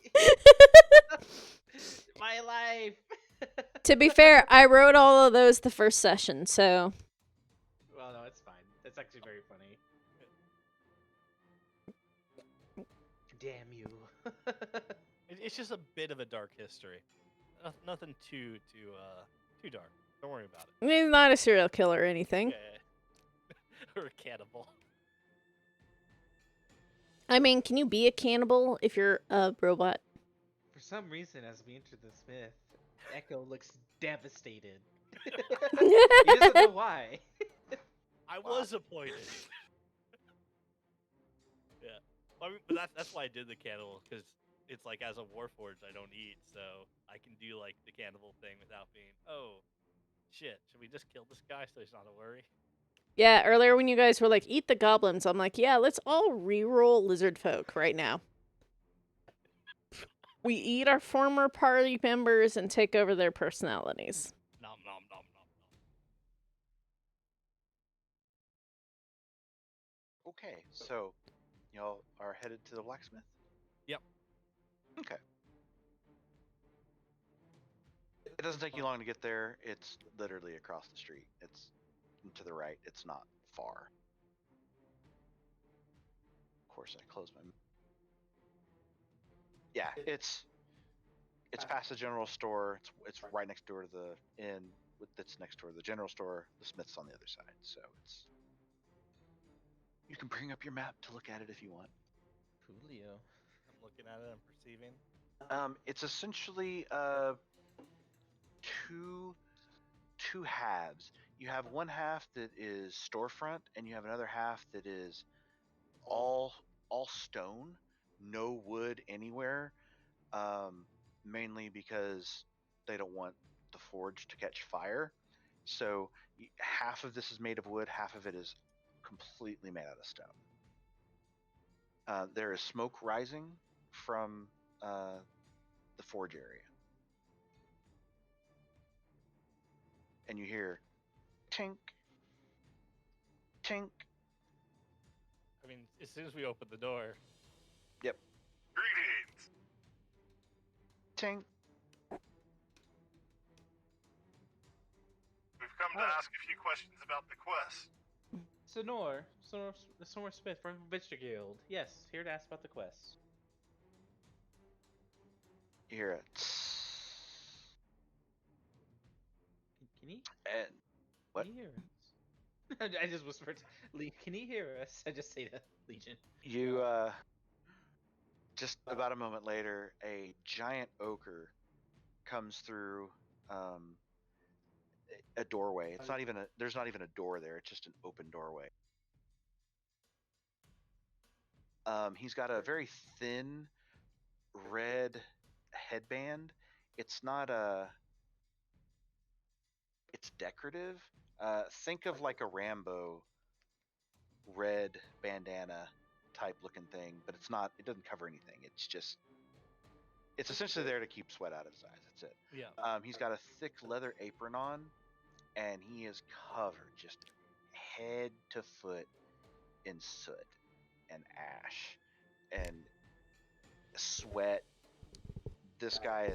My life. To be fair, I wrote all of those the first session, so Well, no, it's fine. That's actually very funny. Damn you. it's just a bit of a dark history. Nothing too dark. Don't worry about it. he's not a serial killer or anything. Yeah. Or a cannibal. I mean, can you be a cannibal if you're a robot? For some reason, as we enter the smith, Echo looks devastated. He doesn't know why. I was appointed. Yeah. I mean, but that's why I did the cannibal, because it's like, as a warforged, I don't eat, so I can do like the cannibal thing without being, oh, shit, should we just kill this guy so he's not a worry? Yeah, earlier when you guys were like, eat the goblins, I'm like, yeah, let's all re-roll lizard folk right now. We eat our former party members and take over their personalities. Nom nom nom nom nom. Okay, so y'all are headed to the blacksmith? Yep. Okay. It doesn't take you long to get there. It's literally across the street. It's to the right. It's not far. Of course, I closed my. Yeah, it's past the general store. It's right next door to the inn. That's next door to the general store. The smith's on the other side. So it's. You can bring up your map to look at it if you want. Coolio. I'm looking at it, I'm perceiving. It's essentially two halves. You have one half that is storefront, and you have another half that is all stone, no wood anywhere. Mainly because they don't want the forge to catch fire. So half of this is made of wood, half of it is completely made out of stone. There is smoke rising from the forge area. And you hear tink, tink. I mean, as soon as we open the door. Yep. Greetings. Tink. We've come to ask a few questions about the quest. Sonor Smith from Venture Guild. Yes, here to ask about the quest. You hear it. Can he? And what? Can he hear us? I just whispered, can he hear us? I just say to Legion. You just about a moment later, a giant ochre comes through a doorway. It's not even there's not even a door there. It's just an open doorway. He's got a very thin red headband. It's not it's decorative. Think of like a Rambo red bandana type looking thing, but it's not. It doesn't cover anything. It's essentially there to keep sweat out of his eyes. That's it. Yeah. He's got a thick leather apron on, and he is covered just head to foot in soot and ash and sweat. This guy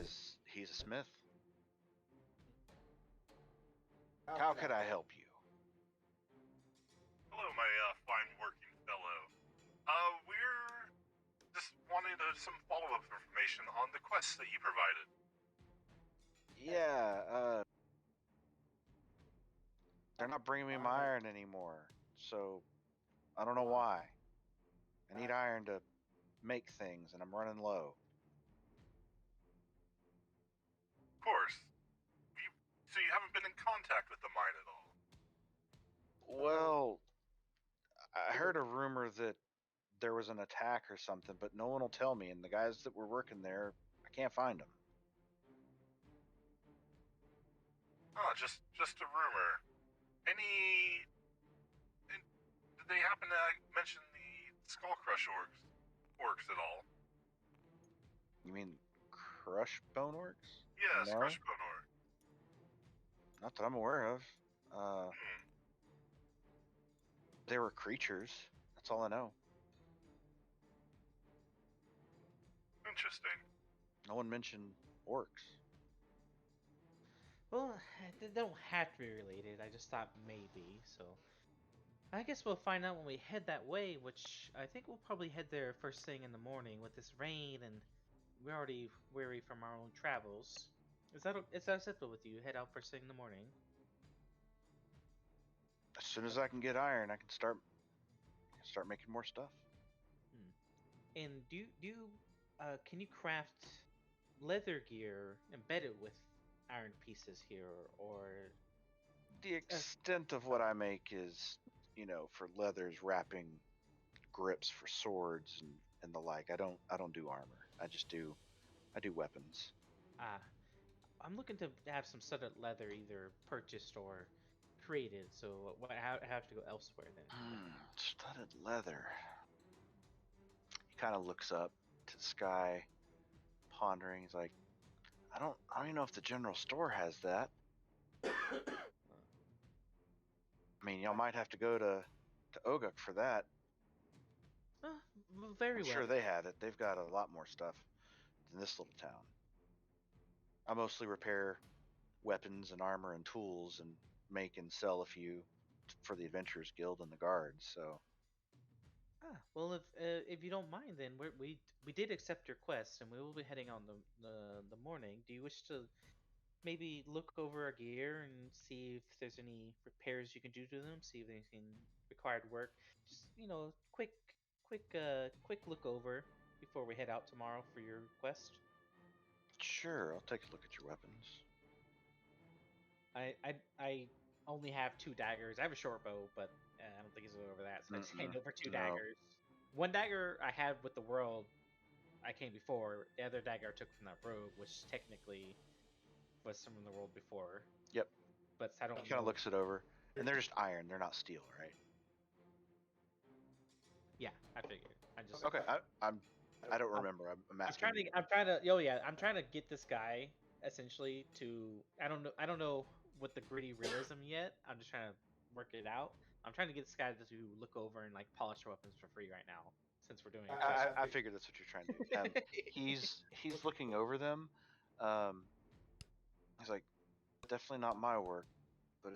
he's a smith. How could I help you? Hello, my fine working fellow. We're just wanting some follow-up information on the quest that you provided. Yeah, They're not bringing me my iron anymore, so I don't know why. I need iron to make things, and I'm running low. Of course. So you haven't been in contact with the mine at all? Well, I heard a rumor that there was an attack or something, but no one will tell me, and the guys that were working there, I can't find them. Oh, just a rumor. Did they happen to mention the Skull Crush orcs at all? You mean Crush Bone Orcs? Yes, No, Crush Bone Orc. not that I'm aware of. Hmm. They were creatures. That's all I know. Interesting. No one mentioned orcs. Well, they don't have to be related. I just thought maybe. So I guess we'll find out when we head that way. Which I think we'll probably head there first thing in the morning with this rain, and we're already weary from our own travels. Is that acceptable with you? Head out first thing in the morning. As soon as I can get iron, I can start making more stuff. And can you craft leather gear embedded with iron pieces here, or The extent of what I make is, for leathers, wrapping grips for swords and the like. I don't do armor. I do weapons. I'm looking to have some studded leather either purchased or created. So I have to go elsewhere then. Studded leather. He kind of looks up to the sky, pondering. He's like, I don't even know if the general store has that. I mean, y'all might have to go to Oguk for that. Very I'm well. sure they have it. They've got a lot more stuff than this little town. I mostly repair weapons and armor and tools and make and sell a few for the Adventurers Guild and the Guards. So Well, if you don't mind, then we did accept your quest, and we will be heading on the morning. Do you wish to maybe look over our gear and see if there's any repairs you can do to them? See if anything required work. Just quick look over before we head out tomorrow for your quest. sure, I'll take a look at your weapons. I only have 2 daggers. I have a short bow, but I don't think it's over that. So I just hand over two no. daggers. One dagger I had with the world I came before. The other dagger I took from that rogue, which technically was from the world before. Yep. But I don't He kind of know. looks it over, and they're just iron. They're not steel, right? Yeah, I figured. I just Okay. I don't remember. I'm asking. I'm trying to. Oh yeah, I'm trying to get this guy essentially to. I don't know what the gritty realism yet. I'm just trying to work it out. I'm trying to get this guy to look over and like polish weapons for free right now, since we're doing it. I figured that's what you're trying to do. He's looking over them. He's like, definitely not my work, but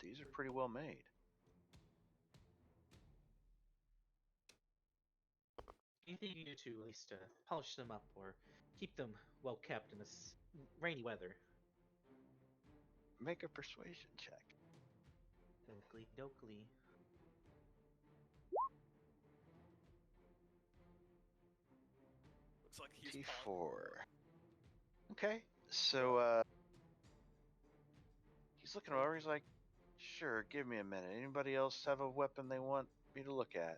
these are pretty well made. Anything you do to at least polish them up or keep them well kept in this rainy weather. Make a persuasion check. Dokely dokely. Looks like he's pawned. T4. Okay, so he's looking over. He's like, "Sure, give me a minute. Anybody else have a weapon they want me to look at?"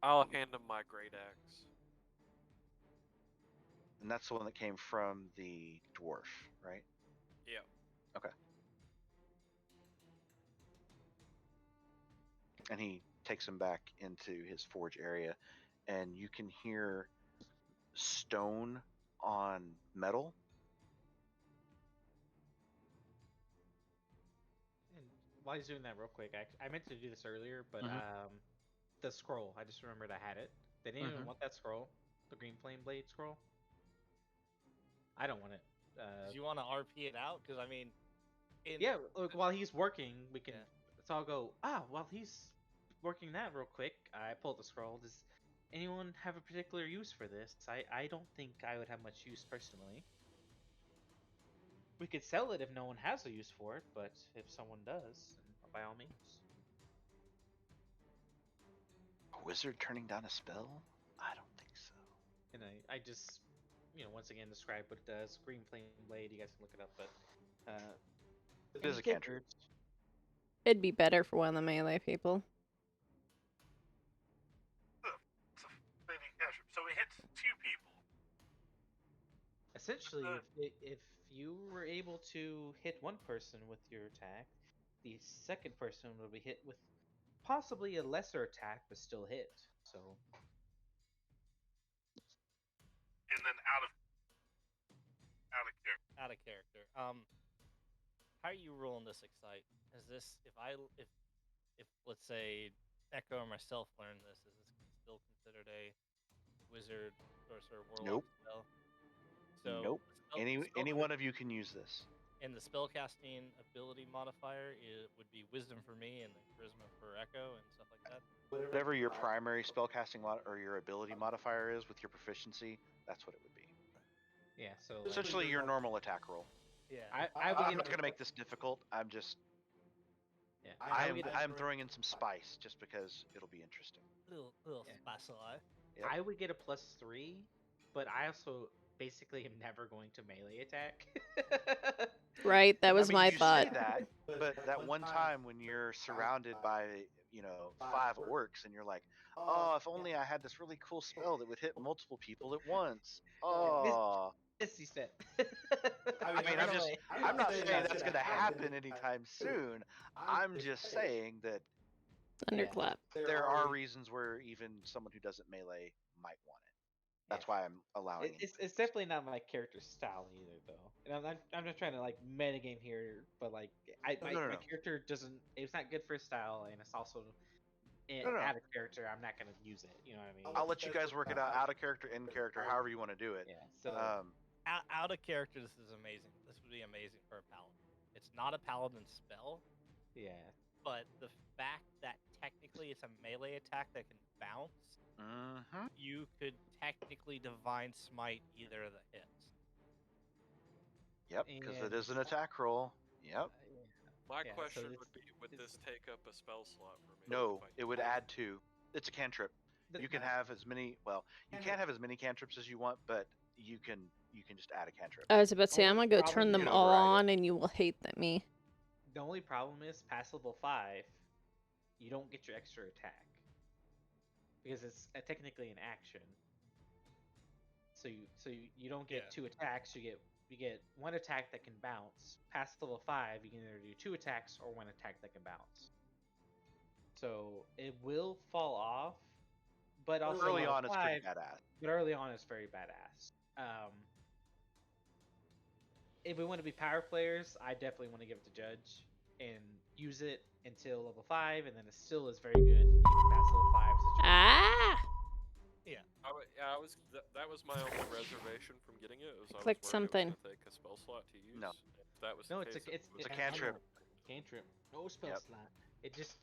I'll hand him my great axe. And that's the one that came from the dwarf, right? Yeah. Okay. And he takes him back into his forge area, and you can hear stone on metal. And while he's doing that, real quick, I meant to do this earlier, but Mhm. the scroll. I just remembered I had it. They didn't even Mhm. want that scroll, the green flame blade scroll. I don't want it. Do you want to RP it out? Because I mean, Yeah, look, while he's working, we can. Yeah. So I'll go. While he's working that real quick, I pull the scroll. Does anyone have a particular use for this? I don't think I would have much use personally. We could sell it if no one has a use for it, but if someone does, then by all means. A wizard turning down a spell? I don't think so. And I just, once again describe what it does. Green Flame Blade, you guys can look it up, but It is a cantrip. It'd be better for one of the melee people. It's a fading cantrip. So it hits 2 people. Essentially, if you were able to hit one person with your attack, the second person will be hit with possibly a lesser attack, but still hit. So. And then out of character. Out of character. How are you rolling this Excite? Is this if let's say Echo or myself learn this, is this still considered a wizard, sorcerer, warlock Nope. spell? So Nope. Any one of you can use this. And the spellcasting ability modifier would be wisdom for me and then charisma for Echo and stuff like that. Whatever your primary spellcasting or your ability modifier is with your proficiency, that's what it would be. Yeah, so Essentially your normal attack roll. Yeah. I'm not going to make this difficult. I'm just I'm throwing in some spice just because it'll be interesting. Little spice alive. Yep. I would get a +3, but I also basically am never going to melee attack. Right, that was my you thought. say that, but that one time when you're surrounded by 5 orcs and you're like, oh, if only I had this really cool spell that would hit multiple people at once. Oh. Misty Step. I mean, I'm not saying that's going to happen anytime soon. I'm just saying that Thunderclap. there are reasons where even someone who doesn't melee might want it. That's why I'm allowing it. It's definitely not my character style either, though. And I'm just trying to like metagame here, but like my character doesn't. It's not good for his style, and it's also out of character. I'm not gonna use it. You know what I mean? I'll let you guys work it out of character, in character, however you want to do it. Yeah. So out of character, this is amazing. This would be amazing for a paladin. It's not a paladin spell. Yeah. But the fact that technically it's a melee attack that can bounce, you could technically divine smite either of the hits. Yep, because it is an attack roll. Yep. My question would be, would this take up a spell slot for me? No, it would add 2. It's a cantrip. You can have as many. Well, you can't have as many cantrips as you want, but you can just add a cantrip. I was about to say, I'm gonna go turn them all on, and you will hate me. The only problem is past level 5, you don't get your extra attack because it's technically an action. So you don't get 2 attacks. You get 1 attack that can bounce. Past level 5, you can either do 2 attacks or 1 attack that can bounce. So it will fall off, but also early on it's pretty badass. But early on it's very badass. If we want to be power players, I definitely want to give it to Judge and use it until level 5, and then it still is very good even past level 5. Yeah. That was my only reservation from getting it. Was Clicked something. Take a spell slot to use. No. If that was it's a cantrip. Cantrip. No spell slot. It just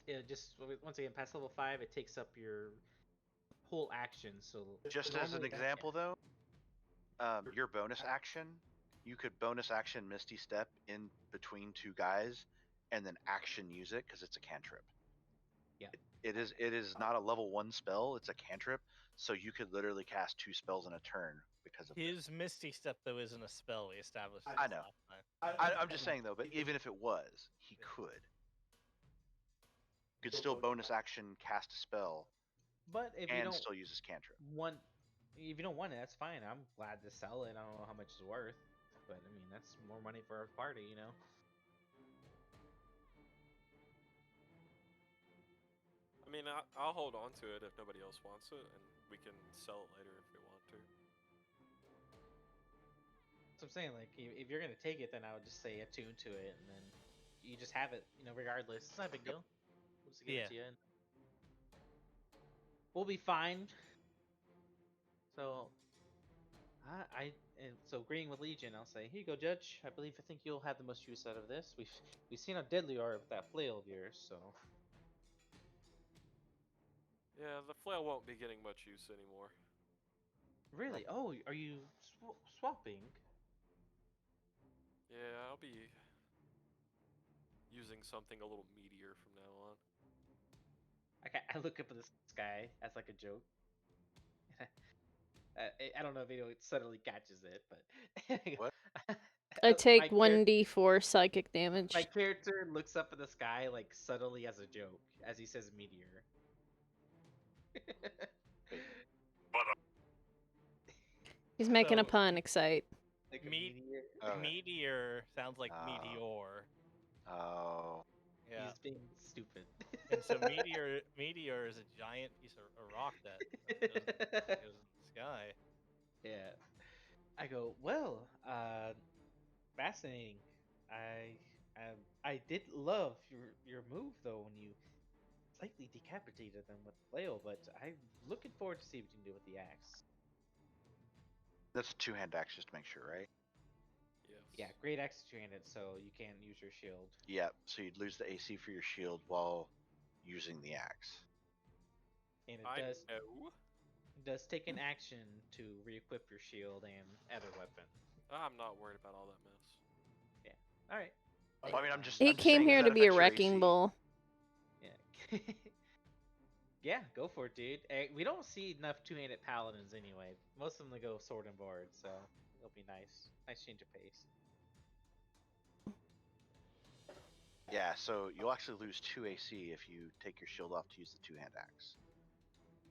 once again past level 5, it takes up your whole action. So just as an example, though, your bonus action, you could bonus action Misty Step in between 2 guys, and then action use it because it's a cantrip. Yeah. It is not a level 1 spell. It's a cantrip, so you could literally cast 2 spells in a turn because of his Misty Step though isn't a spell. We established. I know. I'm just saying though, but even if it was, he could. You could still bonus action cast a spell, but if and you don't still use his cantrip. If you don't want it, that's fine. I'm glad to sell it. I don't know how much it's worth, but I mean that's more money for our party, you know. I mean, I'll hold on to it if nobody else wants it, and we can sell it later if we want to. So I'm saying, like, if you're gonna take it, then I would just say attune to it, and then you just have it, regardless. It's not a big deal. We'll just give it to you, and we'll be fine. So, so agreeing with Legion, I'll say, here you go, Judge. I think you'll have the most use out of this. We've seen how deadly you are with that flail of yours, so. Yeah, the flail won't be getting much use anymore. Really? Oh, are you swapping? Yeah, I'll be using something a little meatier from now on. I look up at the sky as like a joke. I don't know if anyone suddenly catches it, but What? I take my char- 1d4 psychic damage. my character looks up at the sky like subtly as a joke as he says meteor. But He's making a So- pun, Excite. Like a Meat- meteor. Okay. Meteor sounds like Ah. meteor. Oh. Yeah. He's being stupid. And so meteor is a giant piece of a rock that goes in the sky. Yeah. I go, well, fascinating. I did love your move though when you slightly decapitated them with the flail, but I'm looking forward to see what you can do with the axe. That's a two-hand axe just to make sure, right? Yes. Yeah, great axe two-handed, so you can't use your shield. Yeah. So you'd lose the AC for your shield while using the axe. And I it know. does take an action to re-equip your shield and other weapon. I'm not worried about all that mess. All right. Well, I mean, I'm just. He I'm just came saying, 'cause here that to be a affects your wrecking AC. bull. Yeah. Yeah, go for it, dude. We don't see enough two-handed paladins anyway. Most of them go sword and board, so it'll be nice. Nice change of pace. Yeah. So you'll actually lose 2 AC if you take your shield off to use the two-hand axe.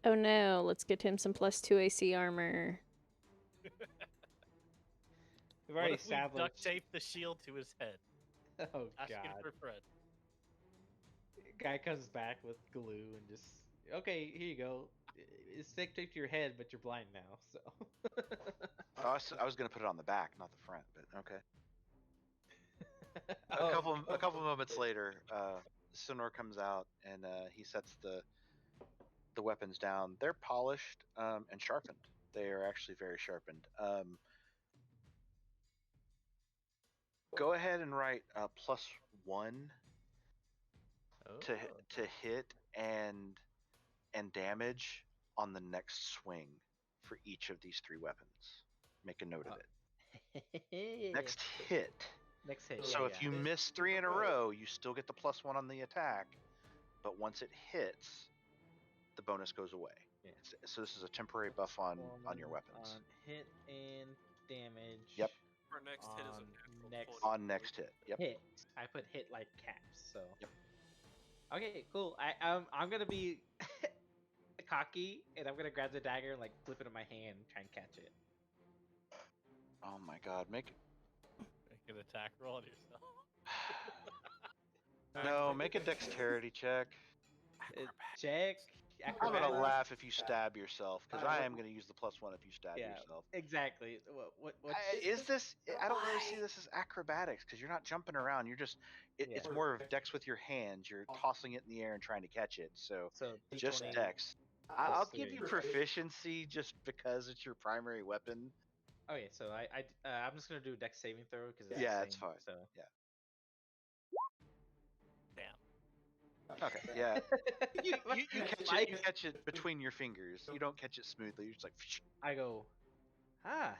Oh no, let's get him some +2 AC armor. We've What already if we duct established. tape the shield to his head? Oh Asking god. for Fred. Guy comes back with glue and just. Okay, here you go. It's stick to your head, but you're blind now. So. Oh, I was gonna put it on the back, not the front, but okay. Oh. A couple moments later, Sinor comes out and he sets the weapons down. They're polished and sharpened. They are actually very sharpened. Go ahead and write +1 to hit and damage on the next swing for each of these 3 weapons. Make a note of it. Next hit. Next hit. So yeah, if yeah. you miss 3 in a row, you still get the +1 on the attack, but once it hits, the bonus goes away. Yeah. So this is a temporary buff on your +1 weapons. on hit and damage. Yep. Our next hit is a On natural next- 20. On next hit. Yep. Hit. I put hit like caps. So. Yep. Okay, cool. I'm gonna be cocky and I'm gonna grab the dagger and like flip it in my hand and try and catch it. Oh my god, make Make an attack roll on yourself. no, make a dexterity check. Check. I'm gonna Acrobatics. laugh if you stab yourself, because I am gonna use the +1 if you stab Yeah. yourself. Exactly. What's Is this? I don't really see this as acrobatics because you're not jumping around. You're just. It's Yeah. more of dex with your hands. You're tossing it in the air and trying to catch it. So so just D20 dex. plus I'll give 3. you proficiency just because it's your primary weapon. Okay, so I'm just gonna do a dex saving throw because it's Yeah, the it's same, fine. So. Damn. Okay, yeah. You Like- catch it between your fingers. You don't catch it smoothly. You're just like. I go, I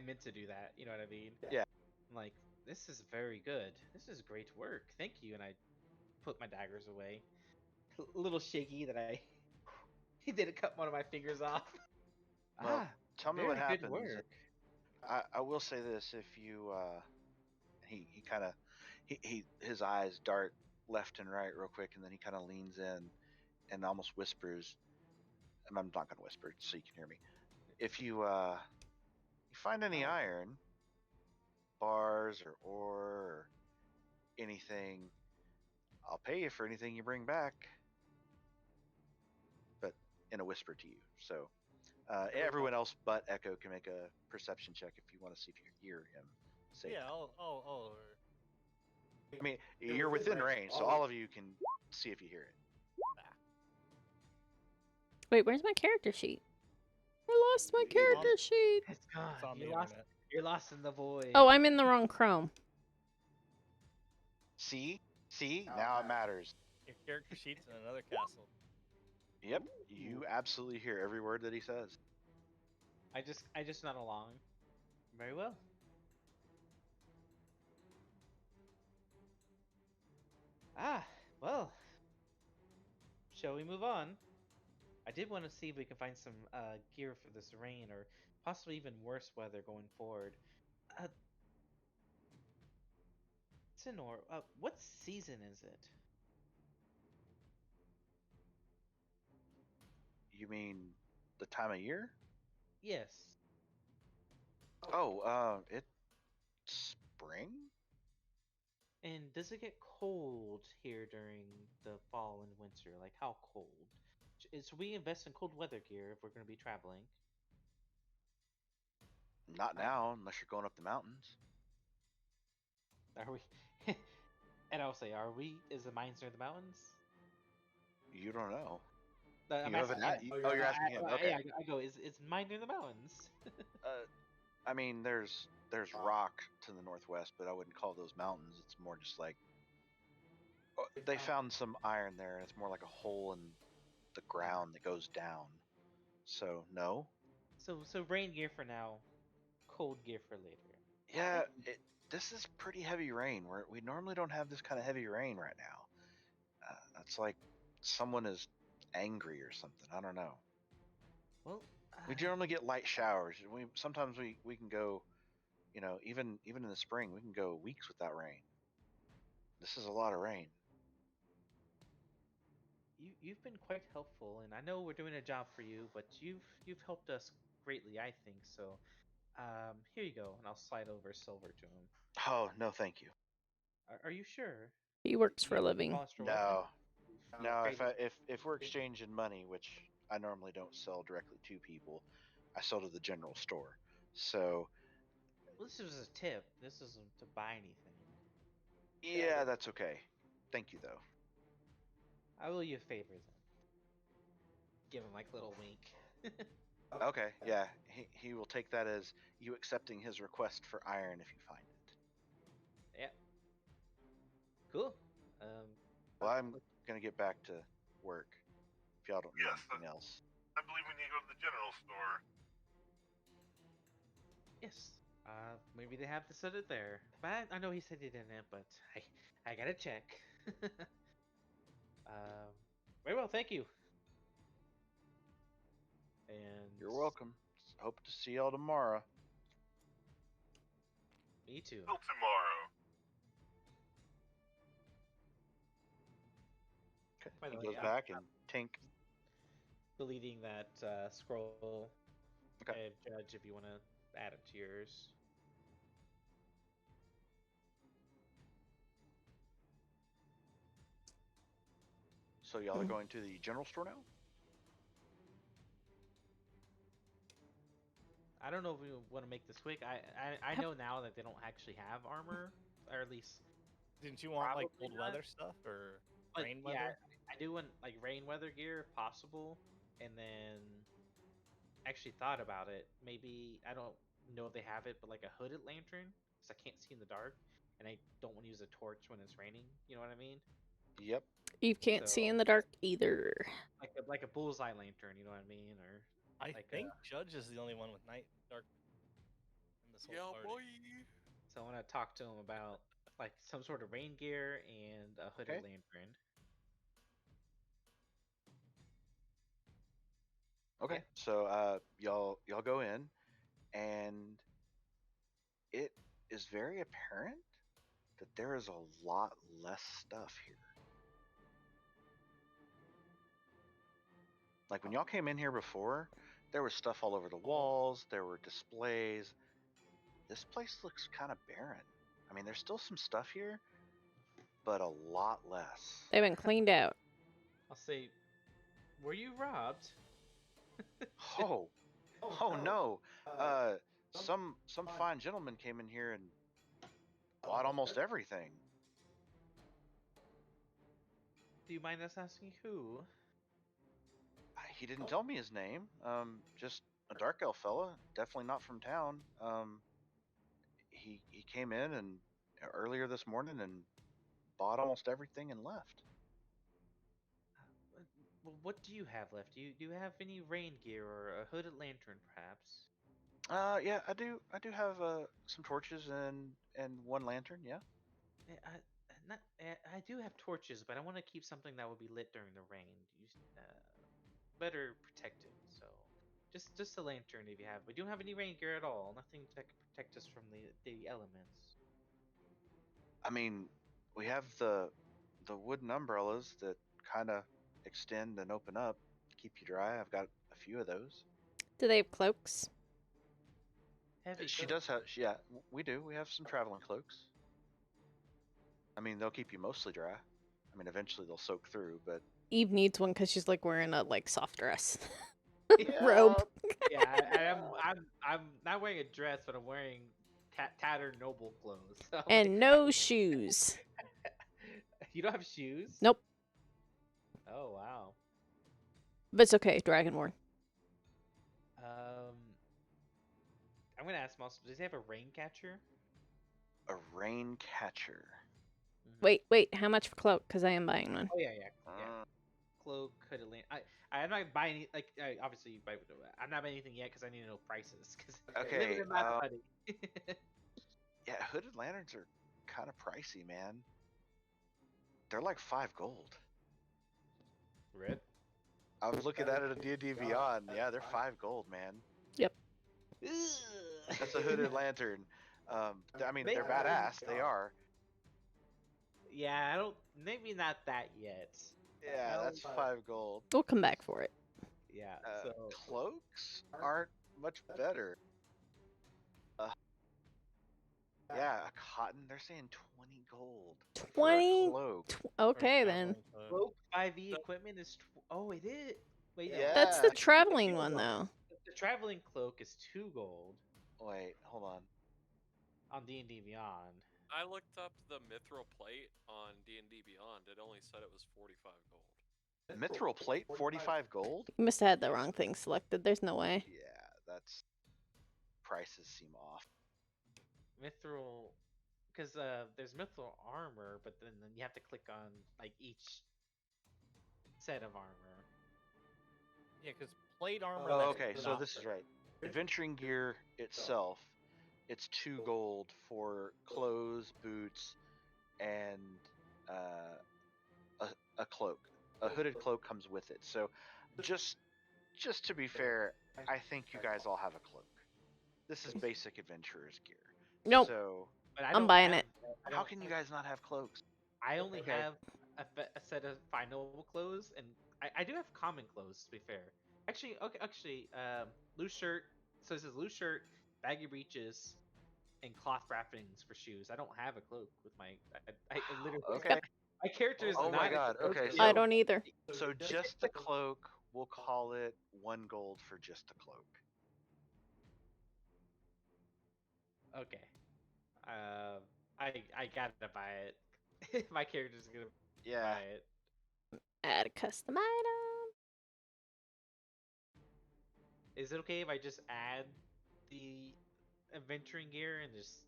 meant to do that. You know what I mean? Yeah. I'm like, this is very good. This is great work. Thank you. And I put my daggers away. A little shaky that he didn't cut one of my fingers off. Well, tell me what very good happens. work. I will say this: if you he kind of his eyes dart left and right real quick, and then he kind of leans in and almost whispers. And I'm not gonna whisper so you can hear me. If you find any iron, bars or ore or anything, I'll pay you for anything you bring back. But in a whisper to you. So everyone else but Echo can make a perception check if you want to see if you hear him say. Yeah, that. I'll I mean, you're within range, so all of you can see if you hear it. Wait, where's my character sheet? I lost my character sheet. It's gone. It's on the You're internet. You're lost in the void. Oh, I'm in the wrong Chrome. See, now it matters. Your character sheet's in another castle. Yep, you absolutely hear every word that he says. I just nod along. Very well. Well, shall we move on? I did want to see if we can find some gear for this rain, or possibly even worse weather going forward. Uh, Sinor, what season is it? You mean the time of year? Yes. Oh, it's spring? And does it get cold here during the fall and winter? Like, how cold? So we invest in cold weather gear if we're going to be traveling. Not now, unless you're going up the mountains. Are we? And I'll say, are we? Is the mines near the mountains? You don't know. I'm You haven't. asking him. Oh, you're asking him. Okay. Yeah, I go. Is mine near the mountains? I mean, there's rock to the northwest, but I wouldn't call those mountains. It's more just like they found some iron there, and it's more like a hole in the ground that goes down. So no. So rain gear for now, cold gear for later. Yeah, this is pretty heavy rain. We normally don't have this kind of heavy rain right now. It's like someone is angry or something. I don't know. Well, We generally get light showers. Sometimes we can go, even in the spring, we can go weeks without rain. This is a lot of rain. you've been quite helpful, and I know we're doing a job for you, but you've helped us greatly, I think. So, here you go, and I'll slide over silver to him. Oh no, thank you. Are you sure? He works for a You living. polished your weapon? No. Great. If we're exchanging money, which I normally don't sell directly to people, I sell to the general store. So Well, this was a tip. This isn't to buy anything. yeah, that's okay. Thank you though. I will you a favor then. Give him like a little wink. Okay, yeah, he will take that as you accepting his request for iron if you find it. Yeah. Cool. Well, I'm gonna get back to work. If y'all don't need Yes, anything else. I believe we need to go to the general store. Yes. Maybe they have to set it there. But I know he said he didn't, but I gotta check. Very well, thank you. And You're welcome. Hope to see y'all tomorrow. Me too. Till tomorrow. Okay. By the He way, goes back and Tink. Deleting that scroll. Okay. And Judge, if you want to add it to yours. So y'all are going to the general store now? I don't know if we want to make this quick. I know now that they don't actually have armor, or at least. Didn't you want like Probably cold not. weather stuff or But rain yeah, weather? I do want like rain weather gear if possible, and then actually thought about it. Maybe I don't know if they have it, but like a hooded lantern, because I can't see in the dark, and I don't want to use a torch when it's raining. You know what I mean? Yep. You can't see So- in the dark either. Like a bullseye lantern. You know what I mean? Or I like think Judge is the only one with night dark in this whole Yeah, party. boy. so I want to talk to him about like some sort of rain gear and a hooded Okay. lantern. Okay. Yeah. So y'all go in, and it is very apparent that there is a lot less stuff here. Like when y'all came in here before, there was stuff all over the walls, there were displays. This place looks kind of barren. I mean, there's still some stuff here, but a lot less. They've been cleaned out. I'll say, were you robbed? Oh, no. Some fine gentleman came in here and bought almost everything. Do you mind us asking who? He didn't tell me his name. Just a dark elf fella, definitely not from town. He came in and earlier this morning and bought almost everything and left. Well, what do you have left? Do you have any rain gear or a hooded lantern, perhaps? Yeah, I do have some torches and one lantern. Yeah. Yeah, I do have torches, but I want to keep something that will be lit during the rain. Better protected. So just a lantern if you have. We don't have any rain gear at all. Nothing that can protect us from the elements. I mean, we have the wooden umbrellas that kind of extend and open up, keep you dry. I've got a few of those. Do they have cloaks? Heavy. She cloak. does have. Yeah, we do. We have some traveling cloaks. I mean, they'll keep you mostly dry. I mean, eventually they'll soak through, but Eve needs one because she's like wearing a soft dress. yeah, Robe. Yeah, I'm not wearing a dress, but I'm wearing tattered noble clothes. So And no shoes. you don't have shoes? Nope. Oh wow. But it's okay, Dragonborn. I'm gonna ask Moss. Does he have a rain catcher? a rain catcher. Wait, how much for cloak? Because I am buying one. Oh yeah. Cloak, hooded lantern. I'm not buying any. Like obviously, you buy. I'm not buying anything yet because I need to know prices. Because Okay, money. yeah, hooded lanterns are kind of pricey, man. They're like 5 gold. Rip. I was looking at it at D&D Beyond. Yeah, they're 5 gold, man. Yep. That's a hooded lantern. I mean, they're badass. They are. Yeah, I don't. Maybe not that yet. Yeah, that's 5 gold. We'll come back for it. Yeah. Cloaks aren't much better. Yeah, a cotton. They're saying 20 gold. 20? For a cloak. Okay, then. Cloak 5e equipment is. Oh, it is. Wait, Yeah. That's the traveling one, though. The traveling cloak is 2 gold Wait, hold on. on D&D Beyond. I looked up the mithril plate on D&D Beyond. It only said it was 45 gold. Mithril plate, 45 gold? You must have had the wrong thing selected. There's no way. Yeah, that's. Prices seem off. Mithril, because there's mithril armor, but then you have to click on like each set of armor. Yeah, because plate armor. Oh, that's okay, so not this is for- right. Adventuring gear itself, it's 2 gold for clothes, boots, and a cloak. A hooded cloak comes with it. So, just to be fair, I think you guys all have a cloak. This is basic adventurer's gear. Nope. So, But I'm buying have- it. I how don't- can you guys not have cloaks? I only Okay. have a set of fine noble clothes, and I do have common clothes. To be fair, actually, loose shirt. So this is loose shirt, baggy breeches, and cloth wrappings for shoes. I don't have a cloak with my. I literally. Okay. My character is Oh not. my a god, cloak okay, at so- I all. don't either. So just the cloak, we'll call it 1 gold for just the cloak. Okay. I gotta buy it. My character's gonna Yeah. buy it. Add a custom item. Is it okay if I just add the adventuring gear and just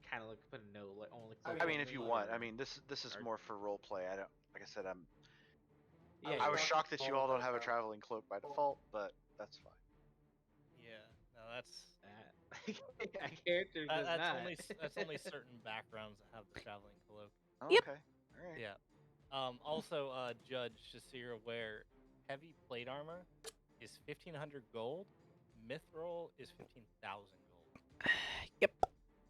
kind of put a note like only? I mean, if you want. I mean, this is or- more for role play. I don't. Like I said, Yeah, I was shocked that you all don't have a traveling cloak by default, but that's fine. Yeah, no, that's My character does that's not. that's only certain backgrounds that have the traveling cloak. Oh, Yep. Okay. All right. Yeah. Also, Judge, just so you're aware, heavy plate armor is 1,500 gold. Mithril is 15,000 gold. Yep.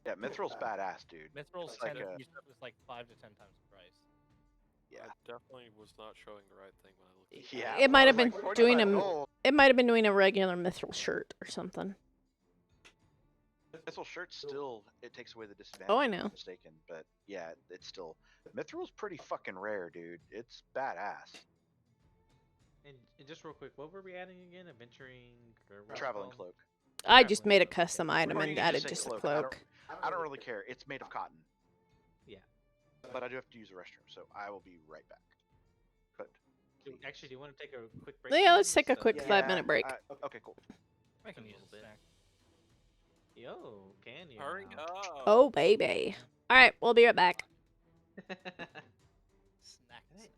Yeah, Mithril's badass, dude. Mithril's It's like 10 a- is like 5 to 10 times the price. Yeah. I definitely was not showing the right thing when I looked at Yeah. It might well, have it's been like doing 45 a- gold. It might have been doing a regular mithril shirt or something. Mithril shirt still it takes away the disadvantage. Oh, I if I'm know. not mistaken, but yeah, it's still Mithril's pretty fucking rare, dude. It's badass. And just real quick, what were we adding again? Adventuring or what's it Traveling called? cloak. I just Traveling made a cloak. custom item Or and you can added say just a I don't- cloak. I don't really care. It's made of cotton. Yeah. But I do have to use the restroom, so I will be right back. Good. Actually, do you want to take a quick break? Yeah, then? let's take a Just, quick Yeah, 5-minute break. Okay, cool. I can A use little a bit. snack. Yo, can you? Hurry now? up! Oh, baby. All right, we'll be right back. Snack. Hey.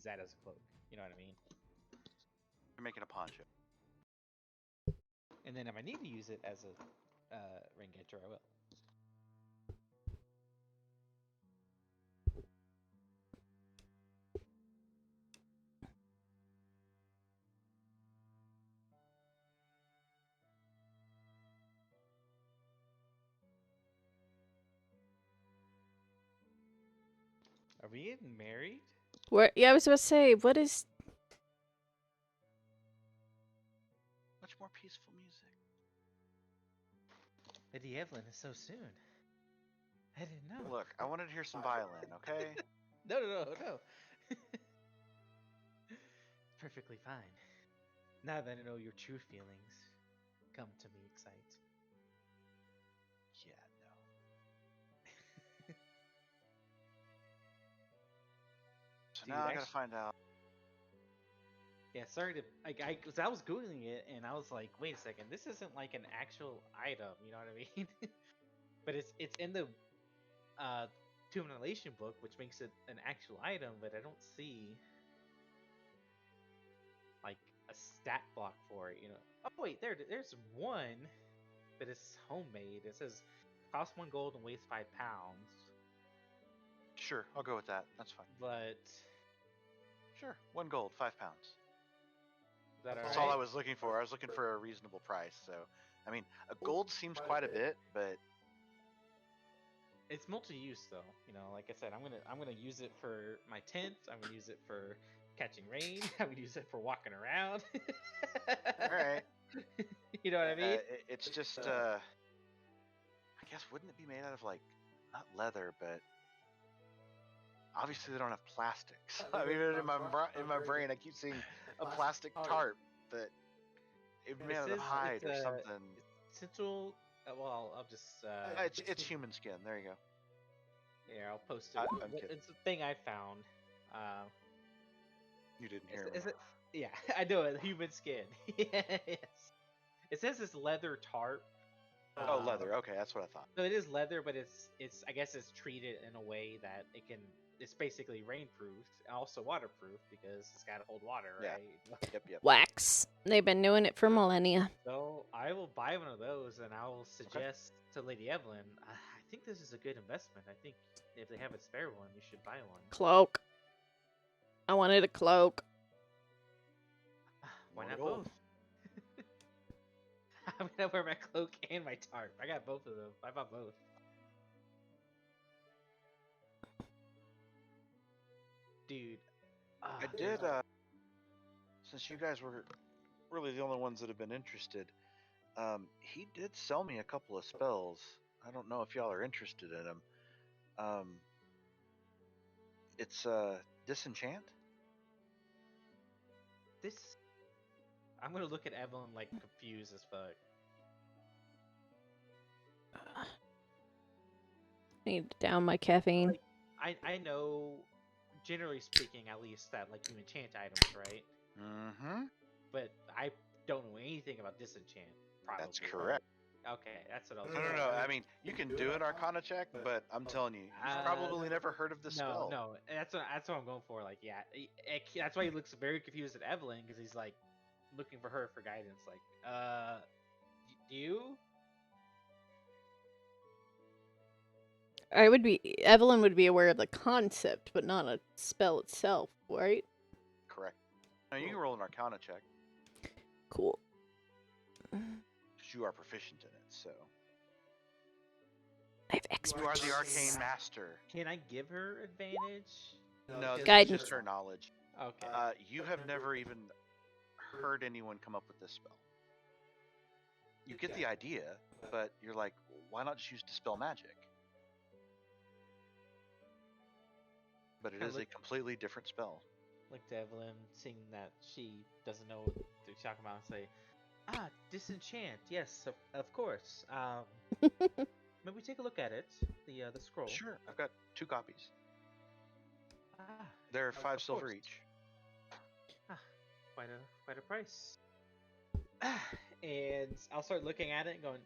use that as a cloak. You know what I mean? You're making a poncho. And then if I need to use it as a ring catcher, I will. Are we getting married? Where? Yeah, I was about to say, what is? Much more peaceful music. Lady Evelyn is so soon. I didn't know. Look, I wanted to hear some violin, okay? No. It's perfectly fine. Now that I know your true feelings, come to me, Excite. Yeah, no. So Dude, now I gotta actually- find out. Yeah, sorry to cause I was googling it and I was like, wait a second, this isn't like an actual item, you know what I mean? But it's in the Tomb Annihilation book, which makes it an actual item, but I don't see like a stat block for it, you know. Oh wait, there's one, but it's homemade. It says cost 1 gold and weighs 5 pounds, Sure, I'll go with that. That's fine. but Sure, 1 gold, 5 pounds. is that That's alright? all I was looking for. I was looking for a reasonable price. So, I mean, a gold seems quite a bit, but It's multi-use though, you know. Like I said, I'm gonna use it for my tent. I'm gonna use it for catching rain. I'm gonna use it for walking around. all right. You know what I mean? It's just, I guess, wouldn't it be made out of like not leather, but obviously they don't have plastics. I mean, in my brain, I keep seeing a plastic tarp that it made out of hide or something. Central. Well, I'll just. It's human skin. There you go. Yeah, I'll post it. I'm kidding. It's a thing I found. You didn't hear me. Is it? Yeah, I know it. Human skin. Yes. It says it's leather tarp. Oh, leather. Okay, that's what I thought. So it is leather, but it's I guess it's treated in a way that it's basically rainproof, and also waterproof because it's got to hold water, Yeah. right? Yep. Wax. They've been doing it for millennia. So I will buy one of those, and I will suggest to Lady Evelyn. I think this is a good investment. I think if they have a spare one, you should buy one. Cloak. I wanted a cloak. Why More not gold. both? I'm gonna wear my cloak and my tarp. I got both of them. I bought both. Dude, I did. Since you guys were really the only ones that have been interested, he did sell me a couple of spells. I don't know if y'all are interested in them. It's disenchant. this. I'm gonna look at Evelyn like confused as fuck. I need to down my caffeine. I know, generally speaking, at least that like you enchant items, right? Mm-hmm. But I don't know anything about disenchant. Probably. That's correct. Okay, that's what I was. No. I mean, you can do an Arcana check, but I'm telling you, you've probably never heard of this spell. No, that's what I'm going for. Like, yeah, that's why he looks very confused at Evelyn because he's like looking for her for guidance. Like, do you? Evelyn would be aware of the concept, but not a spell itself, right? Correct. Now you can roll an Arcana check Cool. because you are proficient in it. So I have expertise. you are the arcane master. Can I give her advantage? No, this Guidance. is just her knowledge. Okay. You have never even heard anyone come up with this spell. You get the idea, but you're like, why not just use Dispel Magic? But it is a completely different spell. Look to Evelyn, seeing that she doesn't know what they're talking about, and say, disenchant. Yes, of course. Maybe take a look at it. The scroll. Sure, I've got 2 copies. Ah, They're Of 5 silver course. each. quite a price. And I'll start looking at it and going,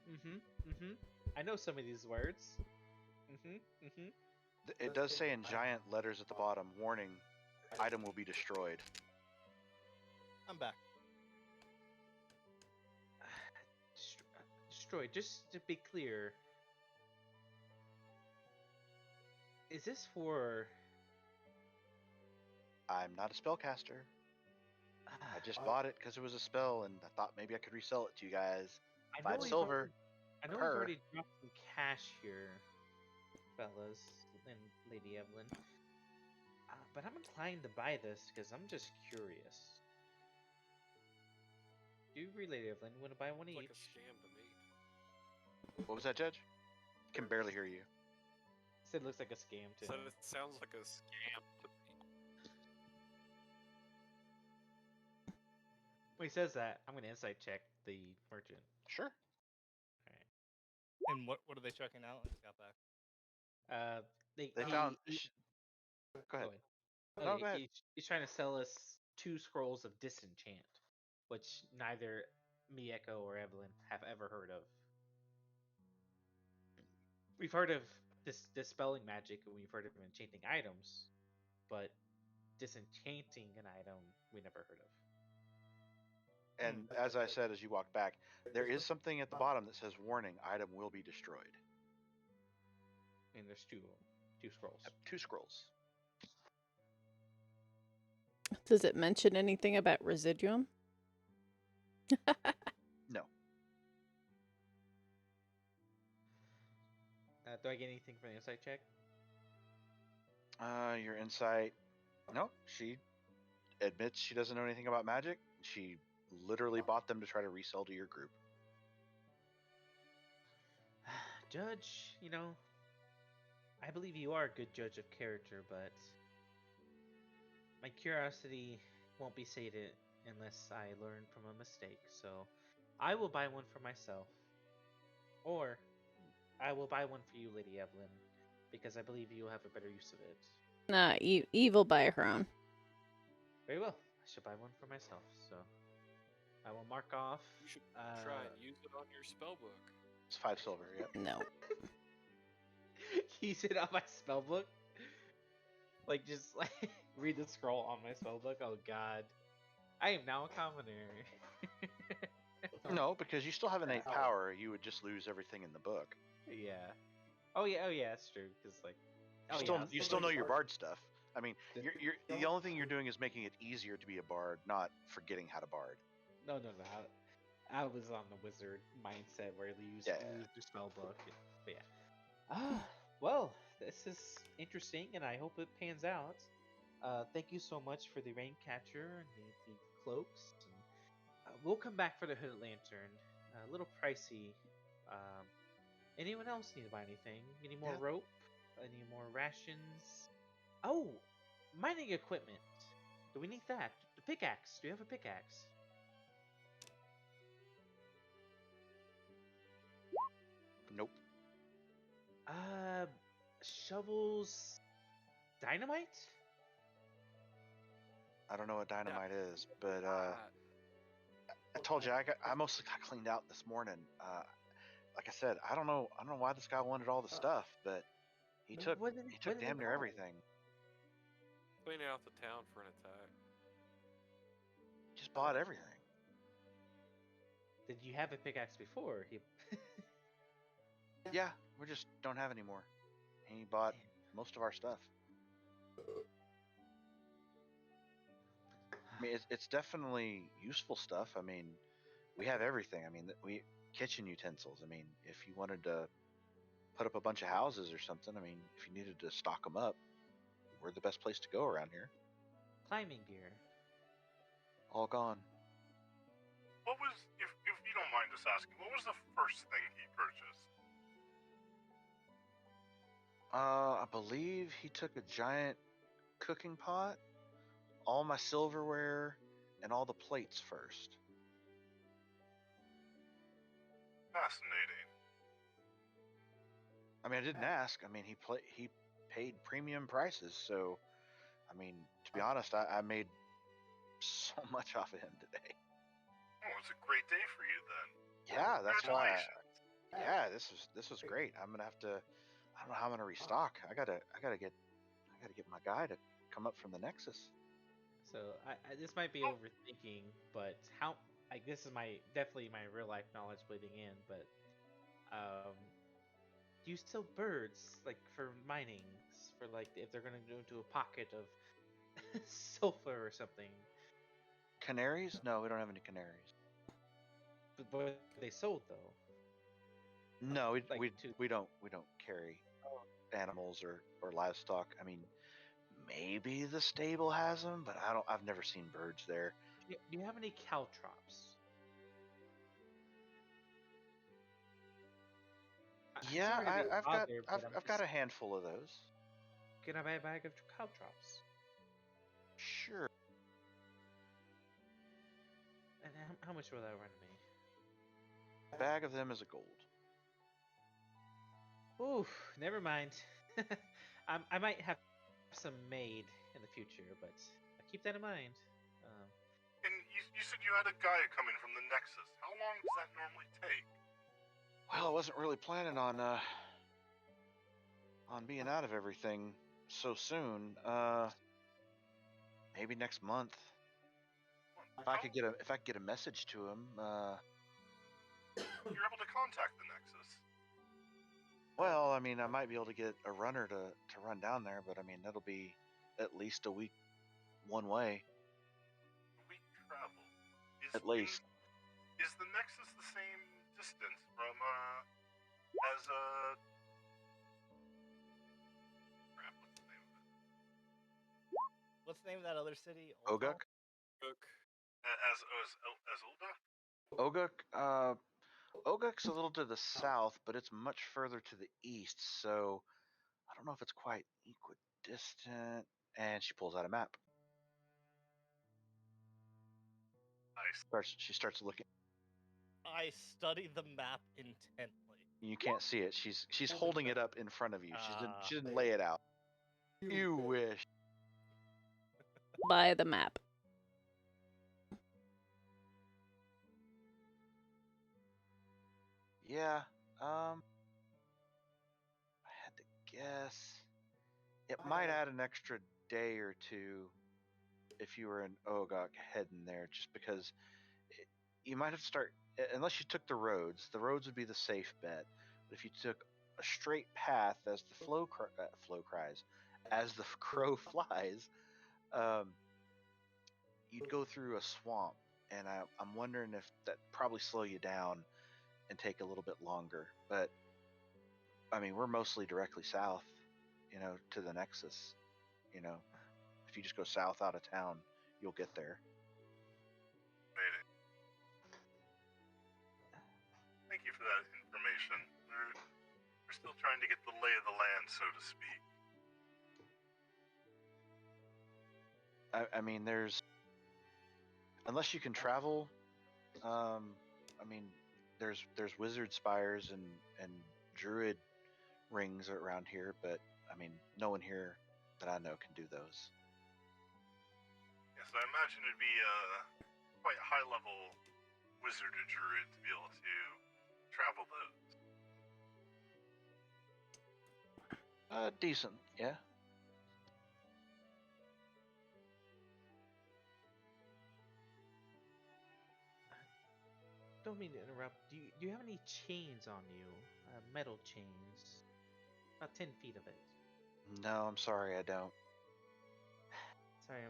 I know some of these words. It does say in giant letters at the bottom, warning, item will be destroyed. I'm back. Destroyed. Just to be clear, is this for? I'm not a spellcaster. I just bought it because it was a spell, and I thought maybe I could resell it to you guys. I know 5 we've silver. already- I know we've per. already dropped some cash here, fellas and Lady Evelyn. But I'm inclined to buy this because I'm just curious. Do you agree, Lady Evelyn? Want to buy one It's like each? a scam to me. What was that, Judge? Can barely hear you. Said it looks like a scam to So him. it sounds like a scam to me. When he says that, I'm gonna insight check the merchant. Sure. And what are they checking out? I just got back. They found. Go ahead. No, go ahead. He's trying to sell us 2 scrolls of disenchant, which neither Mieko or Evelyn have ever heard of. We've heard of dispelling magic, and we've heard of enchanting items, but disenchanting an item we never heard of. And as I said, as you walk back, there is something at the bottom that says, "Warning: item will be destroyed." And there's 2 scrolls. 2 scrolls. Does it mention anything about residuum? No. Do I get anything from the insight check? Your insight. No, she admits she doesn't know anything about magic. She literally bought them to try to resell to your group. Judge, I believe you are a good judge of character, but my curiosity won't be sated unless I learn from a mistake. So I will buy one for myself. Or I will buy one for you, Lady Evelyn, because I believe you will have a better use of it. Nah, evil by her own. Very well. I should buy one for myself. So I will mark off. You should try and use it on your spellbook. It's 5 silver. Yep. No. Use it on my spellbook. Just read the scroll on my spellbook. Oh God, I am now a commoner. No, because you still have innate power. You would just lose everything in the book. Yeah. Oh yeah. That's true. Because You still know your bard stuff. I mean, you're the only thing you're doing is making it easier to be a bard, not forgetting how to bard. No. I was on the wizard mindset where you lose your spellbook. But yeah. Well, this is interesting, and I hope it pans out. Thank you so much for the rain catcher and the cloaks. And, we'll come back for the hooded lantern. A little pricey. Anyone else need to buy anything? Any more rope? Any more rations? Oh, mining equipment. Do we need that? The pickaxe. Do you have a pickaxe? Nope. Shovels. Dynamite? I don't know what dynamite is, but I told you I mostly got cleaned out this morning. Like I said, I don't know why this guy wanted all the stuff, but he took damn near everything. Cleaning out the town for an attack. Just bought everything. Did you have a pickaxe before? Yeah, we just don't have any more. He bought most of our stuff. I mean, it's definitely useful stuff. I mean, we have everything. I mean, kitchen utensils. I mean, if you wanted to put up a bunch of houses or something, I mean, if you needed to stock them up, we're the best place to go around here. Climbing gear. All gone. What was, if you don't mind us asking, what was the first thing he purchased? I believe he took a giant cooking pot, all my silverware, and all the plates first. Fascinating. I mean, I didn't ask. I mean, he paid premium prices, so I mean, to be honest, I made so much off of him today. Oh, it's a great day for you then. Yeah, that's why. Congratulations. This was great. I'm gonna have to. I don't know how I'm gonna restock. I gotta get my guy to come up from the Nexus. So this might be overthinking, but how? Like this is definitely my real life knowledge bleeding in. But do you sell birds like for mining? For like if they're gonna go into a pocket of sulfur or something? Canaries? No, we don't have any canaries. But what are they sold though? No, Like we don't carry animals or livestock. I mean, maybe the stable has them, but I've never seen birds there. Do you have any caltrops? Yeah, I've I'm got a handful of those. Can I buy a bag of caltrops? Sure. And how much will that run me? A bag of them is a gold. Ooh, never mind. I might have some made in the future, but I keep that in mind. And you said you had a guy coming from the Nexus. How long does that normally take? Well, I wasn't really planning on being out of everything so soon. Maybe next month. If I could get a message to him. You're able to contact the Nexus. Well, I mean, I might be able to get a runner to run down there, but I mean, that'll be at least a week one way. A week travel. At least. Is the Nexus the same distance from as crap, what's the name of it? What's the name of that other city? Oguk? As Ulda? Oguk? Oguk's a little to the south, but it's much further to the east, so I don't know if it's quite equidistant. And she pulls out a map. Nice. She starts looking. I study the map intently. You can't see it. She's holding it up in front of you. She didn't lay it out. You wish. By the map. Yeah. I had to guess. It might add an extra day or two if you were in Oguk heading there, just because you might have to start. Unless you took the roads would be the safe bet. But if you took a straight path as the as the crow flies, you'd go through a swamp, and I'm wondering if that probably slow you down and take a little bit longer. But I mean, we're mostly directly south, to the Nexus. If you just go south out of town, you'll get there. Made it. Thank you for that information. We're still trying to get the lay of the land, so to speak. I mean, unless you can travel, I mean, there's wizard spires and druid rings around here, but I mean, no one here that I know can do those. Yes, I imagine it'd be quite high level wizard or druid to be able to travel those. Decent, yeah. Don't mean to interrupt. Do you have any chains on you? Metal chains? About 10 feet of it. No, I'm sorry, I don't. Sorry, I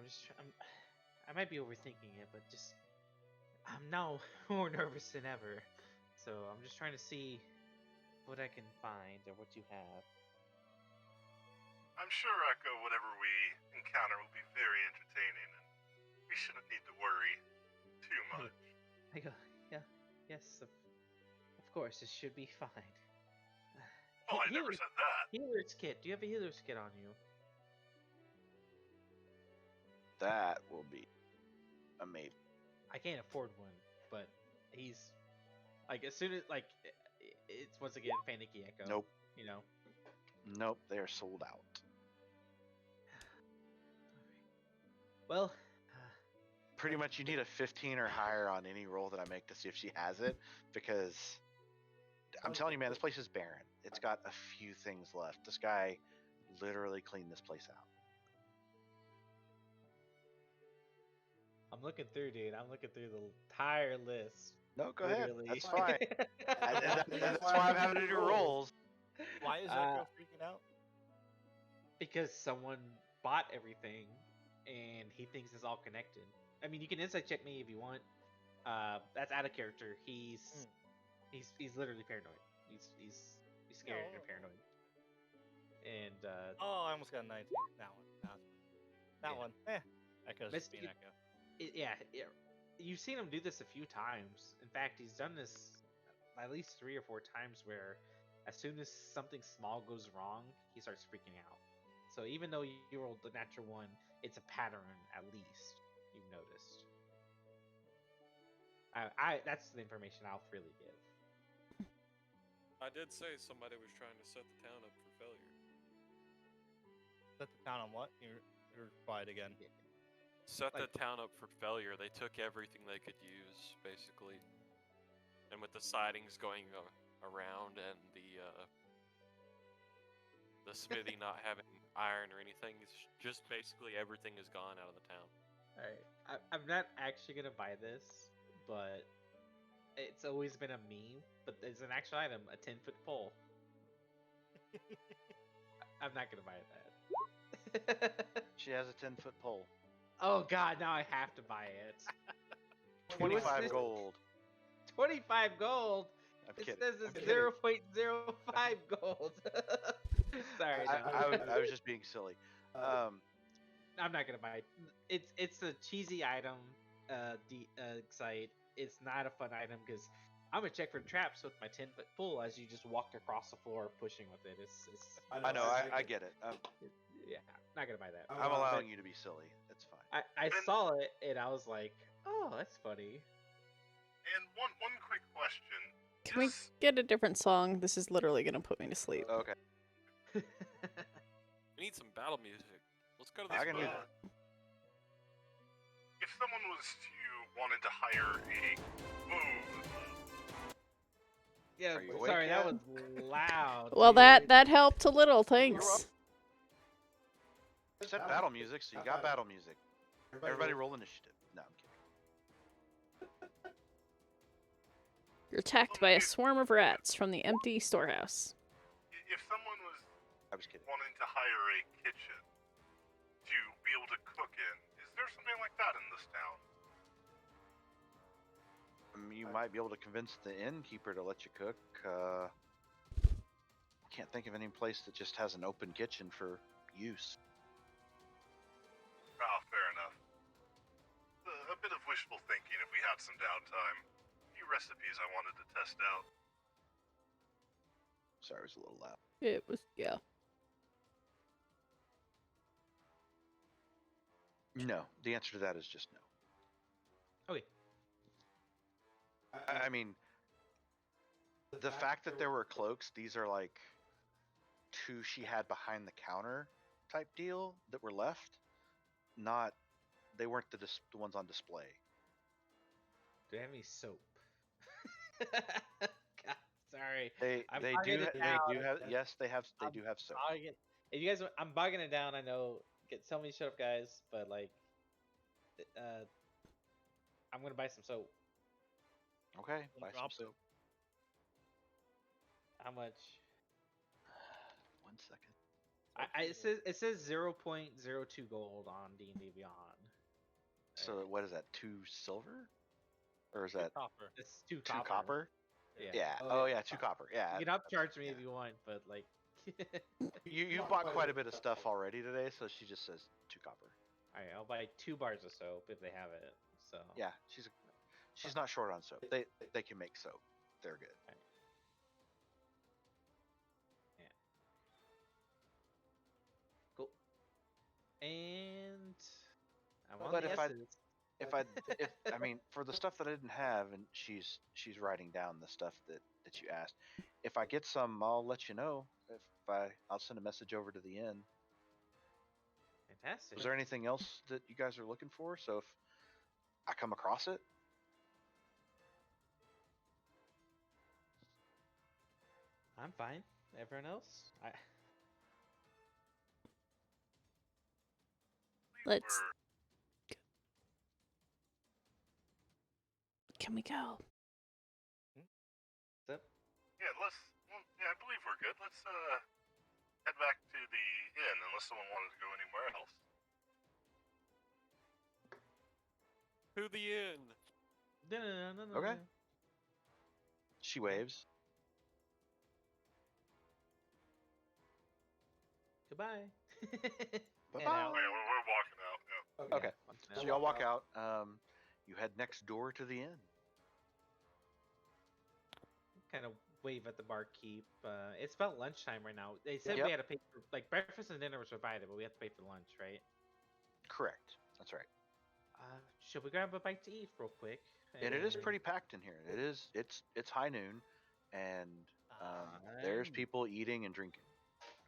might be overthinking it, but I'm now more nervous than ever. So I'm just trying to see what I can find or what you have. I'm sure, Echo, whatever we encounter will be very entertaining, and we shouldn't need to worry too much. I go, yeah, yes, of course, it should be fine. Oh, I never said that. Healer's kit. Do you have a healer's kit on you? That will be amazing. I can't afford one, but he's like as soon as it's once again panicky Echo. Nope. Nope, they are sold out. Well, pretty much you need a 15 or higher on any roll that I make to see if she has it, because I'm telling you, man, this place is barren. It's got a few things left. This guy literally cleaned this place out. I'm looking through, dude. I'm looking through the entire list. No, go ahead. Literally. That's fine. That's why I'm having to do rolls. Why is Echo freaking out? Because someone bought everything, and he thinks it's all connected. I mean, you can insight check me if you want. That's out of character. He's literally paranoid. He's scared No. and paranoid. And Oh, I almost got a 19. That one. That Yeah. one. Echo's just being Echo. yeah, you've seen him do this a few times. In fact, he's done this at least 3 or 4 times where as soon as something small goes wrong, he starts freaking out. So even though you rolled the natural one, it's a pattern at least you've noticed. That's the information I'll freely give. I did say somebody was trying to set the town up for failure. Set the town on what? You're quiet again. Set Like- the town up for failure. They took everything they could use, basically. And with the sidings going around and the smithy not having iron or anything, it's just basically everything is gone out of the town. Alright, I'm not actually gonna buy this, but it's always been a meme. But there's an actual item, a 10-foot pole. I'm not gonna buy that. She has a 10-foot pole. Oh god, now I have to buy it. 25 this? gold. 25 gold. I'm It kidding. says I'm it's kidding. 0.05 gold. Sorry, no. I was just being silly. I'm not gonna buy it. It's a cheesy item. Site. It's not a fun item because I'm gonna check for traps with my 10-foot pole as you just walk across the floor pushing with it. It's I know. I get it. yeah, not gonna buy that. I'm allowing you to be silly. It's fine. I saw it and I was like, oh, that's funny. And one quick question. Can we get a different song? This is literally gonna put me to sleep. Okay. We need some battle music. Let's go to this I can do bar. that. If someone was to wanted to hire a Yeah, Are you awake sorry, that yet? was loud. Well, dude. that helped a little. Thanks. Set battle music, so you got battle music. Everybody roll initiative. No, I'm kidding. You're attacked by a swarm of rats from the empty storehouse. if someone was I was kidding. wanting to hire a kitchen to be able to cook in, is there something like that in this town? You might be able to convince the innkeeper to let you cook. Can't think of any place that just has an open kitchen for use. Ah, fair enough. A bit of wishful thinking if we had some downtime. A few recipes I wanted to test out. Sorry, it was a little loud. It was, yeah. No, the answer to that is just no. Okay. I mean, the fact that there were cloaks, these are like 2 she had behind the counter type deal that were left. Not, they weren't the ones on display. Do they have any soap? God, sorry. They I'm they bogging do it they down. do have yes they do have soap. If you guys, I'm bogging it down. I know. Tell me, shut up, guys. But like, I'm gonna buy some soap. Okay, buy some Drop it. soap. How much? 1 second. It says 0.02 gold on D&D Beyond. So what is that? 2 silver, or is that Copper. It's 2 2 copper? Yeah. Yeah. Oh yeah, 2 copper. Yeah. You can upcharge me if you want, but like. You bought quite a bit of stuff already today, so she just says 2 copper. Alright, I'll buy 2 bars of soap if they have it. So. Yeah, she's not short on soap. They can make soap. They're good. Cool. And. I'm on But the if S's. if I mean, for the stuff that I didn't have, and she's writing down the stuff that you asked. If I get some, I'll let you know. I'll send a message over to the inn. Fantastic. Was there anything else that you guys are looking for? So if I come across it, I'm fine. Everyone else? Let's- Can we go? Yeah, I believe we're good. Let's head back to the inn unless someone wanted to go anywhere else. To the inn. No. Okay. She waves. Goodbye. Bye-bye. Head out. Oh, yeah, we're walking out. Yeah. Okay. So y'all walk out. You head next door to the inn. Kind of wave at the barkeep. It's about lunchtime right now. They said Yep. we had to pay for breakfast and dinner was provided, but we have to pay for lunch, right? Correct. That's right. Should we grab a bite to eat real quick? And it is pretty packed in here. It's high noon, and there's people eating and drinking.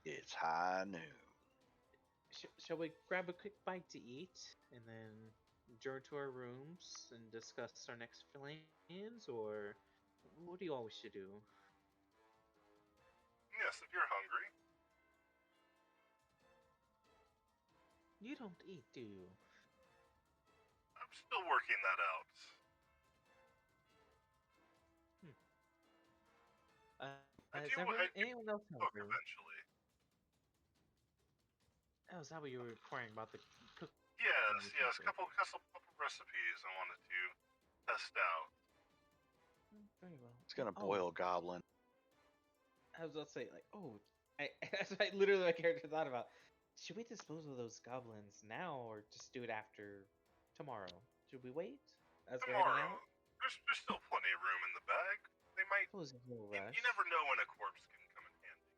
It's high noon. Shall we grab a quick bite to eat and then adjourn to our rooms and discuss our next plans, or what do you all wish to do? Yes, if you're hungry. You don't eat, do you? I'm still working that out. Is anyone else Cook hungry? eventually. Oh, is that what you were inquiring about the cook? Yes, couple recipes I wanted to test out. Very well. It's gonna boil goblin. I was about to say, that's what literally my character thought about. Should we dispose of those goblins now, or just do it after tomorrow? Should we wait as we're heading Tomorrow, out? there's still plenty of room in the bag. They might. Suppose it's a little rush. You never know when a corpse can come in handy.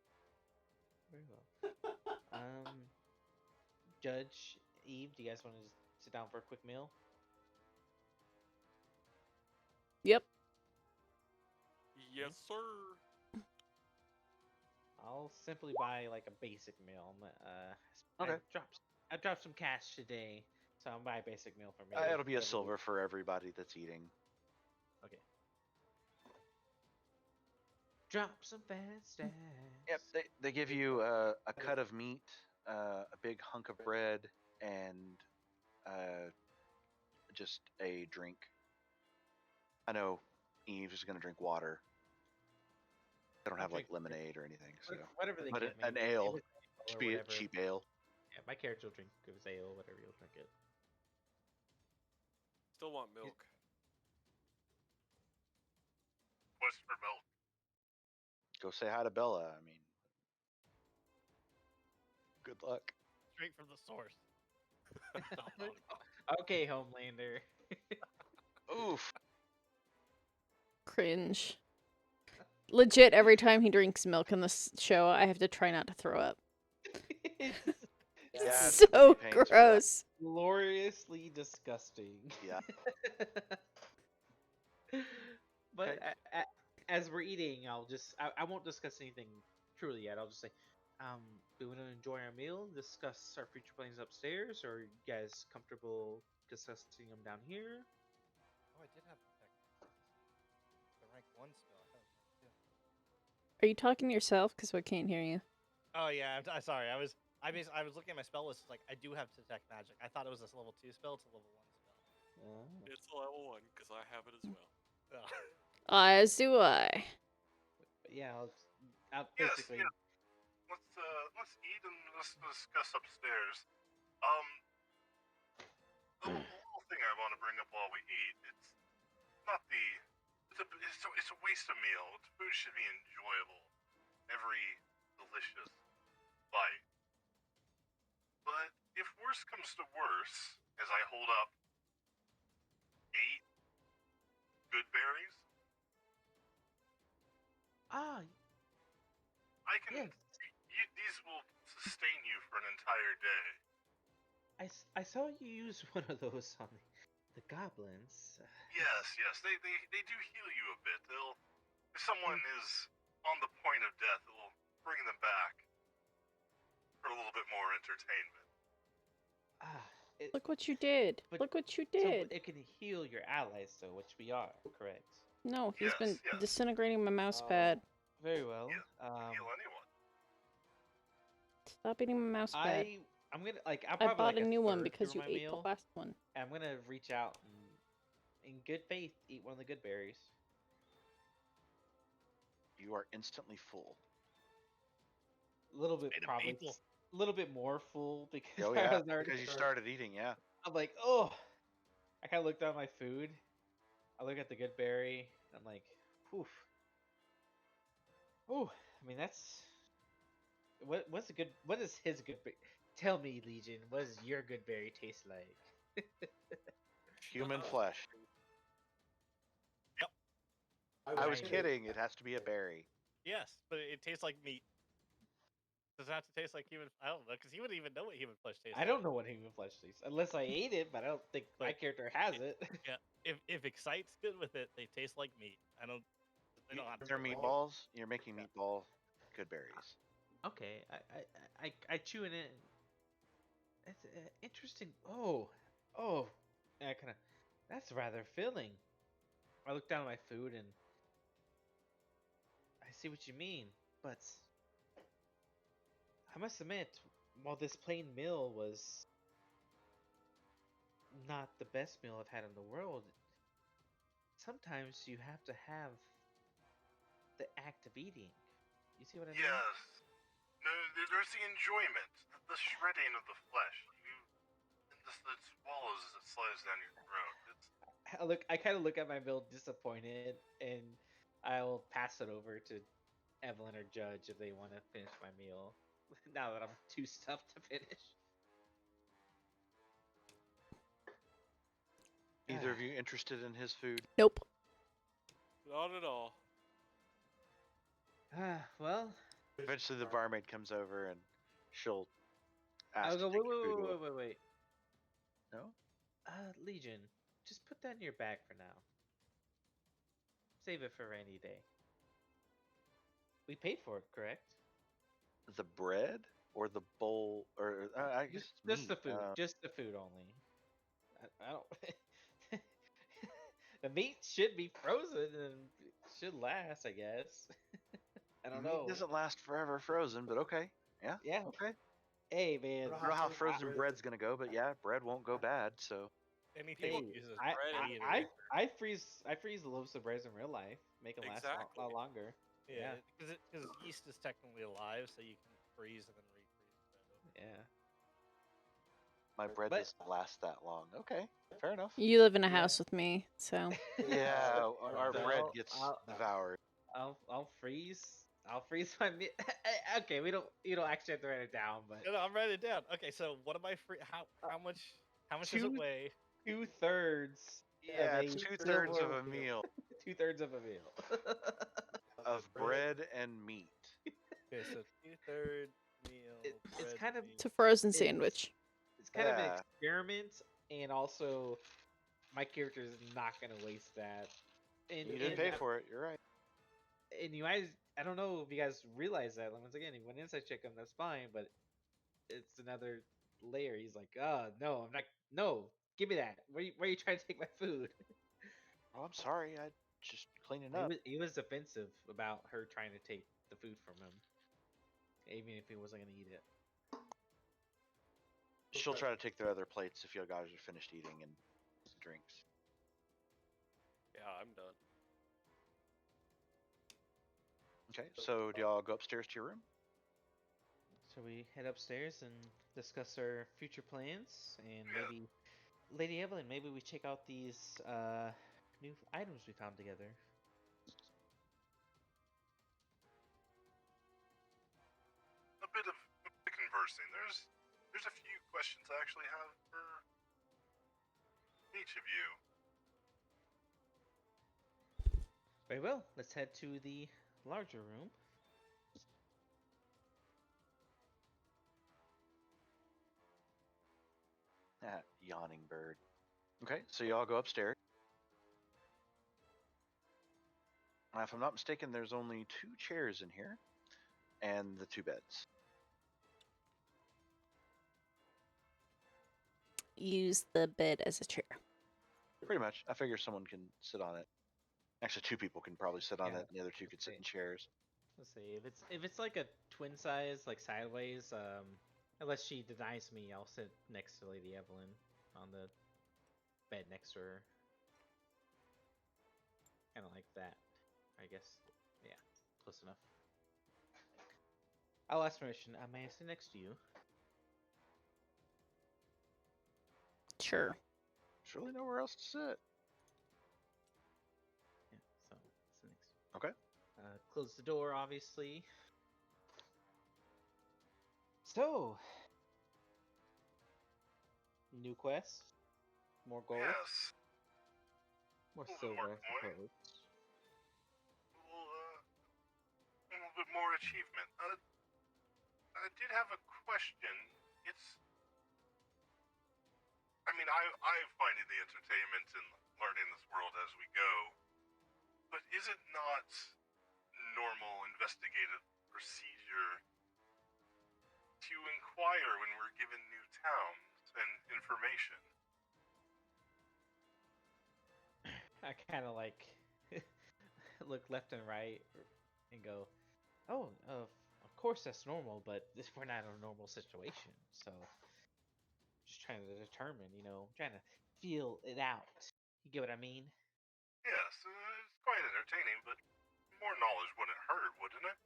Very well. Judge, Eve, do you guys want to sit down for a quick meal? Yep. Yes, sir. I'll simply buy like a basic meal. Okay. I dropped some cash today, so I'll buy a basic meal for me. It'll be a silver for everybody that's eating. Okay. Drop some fast stacks. Yep. They give you a cut of meat, a big hunk of bread, and just a drink. I know Eve is gonna drink water. I don't have like lemonade or anything, so Whatever they but give me. an ale, Or be it whatever. cheap ale. Yeah, my character will drink if it's ale, whatever you'll drink it. Still want milk. What's for milk? Go say hi to Bella. I mean, good luck. Straight from the source. Okay, Homelander. Oof. Cringe. Legit, every time he drinks milk in this show, I have to try not to throw up. Yeah, So pains for that. gross. Gloriously disgusting. Yeah. But Okay. as we're eating, I won't discuss anything truly yet. I'll just say, we want to enjoy our meal, discuss our future plans upstairs, or are you guys comfortable discussing them down here? Oh, I did have the rank 1 spell. I thought it was rank 2. Are you talking to yourself? Because I can't hear you. Oh yeah, I'm sorry. I was looking at my spell list. Like I do have detect magic. I thought it was a level 2 spell. It's a level 1 spell. It's a level 1 because I have it as well. As do I. But yeah, I'll Yes, basically. yeah. Let's eat and let's discuss upstairs. The whole thing I want to bring up while we eat, it's a waste of meal. Food should be enjoyable. Every delicious bite. But if worse comes to worse, as I hold up 8 good berries, I can. Yes. These will sustain you for an entire day. I saw you use one of those on the goblins. Yes, they do heal you a bit. If someone is on the point of death, it will bring them back for a little bit more entertainment. Look what you did. Look what you did. So it can heal your allies, though, which we are, correct? No, he's been Yes. disintegrating my mouse pad. Very well. Heal anyone. Stop eating my mouse pad. I'm gonna I'll I probably bought like a new one third because through you my ate the meal. last one. I'm gonna reach out and in good faith, eat one of the good berries. You are instantly full. A little bit, Made of probably maple. a little bit more full because Oh I yeah, was already because you started. started eating. Yeah. I'm like, oh. I kind of looked at my food. I look at the good berry. And I'm like, whew. Ooh, I mean that's what's a good. What is his good berry? Tell me, Legion. What does your good berry taste like? Human flesh. Yep. I was Right. kidding. It has to be a berry. Yes, but it tastes like meat. Does it have to taste like human? I don't know, because he wouldn't even know what human flesh tastes I like. don't know what human flesh tastes unless I ate it, but I don't think my But character has it. Yeah, if Excite's good with it, they taste like meat. I don't. They don't have to They're taste like it. meatballs. You're making Yeah. meatball good berries. Okay, I chew it in. That's interesting. Oh, I kind of. That's rather filling. I look down at my food and I see what you mean, but I must admit, while this plain meal was not the best meal I've had in the world, sometimes you have to have the act of eating. You see what I mean? Yes. No, there's the enjoyment, the shredding of the flesh. It swallows as it slides down your throat. I kind of look at my meal disappointed, and I will pass it over to Evelyn or Judge if they want to finish my meal. Now that I'm too stuffed to finish. Either of you interested in his food? Nope. Not at all. Well, Eventually, the barmaid comes over and she'll I'll ask go. to take your food. Wait. No? Legion, just put that in your bag for now. Save it for a rainy day. We paid for it, correct? The bread or the bowl, or I guess it's Just the meat. food. Just the food only. I don't. The meat should be frozen and it should last, I guess. I don't meat know. doesn't last forever frozen, but okay. Yeah. Yeah. Okay. Hey, man. I don't know how frozen bread's gonna go, but yeah, bread won't go bad. So Anything Hey, he uses I, bread bread and I freeze loaves of bread in real life. Make them last a Exactly. lot longer. yeah, because yeast is technically alive, so you can freeze and then refreeze bread. Yeah. my bread But- doesn't last that long. Okay, fair enough. You live in a Yeah. house with me, so Yeah, our So bread gets I'll- devoured. I'll freeze my meat. Okay, you don't actually have to write it down, but No, I'm writing it down. Okay, so what am I free? How much? How much does it two- weigh? 2/3. Yeah, it's of a 2/3 of silver- a meal 2/3 of a meal. of bread and meat. Okay, so 2/3 meal. It's bread, kind of- meat. it's a frozen It's- sandwich. It's kind of an Yeah. experiment, and also my character is not gonna waste that. And, You didn't pay for it. You're right. And you guys, I don't know if you guys realize that. Once again, you went inside check him, that's fine, but it's another layer. He's like, oh no, I'm not. No, give me that. Where are you trying to take my food? Oh, I'm sorry. I just cleaning He up. was, he was defensive about her trying to take the food from him, even if he wasn't gonna eat it. She'll try to take the other plates if you guys are finished eating and some drinks. Yeah, I'm done. Okay, so do y'all go upstairs to your room? So we head upstairs and discuss our future plans, and Yeah. maybe, Lady Evelyn, maybe we check out these new items we found together. A bit of conversing. There's a few questions I actually have for each of you. Very well. Let's head to the larger room. Ah, yawning bird. Okay, so y'all go upstairs. If I'm not mistaken, there's only 2 chairs in here, and the 2 beds. Use the bed as a chair. Pretty much. I figure someone can sit on it. Actually, 2 people can probably sit on Yeah, it, and the other 2 could sit in chairs. Let's see if it's like a twin size, like sideways. Unless she denies me, I'll sit next to Lady Evelyn on the bed next to her. Kind of like that. I guess. Yeah, close enough. I'll ask permission. May I sit next to you? Sure. There's really nowhere else to sit. Yeah, so sit next to you. Okay. Close the door, obviously. So, new quest, more gold, Yes. more A little bit silver, more I coin. suppose. A little bit more achievement. I did have a question. I mean, I find the entertainment in learning this world as we go, but is it not normal investigative procedure to inquire when we're given new towns and information? I kind of like look left and right and go, "Oh, of course that's normal, but we're not in a normal situation, so just trying to determine, trying to feel it out. You get what I mean?" Yes, it's quite entertaining, but more knowledge wouldn't hurt, wouldn't it?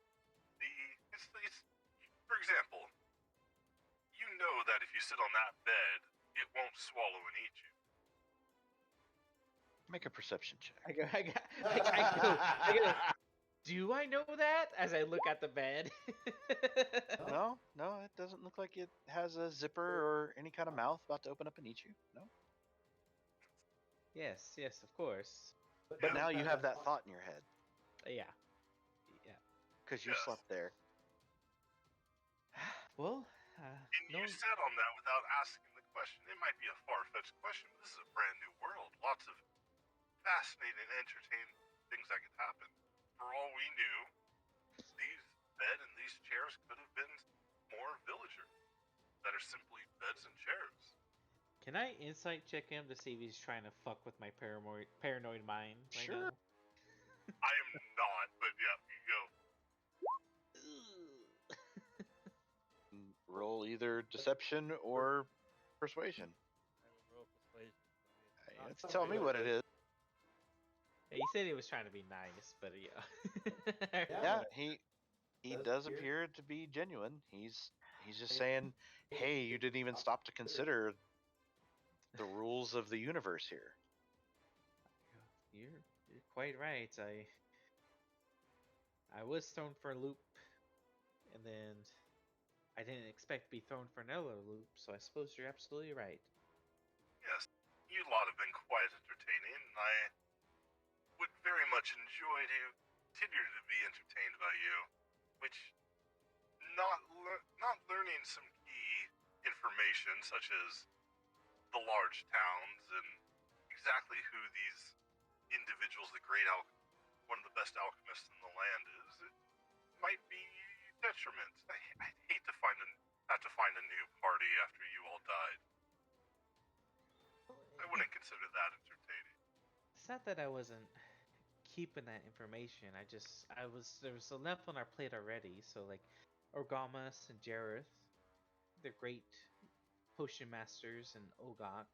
It's for example, you know that if you sit on that bed, it won't swallow and eat you. Make a perception check. I go, do I know that? As I look at the bed. No, it doesn't look like it has a zipper or any kind of mouth about to open up and eat you. No. Yes, of course. But now you have that thought in your head Yeah. because you Yes. slept there. Well, And no. you sat on that without asking the question. It might be a far-fetched question, but this is a brand new world. Lots of fascinating and entertaining things that could happen. For all we knew, these bed and these chairs could have been more villagers that are simply beds and chairs. Can I insight check him to see if he's trying to fuck with my paranoid mind right Sure. now? I am not, but yeah, you go. Roll either deception or persuasion. I would roll persuasion. You have to tell me what it is. He said he was trying to be nice, but yeah. Yeah, he does appear to be genuine. He's just saying, "Hey, you didn't even stop to consider the rules of the universe here." You're quite right. I was thrown for a loop, and then I didn't expect to be thrown for another loop. So I suppose you're absolutely right. Yes, you lot have been quite entertaining, and I would very much enjoy to continue to be entertained by you. Which, not learning some key information such as the large towns and exactly who these individuals, one of the best alchemists in the land is, it might be detriment. I'd hate to have to find a new party after you all died. I wouldn't consider that entertaining. It's not that I wasn't keeping that information. There was enough on our plate already. So like, Orgamas and Jareth, they're great potion masters, and Ogok.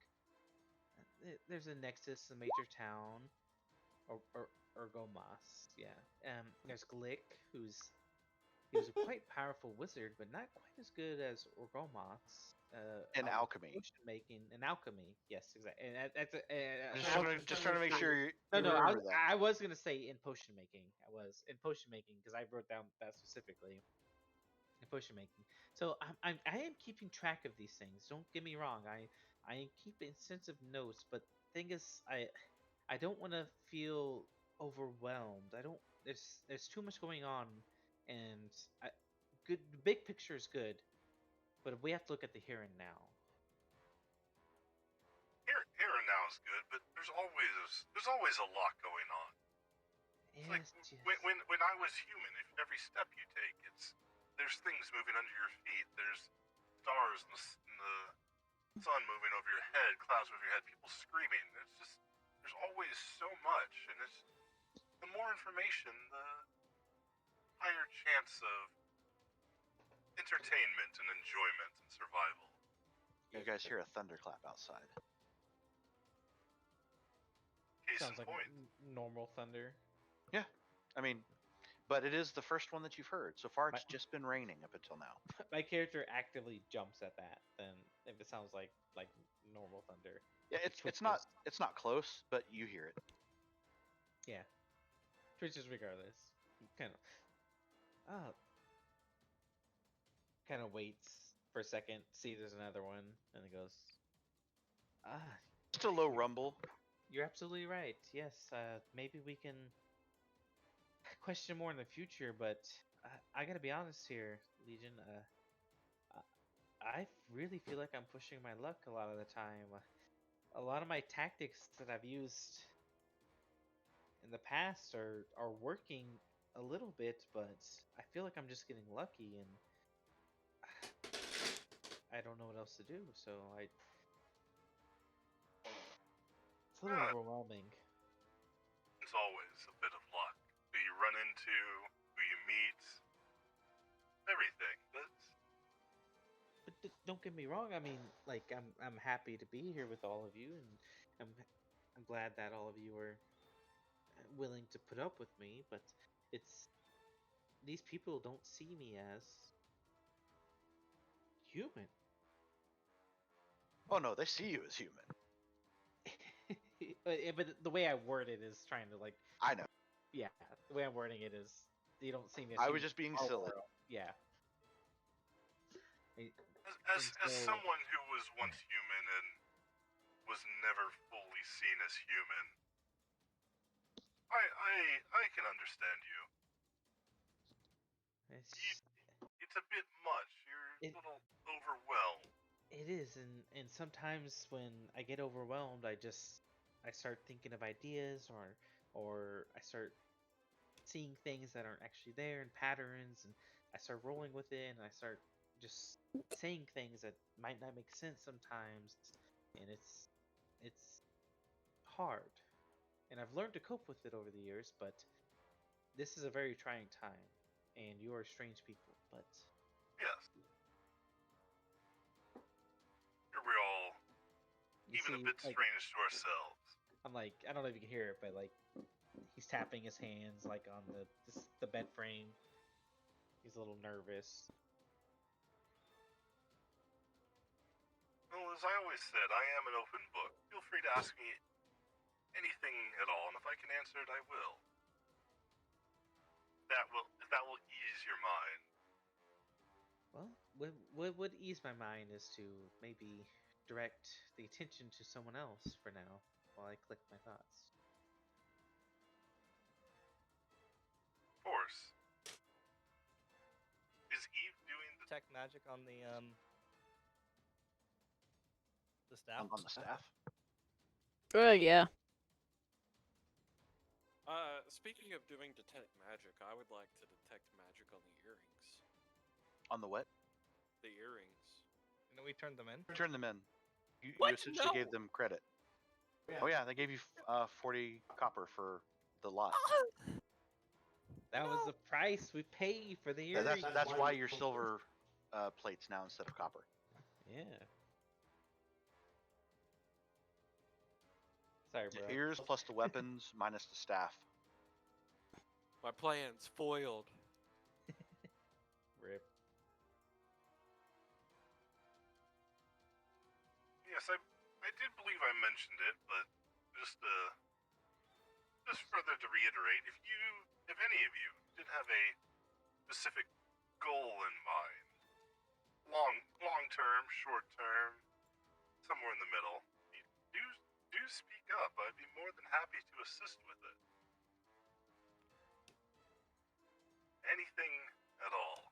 There's a Nexus, a major town, or Orgomas. Yeah. There's Glick, he was a quite powerful wizard, but not quite as good as Orgomas. In alchemy. Potion making and alchemy. Yes, exactly. And that's Just trying to make sure you No, remember that. I was gonna say in potion making. I was in potion making because I wrote down that specifically. In potion making. So I am keeping track of these things. Don't get me wrong. I am keeping sensitive notes, but thing is, I don't want to feel overwhelmed. I don't. There's too much going on, and the big picture is good, but we have to look at the here and now. Here and now is good, but there's always a lot going on. It's like when I was human, if every step you take, there's things moving under your feet. There's stars in the sun moving over your head, clouds over your head, people screaming. There's always so much, and the more information, the higher chance of entertainment and enjoyment and survival. You guys hear a thunderclap outside. Case Sounds in like point. normal thunder. I mean, but it is the first one that you've heard. So far, it's My- just been raining up until now. My character actively jumps at that. Then if it sounds like normal thunder. Yeah, Like, it it's not close, but you hear it. Yeah. Twitches regardless. Kind of. Kind of waits for a second, see there's another one, and it goes. Just a low rumble. You're absolutely right. Yes. Maybe we can question more in the future, but I gotta be honest here, Legion. I really feel like I'm pushing my luck a lot of the time. A lot of my tactics that I've used in the past are working a little bit, but I feel like I'm just getting lucky, and I don't know what else to do. So it's a little overwhelming. It's always a bit of luck. Who you run into, who you meet, everything. But don't get me wrong. I mean, like I'm happy to be here with all of you, and I'm glad that all of you are willing to put up with me. But it's these people don't see me as human. Oh no, they see you as human. But the way I word it is trying to like, I know. yeah, the way I'm wording it is you don't see me as I human. was just being Oh, silly. yeah. As And so- someone who was once human and was never fully seen as human, I can understand you. It's, It's a bit much. You're It- a little overwhelmed. it is, and sometimes when I get overwhelmed, I start thinking of ideas, or I start seeing things that aren't actually there and patterns, and I start rolling with it, and I start just saying things that might not make sense sometimes, and it's hard, and I've learned to cope with it over the years, but this is a very trying time, and you are strange people, but Yes. We're all you even see, a bit like, strange to ourselves. I'm like, I don't know if you can hear it, but like, he's tapping his hands like on the bed frame. He's a little nervous. Well, as I always said, I am an open book. Feel free to ask me anything at all, and if I can answer it, I will. If that will ease your mind. Well, what would ease my mind is to maybe direct the attention to someone else for now while I collect my thoughts. Of course. Is Eve doing the Detect magic on the staff. On the staff. Oh yeah. Speaking of doing detect magic, I would like to detect magic on the earrings. On the what? The earrings. And then we turned them in. Turn them in. You What? essentially No. gave them credit. Oh yeah, they gave you 40 copper for the lot. That was the price we paid for the Yeah, earrings. that's why you're silver plates now instead of copper. Yeah. Sorry, bro. Ears plus the weapons minus the staff. My plan's foiled. Rip. Yes, I did believe I mentioned it, but just further to reiterate, if any of you did have a specific goal in mind, long term, short term, somewhere in the middle, do speak up. I'd be more than happy to assist with it. Anything at all.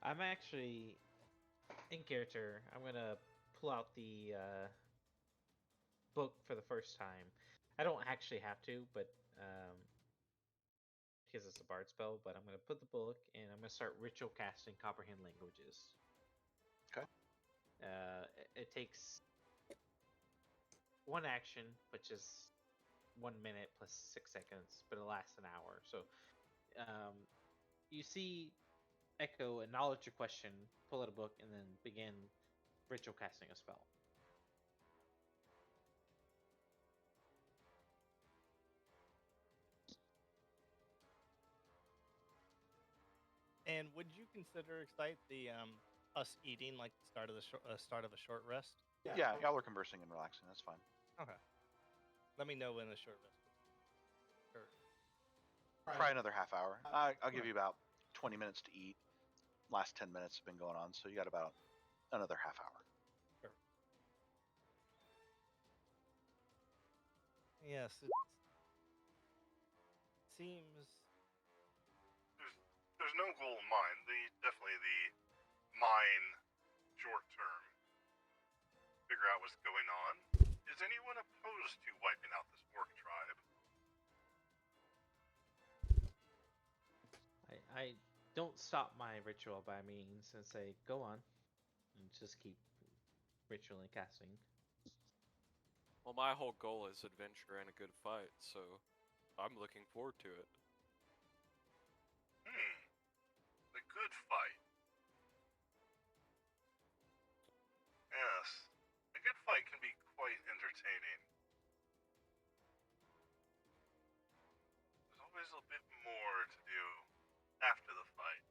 I'm actually in character. I'm gonna pull out the book for the first time. I don't actually have to, but because it's a bard spell. But I'm gonna put the book and I'm gonna start ritual casting comprehend languages. Okay. It takes one action, which is 1 minute plus 6 seconds, but it lasts an hour. So, you see Echo acknowledge your question, pull out a book, and then begin ritual casting a spell. And would you consider Excite the us eating like the start of a short rest? Yeah, y'all are conversing and relaxing. That's fine. Okay. Let me know when the short rest. Sure. Try another half hour. I'll give you about 20 minutes to eat. Last 10 minutes have been going on, so you got about another half hour. Sure. Yes, it seems. There's no goal in mind. Definitely the mine short term. Figure out what's going on. Is anyone opposed to wiping out this orc tribe? I don't stop my ritual by means and say, go on. And just keep ritually casting. Well, my whole goal is adventure and a good fight, so I'm looking forward to it. A good fight. Yes. A good fight can be quite entertaining. There's always a bit more to do after the fight.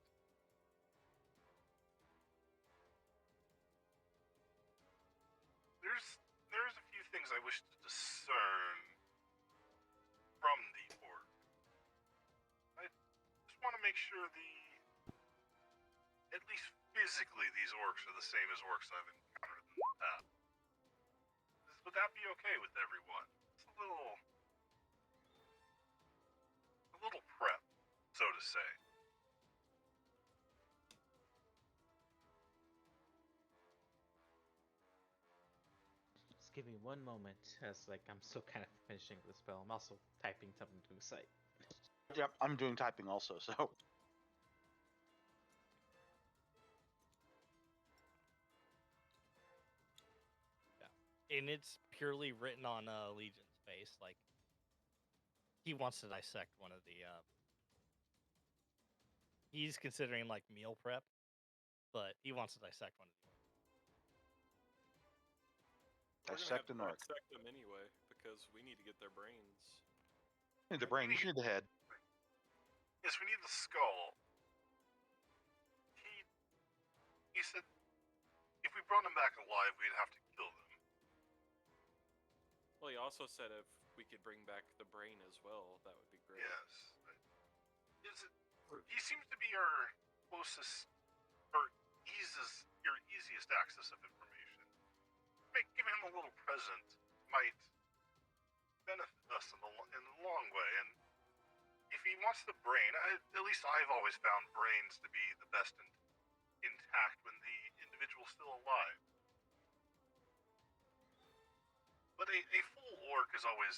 There's a few things I wish to discern from the orc. I just want to make sure at least physically, these orcs are the same as orcs I've encountered in the past. Would that be okay with everyone? It's a little prep, so to say. Just give me one moment, as like I'm still kind of finishing the spell. I'm also typing something to Excite. Yep, I'm doing typing also, so. And it's purely written on Legion's face. Like, he wants to dissect one of the. He's considering like meal prep, but he wants to dissect one of the. We're gonna have Dissect to an orc. dissect them anyway, because we need to get their brains. You need the brain, you need the head. Yes, we need the skull. He said if we brought him back alive, we'd have to kill them. Well, he also said if we could bring back the brain as well, that would be great. Yes. He seems to be our closest, or your easiest access of information. Giving him a little present might benefit us in the long way. And if he wants the brain, at least I've always found brains to be the best intact when the individual's still alive. But a full orc is always,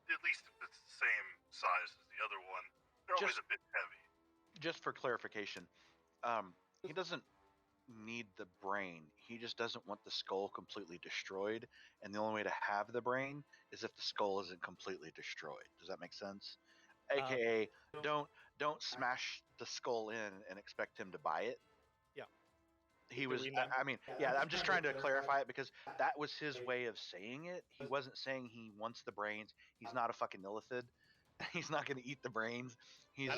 at least if it's the same size as the other one, they're always a bit heavy. Just for clarification, he doesn't need the brain. He just doesn't want the skull completely destroyed, and the only way to have the brain is if the skull isn't completely destroyed. Does that make sense? AKA, don't smash the skull in and expect him to buy it. Yeah. He was. I mean, yeah. I'm just trying to clarify it because that was his way of saying it. He wasn't saying he wants the brains. He's not a fucking illithid. He's not going to eat the brains. He's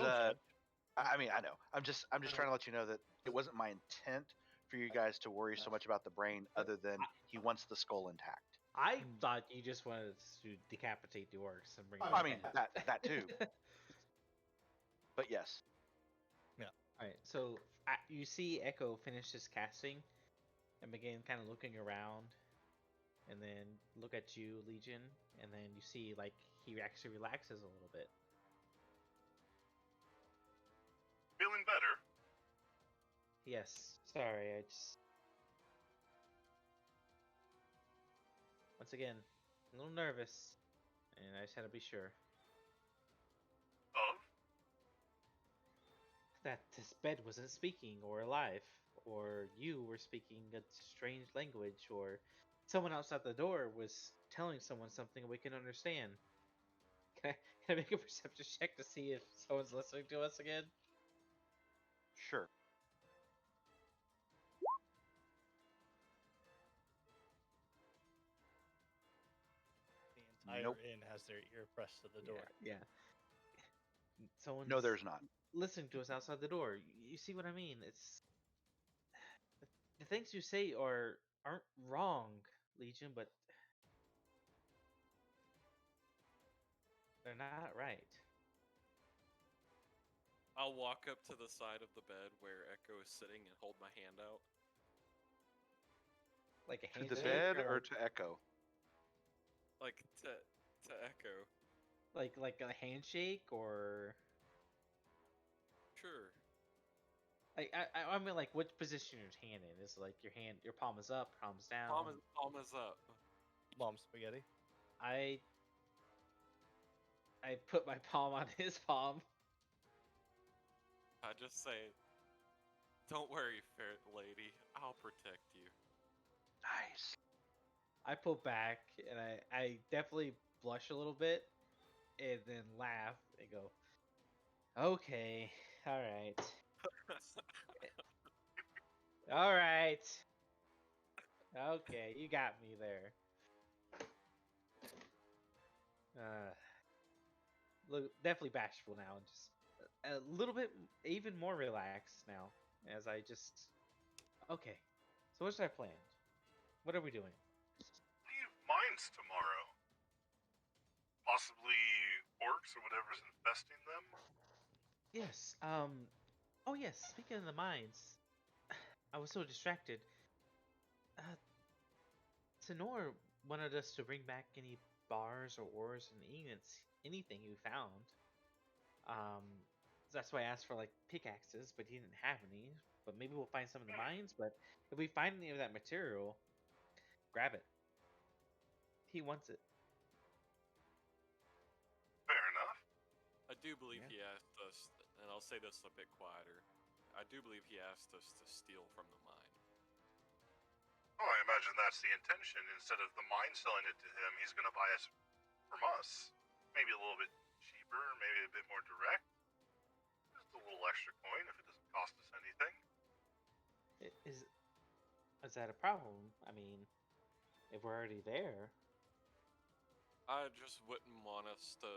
I mean, I know. I'm just trying to let you know that it wasn't my intent for you guys to worry so much about the brain, other than he wants the skull intact. I thought you just wanted to decapitate the orcs and bring them I mean, back. that too. But yes. Yeah. Alright, so you see Echo finish his casting and begin kind of looking around, and then look at you, Legion, and then you see like he actually relaxes a little bit. Feeling better? Yes. Sorry, I just... Once again, a little nervous, and I just had to be sure. Of? That this bed wasn't speaking or alive, or you were speaking a strange language, or someone outside the door was telling someone something we can understand. Can I make a perception check to see if someone's listening to us again? Sure. higher Nope. in has their ear pressed to the door. Yeah. Someone's No, there's not. listening to us outside the door. You see what I mean? It's the things you say aren't wrong, Legion, but they're not right. I'll walk up to the side of the bed where Echo is sitting and hold my hand out. Like a To the handshake bed or or like, to Echo? Like, to Echo. like a handshake or Sure. like I mean like what position your hand in? Is like your palm is up, palm's down. Palm is up. Mom spaghetti. I put my palm on his palm. I just say, don't worry, fair lady. I'll protect you. Nice. I pull back and I definitely blush a little bit and then laugh and go, okay, all right, all right, okay, you got me there. Look, definitely bashful now, and just a little bit even more relaxed now as I just okay. So what's our plan? What are we doing? Leave mines tomorrow. Possibly orcs or whatever's infesting them. Yes. Oh yes. Speaking of the mines, I was so distracted. Uh, Tenor wanted us to bring back any bars or oars and anything you found. That's why I asked for like pickaxes, but he didn't have any. But maybe we'll find some in the mines. But if we find any of that material, grab it. He wants it. Fair enough. I do believe Yeah. he asked us, and I'll say this a bit quieter. I do believe he asked us to steal from the mine. Oh, I imagine that's the intention. Instead of the mine selling it to him, he's going to buy it from us. Maybe a little bit cheaper, maybe a bit more direct. Just a little extra coin if it doesn't cost us anything. Is that a problem? I mean, if we're already there, I just wouldn't want us to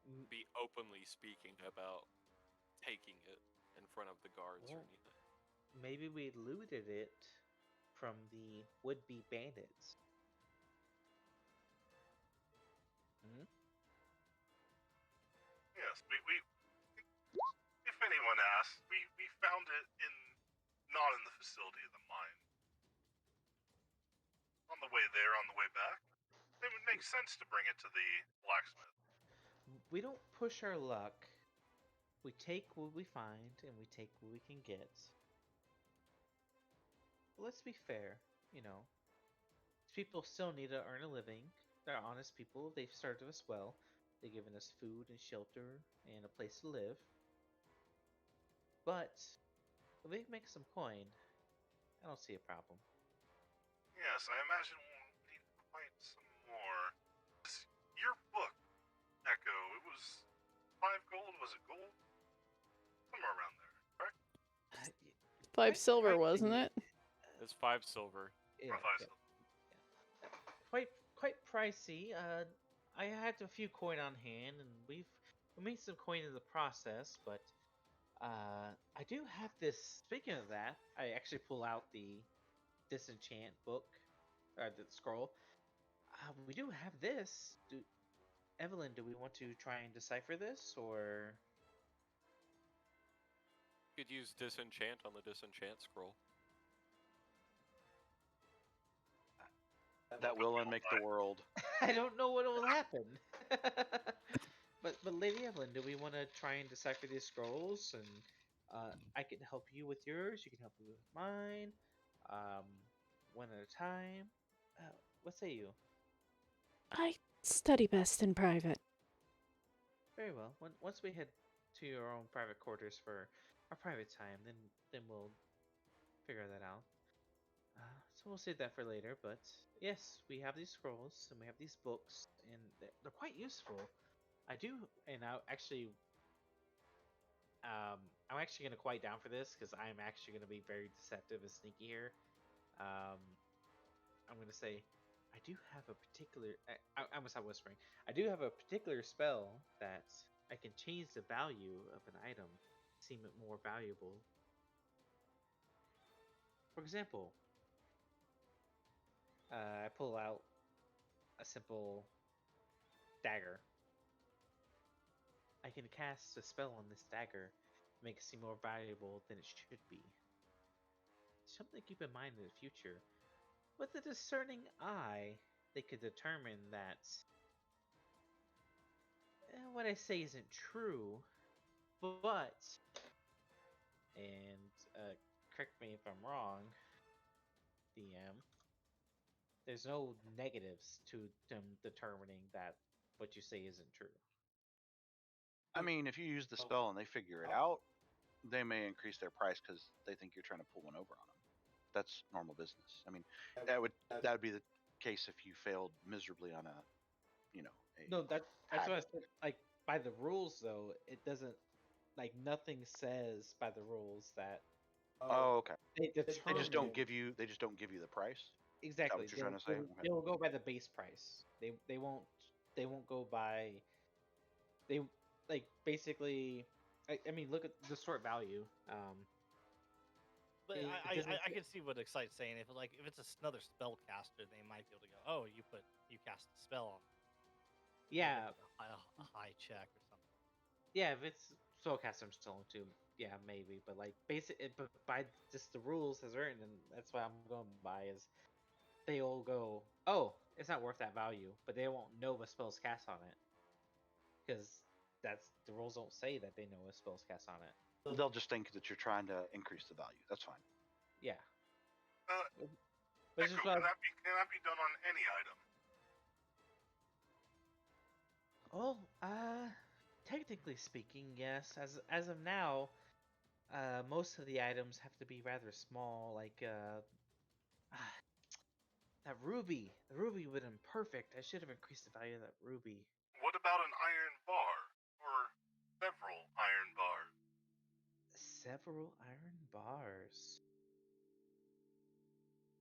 m- be openly speaking about taking it in front of the guards or Well- anything. maybe we looted it from the would-be bandits. Hmm? Yes, we if anyone asks, we found it not in the facility of the mine. On the way there, on the way back. It would make sense to bring it to the blacksmith. We don't push our luck. We take what we find and we take what we can get. But let's be fair, you know. These people still need to earn a living. They're honest people. They've served us well. They've given us food and shelter and a place to live. But if we can make some coin, I don't see a problem. Yes, I imagine we'll need quite some more. Your book, Echo, it was 5 gold, was it gold? Somewhere around there, correct? 5 silver, Quite wasn't the- it? It's 5 silver. Yeah, Or 5 yeah. silver. Quite pricey. I had a few coin on hand, and we made some coin in the process. But I do have this. Speaking of that, I actually pull out the disenchant book, or the scroll. We do have this. Evelyn, do we want to try and decipher this, or You could use disenchant on the disenchant scroll. That will unmake the world. I don't know what will happen. But Lady Evelyn, do we want to try and decipher these scrolls? And I can help you with yours. You can help me with mine. One at a time. What say you? I study best in private. Very well. Once we head to your own private quarters for our private time, then we'll figure that out. So we'll save that for later. But yes, we have these scrolls and we have these books, and they're quite useful. I do, and I'm actually gonna quiet down for this because I'm actually gonna be very deceptive and sneaky here. I'm gonna say, I do have a particular. I must stop whispering. I do have a particular spell that I can change the value of an item, seem it more valuable. For example, I pull out a simple dagger. I can cast a spell on this dagger, make it seem more valuable than it should be. Something to keep in mind in the future. With a discerning eye, they could determine that what I say isn't true, but, and correct me if I'm wrong, DM, there's no negatives to them determining that what you say isn't true. I mean, if you use the spell and they figure it out, they may increase their price because they think you're trying to pull one over on them. That's normal business. I mean, that would be the case if you failed miserably on a, No, that's what I said. Like by the rules, though, it doesn't. Like nothing says by the rules that Oh, okay. they They just determine don't give you. They just don't give you the price. exactly. Is that what you're trying to say? Okay. They will go by the base price. They won't go by they like basically. I mean, look at the sort value. But It I doesn't. can see what Excite's saying. If it's another spellcaster, they might be able to go, oh, you cast a spell on Yeah, a high check or something. yeah. If it's spellcaster, I'm still into. Yeah, maybe, but like but by just the rules as written, and that's what I'm going by is they all go, oh, it's not worth that value, but they won't know a spell's cast on it because that's the rules don't say that they know a spell's cast on it. They'll just think that you're trying to increase the value. That's fine. Yeah, Uh, but it's Echo, just about, can that be done on any item? well, technically speaking, yes. As of now, most of the items have to be rather small. Like that ruby, the ruby would have been perfect. I should have increased the value of that ruby. What about an iron bar? Or several iron bars? Several iron bars.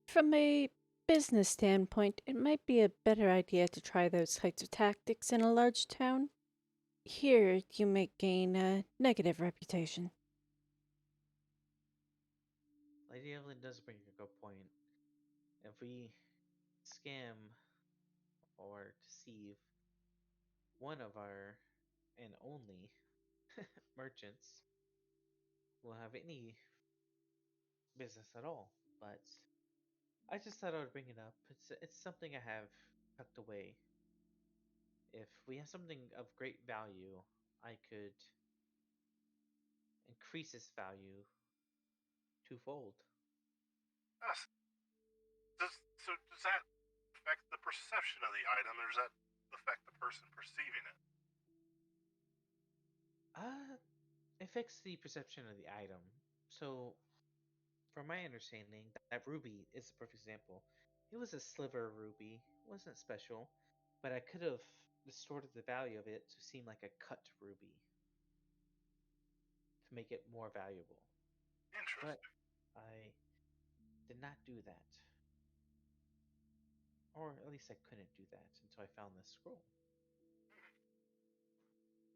From a business standpoint, it might be a better idea to try those types of tactics in a large town. Here, you may gain a negative reputation. Lady Evelyn does bring a good point. If we scam or deceive one of our and only merchants, we'll have any business at all. But I just thought I would bring it up. It's something I have tucked away. If we have something of great value, I could increase its value twofold. Yes. Does that affect the perception of the item, or does that affect the person perceiving it? It affects the perception of the item. So, from my understanding, that ruby is a perfect example. It was a sliver ruby, it wasn't special, but I could have distorted the value of it to seem like a cut ruby to make it more valuable. Interesting. But I did not do that. Or at least I couldn't do that until I found this scroll.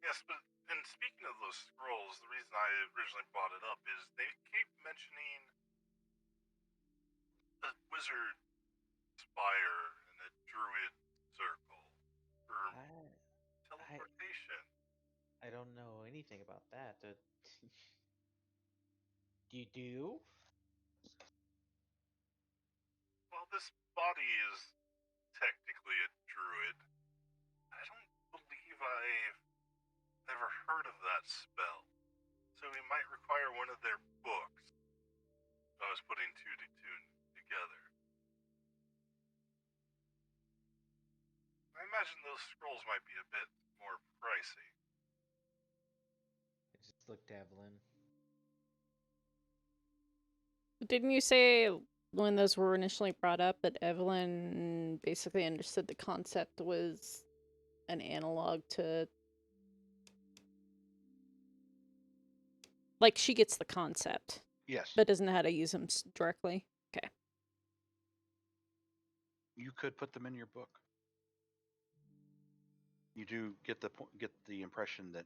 Yes, but and speaking of those scrolls, the reason I originally brought it up is they keep mentioning a wizard spire and a druid circle for teleportation. I don't know anything about that. Do you do? Well, this body is technically a druid. I don't believe I've ever heard of that spell. So we might require one of their books. I was putting two to two together. I imagine those scrolls might be a bit more pricey. I just looked at Evelyn. Didn't you say when those were initially brought up that Evelyn basically understood the concept was an analog to... Like, she gets the concept, Yes. but doesn't know how to use them directly? Okay. You could put them in your book. You do get the impression that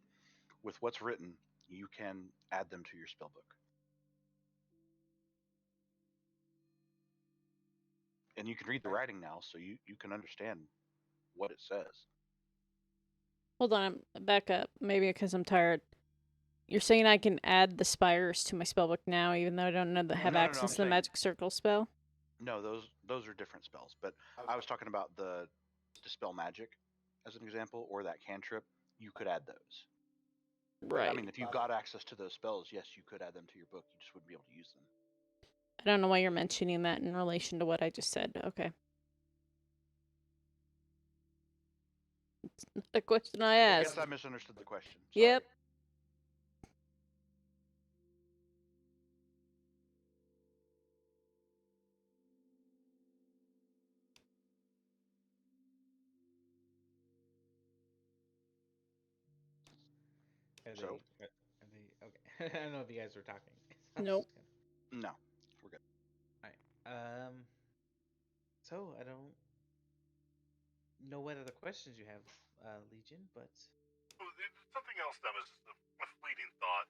with what's written, you can add them to your spell book. And you can read the writing now, so you can understand what it says. Hold on, back up. Maybe because I'm tired. You're saying I can add the spires to my spellbook now, even though I don't know that have No, access I'm to the saying- magic circle spell? No, those are different spells. But I was talking about the dispel magic as an example, or that cantrip. You could add those. Right. I mean, if you got access to those spells, yes, you could add them to your book. You just wouldn't be able to use them. I don't know why you're mentioning that in relation to what I just said. Okay. It's not a question I I asked. guess I misunderstood the question. Sorry. Yep. So? Are they okay? I don't know if you guys were talking. Nope. No, we're good. Alright. So I don't know what other questions you have, Legion, but Oh, there's something else that was a fleeting thought.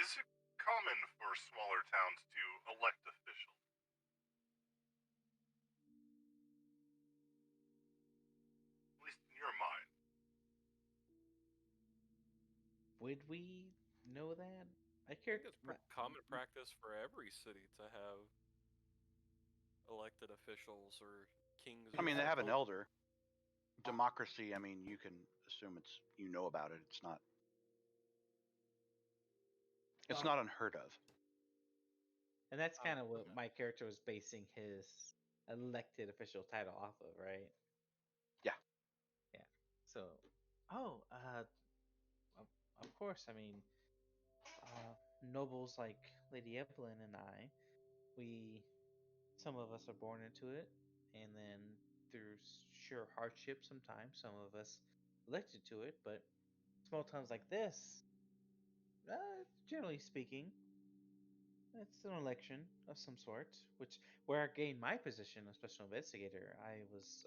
Is it common for smaller towns to elect officials? At least in your mind. would we know that? I I care. think it's common practice for every city to have elected officials or kings. I mean, they have an elder. elder. Democracy, I mean, you can assume you know about it. It's not unheard of. And that's kind of what my character was basing his elected official title off of, right? Yeah. Yeah. So, of course. I mean, nobles like Lady Evelyn and I, some of us are born into it, and then through sheer hardship, sometimes some of us elected to it. But small towns like this, generally speaking, it's an election of some sort. Which where I gained my position as special investigator, I was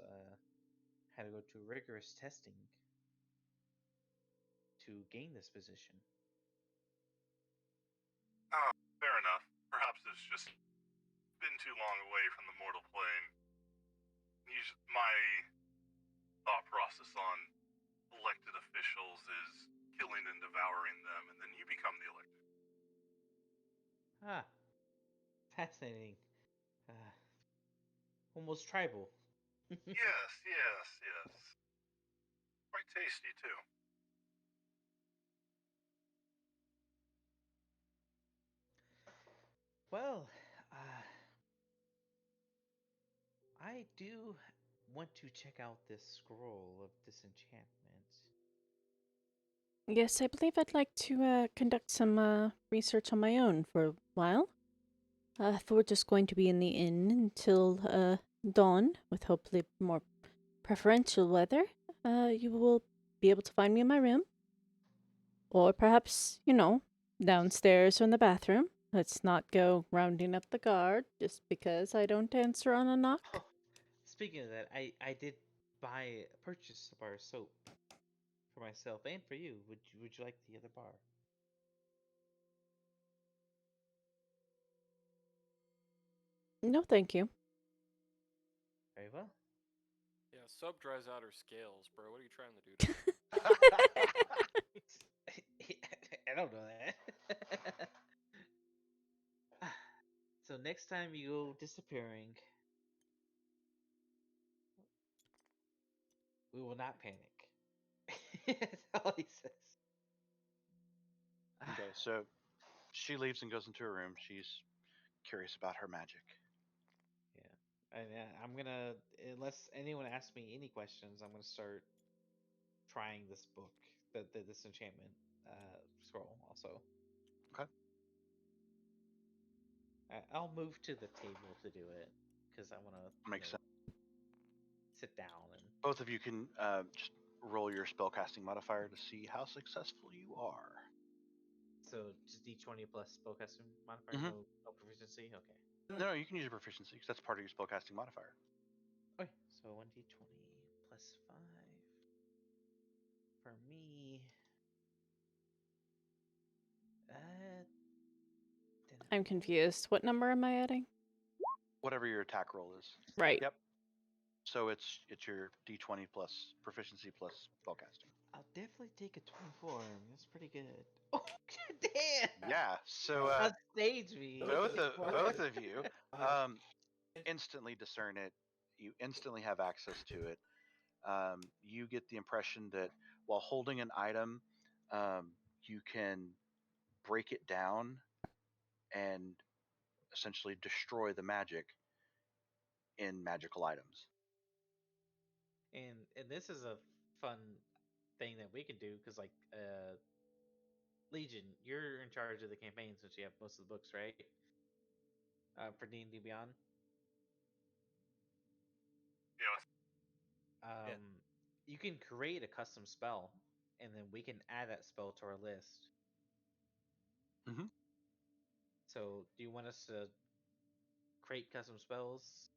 had to go to rigorous testing to gain this position. Oh, fair enough. Perhaps it's just been too long away from the mortal plane. My thought process on elected officials is killing and devouring them, and then you become the elected. Ah, fascinating. Uh, almost tribal. Yes, yes, yes. Quite tasty, too. Well, I do want to check out this scroll of disenchantment. Yes, I believe I'd like to conduct some research on my own for a while. If we're just going to be in the inn until dawn, with hopefully more preferential weather, you will be able to find me in my room. Or perhaps, downstairs or in the bathroom. Let's not go rounding up the guard just because I don't answer on a knock. Oh, speaking of that, I did purchase a bar of soap for myself and for you. Would you like the other bar? No, thank you. Very well. Yeah, soap dries out her scales, bro. What are you trying to do to her? I don't know that. So next time you go disappearing, we will not panic. That's all he says. Okay, so she leaves and goes into her room. She's curious about her magic. Yeah, and I'm gonna, unless anyone asks me any questions, I'm gonna start trying this book, the disenchantment scroll. Also, Okay. I'll move to the table to do it because I want to Makes sense. sit down and. Both of you can just roll your spellcasting modifier to see how successful you are. So just D20 plus spellcasting modifier, Mhm. no proficiency. Okay. No, you can use your proficiency because that's part of your spellcasting modifier. Okay. So 1d20 plus 5 for me. Didn't I'm confused. What number am I adding? Whatever your attack roll is. Right. Yep. So it's your D20 plus proficiency plus spellcasting. I'll definitely take a 24. That's pretty good. Oh, damn! Yeah. So Outstage me. both of you instantly discern it. You instantly have access to it. You get the impression that while holding an item, you can break it down and essentially destroy the magic in magical items. And this is a fun thing that we can do because like Legion, you're in charge of the campaign since you have most of the books, right? For D&D Beyond. Yeah. You can create a custom spell, and then we can add that spell to our list. Mm-hmm. So, do you want us to create custom spells?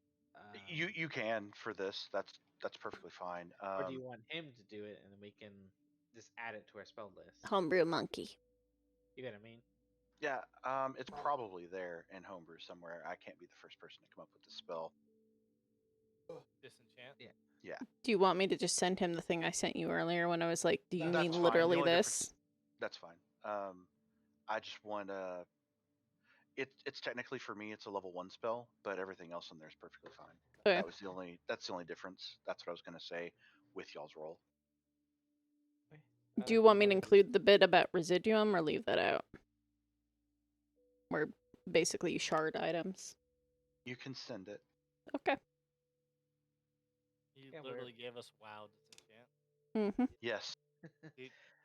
You can for this. That's perfectly fine. Or do you want him to do it, and then we can just add it to our spell list? Homebrew monkey. You get what I mean? Yeah, it's probably there in Homebrew somewhere. I can't be the first person to come up with the spell. Disenchant. Yeah. Yeah, Do you want me to just send him the thing I sent you earlier when I was like, do you that's mean fine. The literally only this? that's fine. I just want to. It's technically for me, it's a level 1 spell, but everything else in there is perfectly fine. Okay. That's the only difference. That's what I was gonna say with y'all's roll. Do you want me to include the bit about residuum or leave that out? Where basically you shard items. You can send it. Okay. You Yeah, literally gave us WoW disenchant. Mm-hmm. Yes.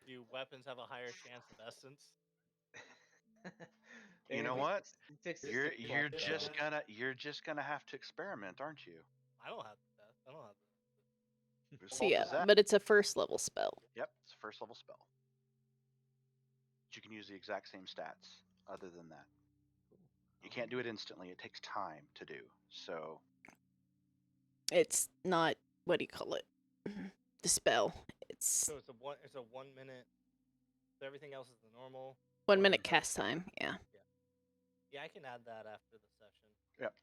Do weapons have a higher chance of essence? You know what? It takes You're just gonna have to experiment, aren't you? I don't have that. I don't have that. Whose So fault yeah, is that? but it's a first level spell. Yep, it's a first level spell. You can use the exact same stats. Other than that, you can't do it instantly. It takes time to do. So It's not, what do you call it? The spell. It's So it's a 1 minute. So everything else is the normal. 1 minute minute cast time. Yeah. Yeah, I can add that after the session. Yep.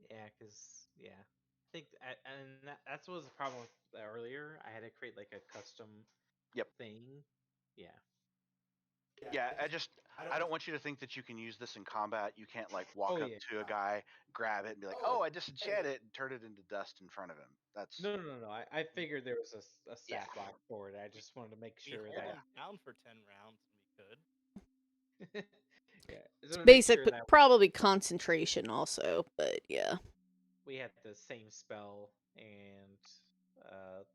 Yeah, because I think and that's what was the problem with earlier. I had to create like a custom Yep. thing. Yeah. Yeah, I don't want you to think that you can use this in combat. You can't like walk Oh, up yeah. to a guy, grab it, and be like, "Oh, I disenchant it," and turn it into dust in front of him. That's No. I figured there was a stat Yeah. block for it. I just wanted to make We sure hold that. them down for 10 rounds, and we could. Yeah, It's just wanted to make basic, sure but that probably concentration also. But yeah. we had the same spell and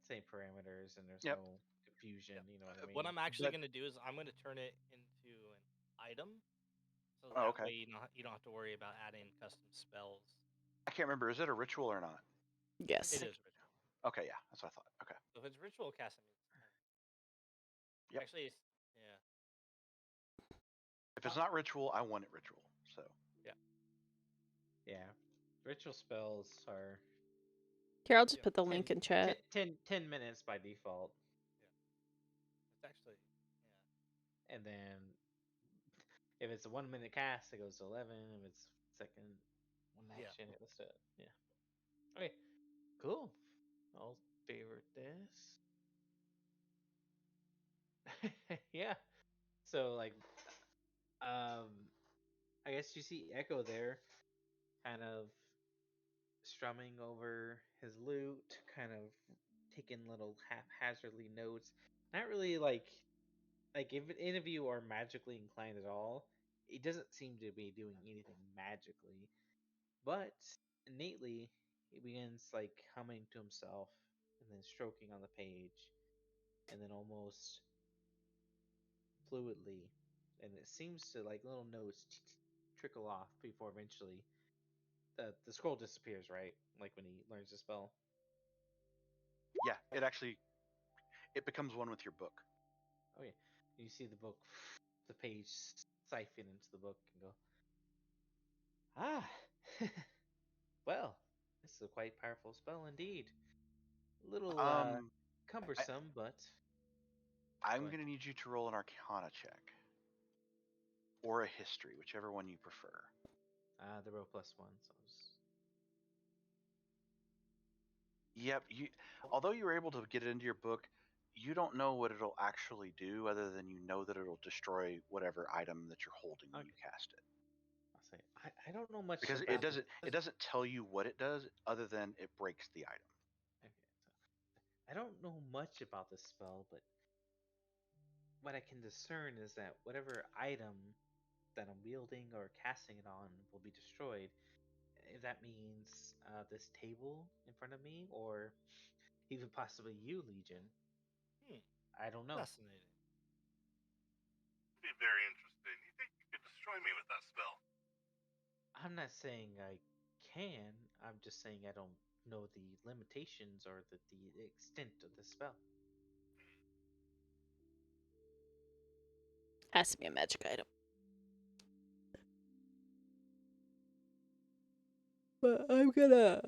same parameters, and there's Yep. no confusion. You know what I mean? What I'm actually But- going to do is I'm going to turn it into an item, so Oh, that okay. way you don't have to worry about adding custom spells. I can't remember. Is it a ritual or not? Yes. It is ritual. Okay, yeah, that's what I thought. Okay. So if it's ritual casting, Yep. actually, yeah. If it's not ritual, I want it ritual. So Yeah, ritual spells are Here, I'll just Yeah. put the link in chat. 10 minutes by default, It's actually, and then if it's a 1 minute cast, it goes to 11. If it's second one Yeah. action, it goes to yeah. Okay, cool. I'll favorite this. Yeah. So like, I guess you see Echo there, kind of strumming over his lute, kind of taking little haphazardly notes. Not really like if any of you are magically inclined at all, it doesn't seem to be doing anything magically. But innately, he begins like humming to himself and then stroking on the page, and then almost fluidly, and it seems to like little notes trickle off before eventually the scroll disappears. Right, like when he learns the spell. yeah, it becomes one with your book. Oh yeah, you see the book the page siphon into the book and go, ah, well, this is a quite powerful spell indeed. A little I, cumbersome, but I'm Go going to need you to roll an Arcana check or a History, whichever one you prefer. they roll +1, so it's Yep. Although you were able to get it into your book, you don't know what it'll actually do, other than you know that it'll destroy whatever item that you're holding when you cast it. I'll say I don't know much Because about it doesn't tell you what it does, other than it breaks the item. Okay, so I don't know much about this spell, but what I can discern is that whatever item that I'm wielding or casting it on will be destroyed. If that means this table in front of me, or even possibly you, Legion, Hmm. I don't know. Fascinating. Be very interesting. You think you could destroy me with that spell? I'm not saying I can. I'm just saying I don't know the limitations or the extent of the spell. Has to be a magic item. But I'm gonna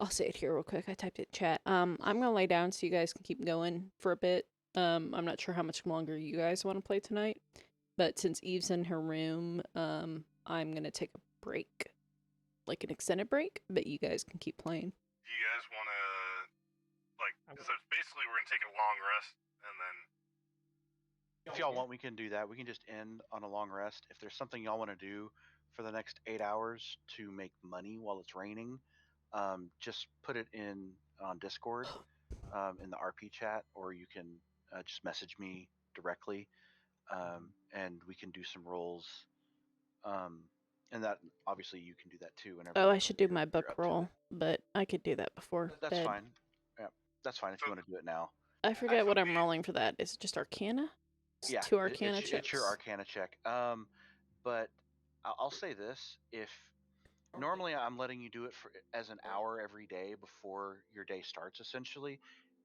I'll say it here real quick. I typed it in chat. I'm gonna lay down so you guys can keep going for a bit. I'm not sure how much longer you guys want to play tonight. But since Eve's in her room, I'm gonna take a break. Like an extended break, but you guys can keep playing. Do you guys want to, so basically we're going to take a long rest and then... If y'all want, we can do that. We can just end on a long rest. If there's something y'all want to do for the next 8 hours to make money while it's raining, just put it in on Discord, in the RP chat, or you can just message me directly, and we can do some rolls. And that obviously you can do that too whenever. Oh, I should do you're- my you're book up to roll, it. but I could do that before That's bed. fine. Yeah, that's fine if you want to do it now. I forget what I'm rolling for that. Is it just Arcana? It's Yeah, 2 Arcana it's checks. your Arcana check. But I'll say this: if normally I'm letting you do it as an hour every day before your day starts, essentially,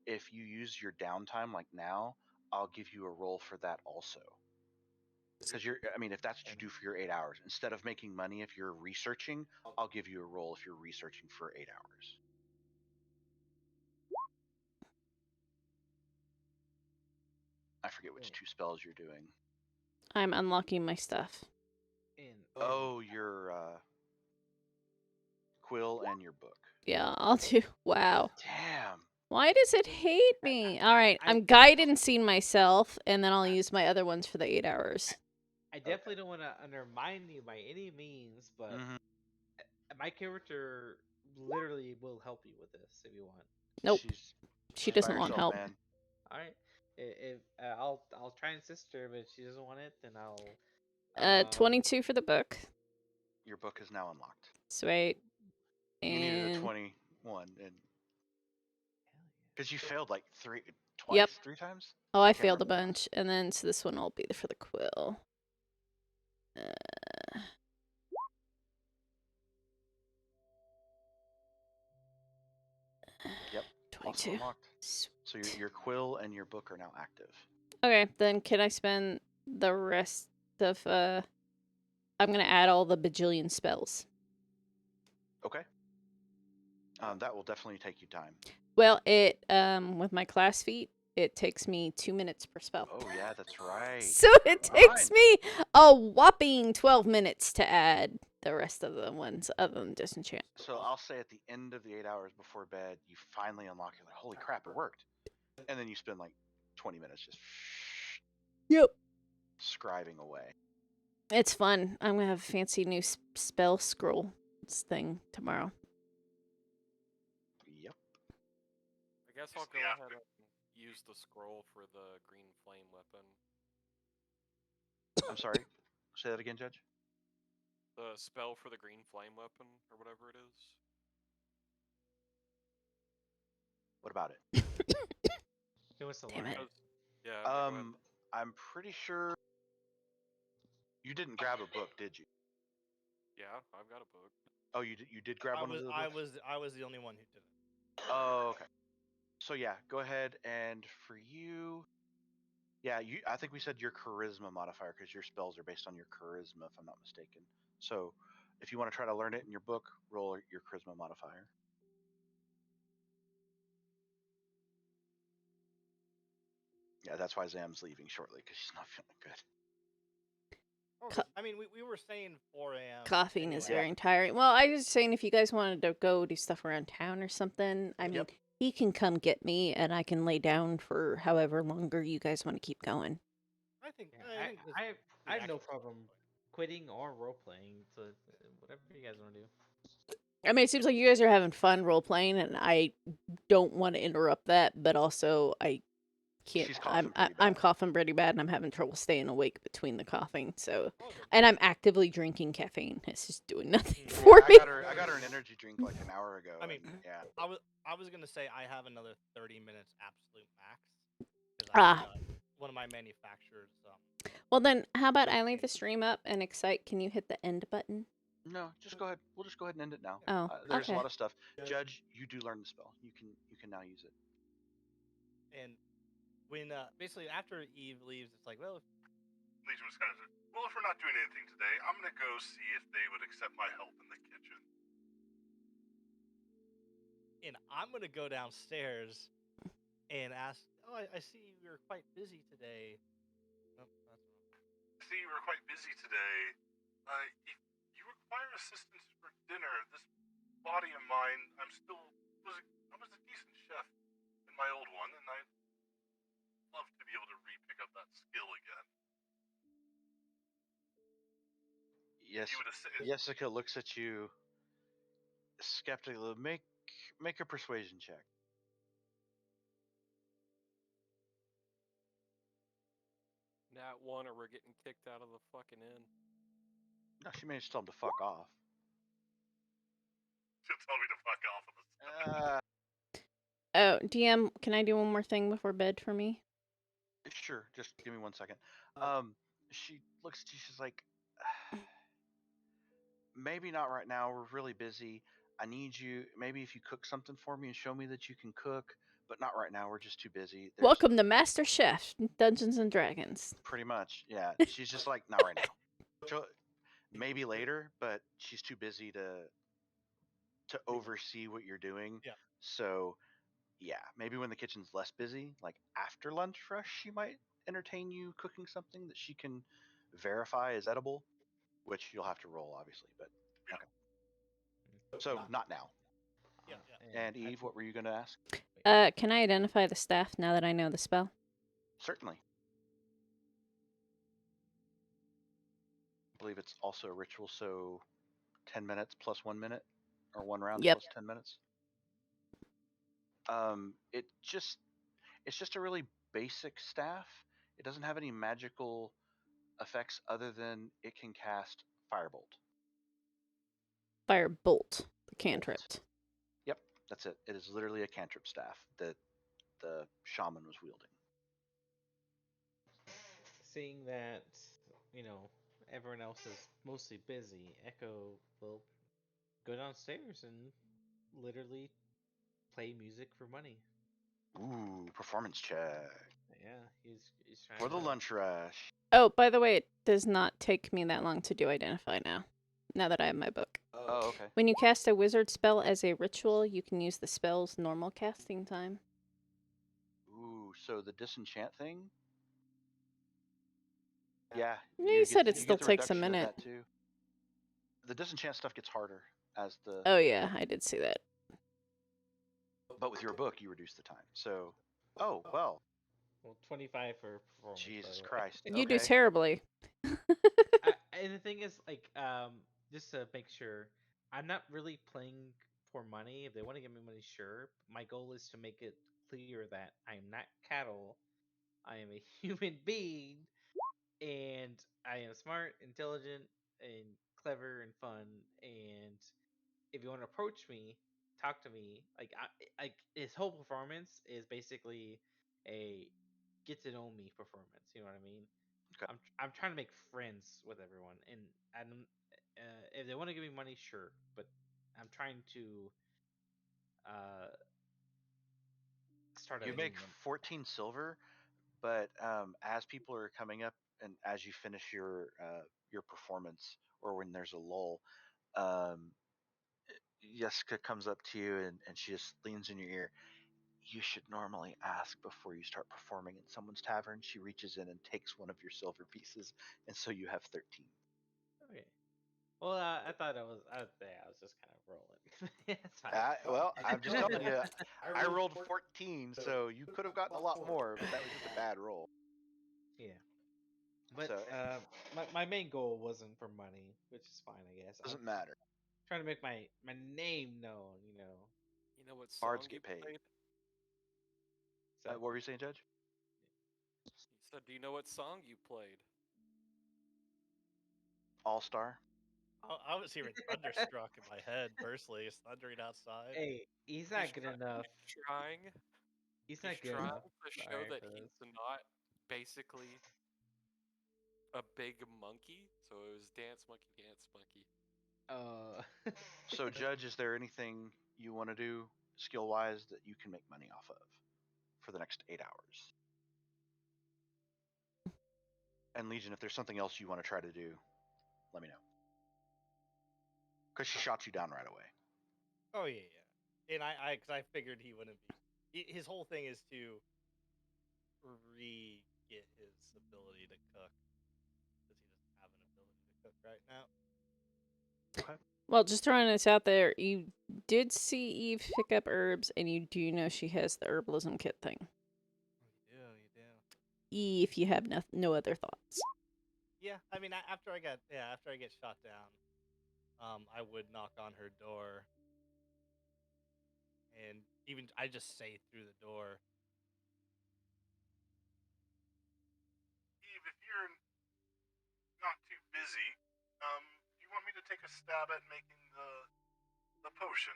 if you use your downtime like now, I'll give you a roll for that also. Because if that's what you do for your 8 hours, instead of making money if you're researching, I'll give you a roll if you're researching for 8 hours. I forget which 2 spells you're doing. I'm unlocking my stuff. Oh, your quill and your book. Yeah, I'll do. Wow. Damn. Why does it hate me? All right, I'm guidancing myself, and then I'll use my other ones for the 8 hours. I definitely don't want to undermine you by any means, but my character literally will help you with this if you want. Nope. She She's by doesn't want herself, help. man. All right, if I'll try and assist her, but if she doesn't want it, then I'll. 22 for the book. Your book is now unlocked. Sweet. You needed a And 21, and because you failed like three times. oh, I Can't failed a remember now. bunch, and then so this one will be for the quill. Yep. 22. Also unlocked. So your quill and your book are now active. Okay, then can I spend the rest of I'm gonna add all the bajillion spells. Okay. That will definitely take you time. Well, it with my class feat, it takes me 2 minutes per spell. Oh yeah, that's right. So it takes me a whopping 12 minutes to add the rest of the ones other than disenchant. So I'll say at the end of the 8 hours before bed, you finally unlock it. Like, holy crap, it worked! And then you spend like 20 minutes just scribing away. It's fun. I'm gonna have a fancy new spell scroll thing tomorrow. Yep. I guess I'll go ahead and use the scroll for the green flame weapon. I'm sorry. Say that again, Judge. The spell for the green flame weapon, or whatever it is. What about it? Give us a Damn it. Yeah. I'm pretty sure you didn't grab a book, did you? Yeah, I've got a book. Oh, you did grab one of the books? I was the only one who did it. Oh, okay. So yeah, go ahead, and for you, Yeah, I think we said your charisma modifier because your spells are based on your charisma, if I'm not mistaken. So, if you want to try to learn it in your book, roll your charisma modifier. Yeah, that's why Zam's leaving shortly because she's not feeling good. Okay. I mean, we were saying 4 a.m. Caffeine is anyway. very tiring. Well, I was saying if you guys wanted to go do stuff around town or something, I mean, Yep. he can come get me and I can lay down for however longer you guys want to keep going. I think. Yeah, I think this, I the have no actual problem quitting or role playing. So whatever you guys want to do. I mean, it seems like you guys are having fun role playing, and I don't want to interrupt that, but also I can't. She's coughing I'm pretty I'm bad. coughing pretty bad, and I'm having trouble staying awake between the coughing. So, All good. and I'm actively drinking caffeine. It's just doing nothing Yeah, for I me. got her an energy drink like an hour ago. I mean, and, yeah. I was gonna say I have another 30 minutes absolute max because Ah. one of my manufacturers. Well, then, how about I leave the stream up and Excite? Can you hit the end button? No, just go ahead. We'll just go ahead and end it now. Oh, There's okay. a lot of stuff. Judge, you do learn the spell. You can now use it. And when basically after Eve leaves, it's like, well, Legion was kind of, well, if we're not doing anything today, I'm gonna go see if they would accept my help in the kitchen. and I'm gonna go downstairs and ask. Oh, I see you were quite busy today. Oh, that's wrong. I see you were quite busy today. If you require assistance for dinner, this body of mine, I was a decent chef in my old one, and I'd love to be able to re-pick up that skill again. Yes. If you would assist, Jessica looks at you skeptically. Make a persuasion check. Nat 1 or we're getting kicked out of the fucking inn. No, she managed to tell him to fuck off. she'll tell me to fuck off of this. Oh, DM, can I do one more thing before bed for me? Sure, just give me 1 second. She looks at you. She's like, maybe not right now. We're really busy. I need you. Maybe if you cook something for me and show me that you can cook, but not right now. We're just too busy. Welcome to Master Chef, Dungeons and Dragons. Pretty much, yeah. She's just like, not right now. Maybe later, but she's too busy to oversee what you're doing. Yeah. So, yeah, maybe when the kitchen's less busy, like after lunch rush, she might entertain you cooking something that she can verify is edible, which you'll have to roll, obviously. But okay. So not now. Yeah. And Eve, what were you going to ask? Can I identify the staff now that I know the spell? Certainly. I believe it's also a ritual, so 10 minutes plus 1 minute, or 1 round Yep. plus 10 minutes. It's just a really basic staff. It doesn't have any magical effects other than it can cast Firebolt. Firebolt, the cantrip. Yep, that's it. It is literally a cantrip staff that the shaman was wielding. Seeing that, everyone else is mostly busy, Echo will go downstairs and literally play music for money. Ooh, performance check. Yeah, he's trying For the to... lunch rush. Oh, by the way, it does not take me that long to do identify now that I have my book. Oh, okay. When you cast a wizard spell as a ritual, you can use the spell's normal casting time. Ooh, so the disenchant thing? Yeah. You said it you still get the takes a reduction of minute. that too. The disenchant stuff gets harder as the... Oh yeah, I did see that. But with your book, you reduce the time. So, oh, well. Well, 25 for performance. Jesus by the way. Christ. You do Okay. terribly. And the thing is, just to make sure, I'm not really playing for money. If they want to give me money, sure. My goal is to make it clear that I'm not cattle. I am a human being, and I am smart, intelligent, and clever and fun. And if you want to approach me, talk to me. Like his whole performance is basically a get to know me performance. You know what I mean? Okay. I'm trying to make friends with everyone, and if they want to give me money, sure, but I'm trying to start. You make 14 silver. But as people are coming up, and as you finish your performance, or when there's a lull, um, Jessica comes up to you and she just leans in your ear. You should normally ask before you start performing in someone's tavern. She reaches in and takes one of your silver pieces, and so you have 13. Okay. Well, I thought I was just kind of rolling. It's fine. Well, I'm just telling you, I rolled 14, so you could have gotten a lot more, but that was just a bad roll. Yeah. But So my main goal wasn't for money, which is fine, I guess. it doesn't matter. Trying to make my name known, You know what Bards song you get paid. played? So What were you saying, Judge? He said, "Do you know what song you played?" All Star. I was hearing thunderstruck in my head. Personally, it's thundering outside. hey, he's not good enough. He's trying. He's He's not good trying enough. to show Sorry that for he's this. not basically a big monkey. So it was dance monkey, dance monkey. So, Judge, is there anything you want to do skill wise that you can make money off of for the next 8 hours? And Legion, if there's something else you want to try to do, let me know. Because she shot you down right away. Oh yeah, yeah. And because I figured he wouldn't be. His whole thing is to get his ability to cook, because he doesn't have an ability to cook right now. Well, just throwing this out there, you did see Eve pick up herbs, and you do know she has the herbalism kit thing. You do. If you have no other thoughts. Yeah, I mean, after I get shot down, I would knock on her door, and even I just say through the door, Eve, if you're not too busy, you want me to take a stab at making the potion?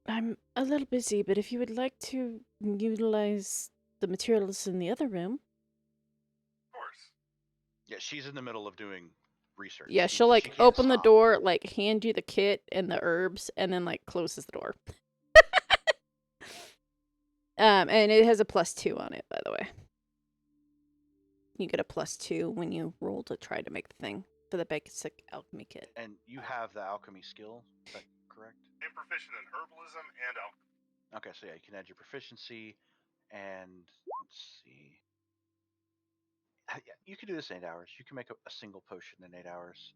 I'm a little busy, but if you would like to utilize the materials in the other room. Of course. Yeah, she's in the middle of doing research. Yeah, she'll She like can't open the stop. door, like hand you the kit and the herbs, and then like closes the door. And it has a +2 on it, by the way. You get a +2 when you roll to try to make the thing for the basic alchemy kit. And you have the alchemy skill, is that correct? I'm proficient in herbalism and alchemy. Okay, so yeah, you can add your proficiency, and let's see. Yeah, you can do this in 8 hours. You can make a single potion in 8 hours.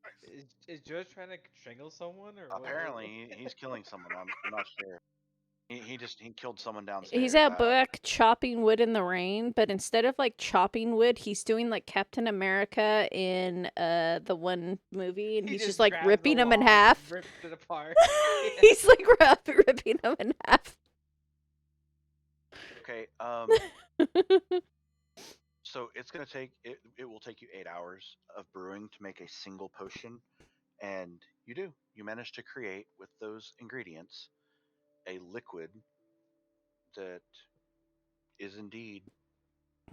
Nice. Is Joe trying to strangle someone or what? Apparently, he's killing someone. I'm not sure. He killed someone downstairs. He's out back chopping wood in the rain, but instead of like chopping wood, he's doing like Captain America in the one movie, and he's just like grabbed ripping the them in log and half. ripped it apart. He's like ripping them in half. Okay. So it's gonna take it will take you 8 hours of brewing to make a single potion, and you manage to create with those ingredients a liquid that is indeed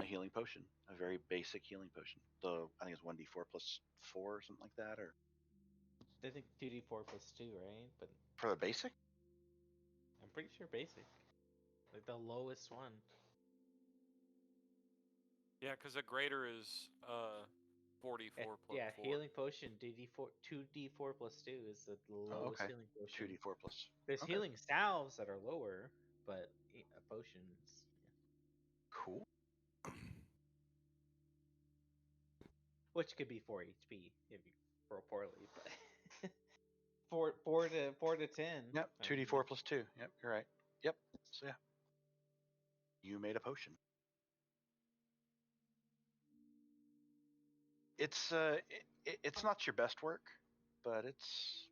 a healing potion, a very basic healing potion. I think it's 1d4 plus 4 or something like that, or I think 2d4 plus 2, right? But for the basic. I'm pretty sure basic, like the lowest one. Yeah, because a greater is 44 plus Yeah, 4. healing potion 2d4 plus 2 is the lowest Okay. healing potion. 2d4 plus. There's Okay. healing salves that are lower, but potions. Cool. Which could be 4 HP if you roll poorly, but 4 to 10. Yep. 2d4 plus 2. Yep. You're right. Yep. So yeah, you made a potion. It's not your best work, but it's.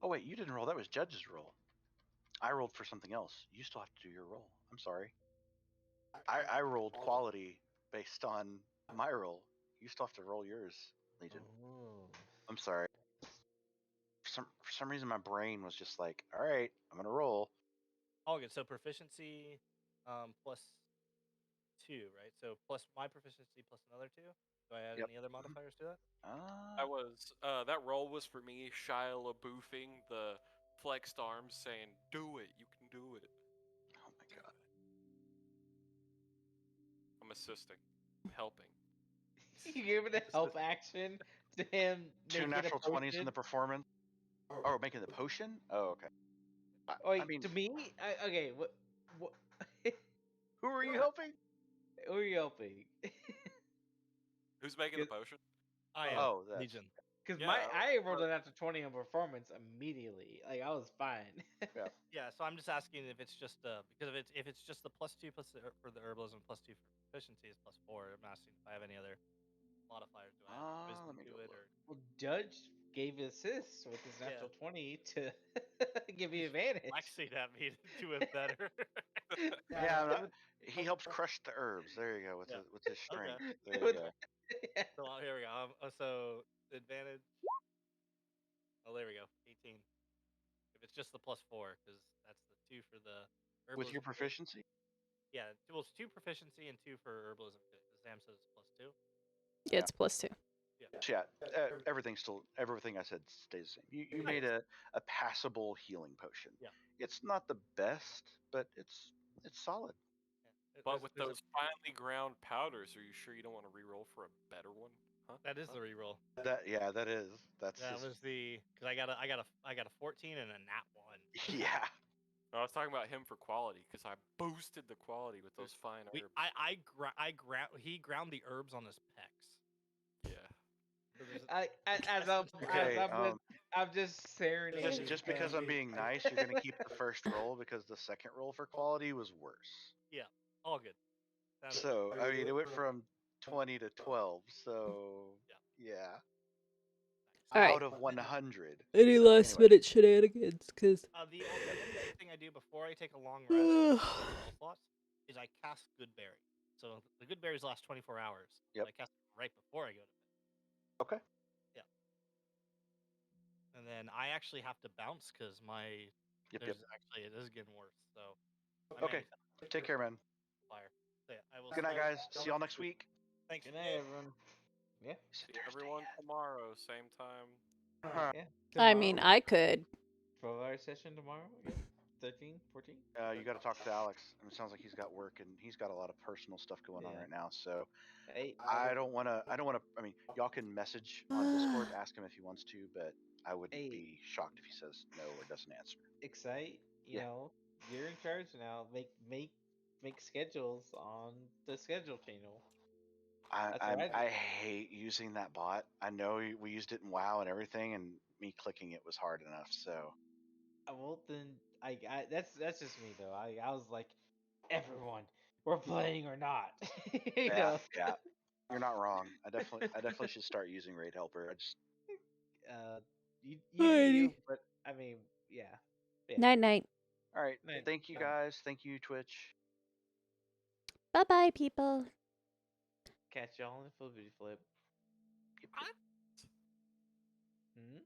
Oh wait, you didn't roll. That was Judge's roll. I rolled for something else. You still have to do your roll. I'm sorry. I rolled quality based on my roll. You still have to roll yours, Legion. Oh. I'm sorry. For some reason, my brain was just like, all right, I'm gonna roll. all good. So proficiency, +2, right? So plus my proficiency plus another 2. Do I add Yep. any other modifiers to that? That roll was for me Shia LaBeoufing the flexed arms saying, "Do it, you can do it." Oh my god. I'm assisting. I'm helping. You gave it a help action to him. 2 making natural a 20s in the potion. performance. Oh, making the potion? Oh, okay. Oh, I wait, mean, to me? Okay, what? who are you helping? Who are you helping? Who's making the potion? I am. Oh, that's Legion. Because Yeah, I rolled it after 20 on performance immediately. Like, I was fine. yeah. Yeah, so I'm just asking if it's just because if it's just the +2 plus for the herbalism, +2 for proficiency is +4. I'm asking if I have any other modifiers. Do I have Let wisdom me to go it look. or? Well, Judge gave assist with his natural 20 to give you advantage. Flexing at me to do it better. Yeah, with- he helps crush the herbs. There you go with Yeah. with his strength. Okay. There you with- go. yeah. So here we go. So advantage. Oh, there we go. 18. If it's just the +4, because that's the 2 for the herbalism. With your kit. proficiency? Yeah, well, it's 2 proficiency and 2 for herbalism. Kit. Sam says it's +2. Yeah, it's +2. Yeah. So yeah, everything I said stays the same. You made a passable healing potion. Yeah. It's not the best, but it's solid. Yeah. But with those finely ground powders, are you sure you don't want to re-roll for a better one? Huh? That is the reroll. That is. That's That his, was the because I got a 14 and a nat 1. yeah. No, I was talking about him for quality because I boosted the quality with those fine herbs. He ground the herbs on his pecs. Yeah. So there's Okay, I'm just serenading. just because I'm being nice, you're gonna keep the first roll because the second roll for quality was worse. all good. Sounds good. So I mean, it went from 20 to 12. So yeah. All right. Out of 100. Any So, last anyway. minute shenanigans? Because The only thing I do before I take a long rest spell slots is I cast Good Berry. So the Good Berries last 24 hours. Yep. I cast it right before I go to bed. Okay. Yeah. And then I actually have to bounce because my Yep. actually it is getting worse. So Okay. Take care, man. Fire. So, yeah, I will. Good night, guys. See y'all next week. Thanks. Good night, everyone. Yeah. See everyone tomorrow, same time. Yeah. I mean, Tomorrow, I could. 12-hour session tomorrow. Yeah. 13, 14. You got to talk to Alex. I mean, it sounds like he's got work and he's got a lot of personal stuff going on Yeah. right now. So Hey, I don't want to. I mean, y'all can message on Discord, ask him if he wants to, but I would Hey. be shocked if he says no or doesn't answer. Excite. You Yeah. know, you're in charge now. Make schedules on the schedule channel. That's what I do. I hate using that bot. I know we used it in WoW and everything, and me clicking it was hard enough. So Well, then I that's just me though. I was like, everyone, we're playing or not. You know. yeah, you're not wrong. I definitely should start using Raid Helper. I just You do Alrighty. you, but I mean, yeah. Night night. all right. Night. Thank you guys. Thank you, Twitch. Bye bye, people. Catch y'all in the flippity flip. Yep. Hmm?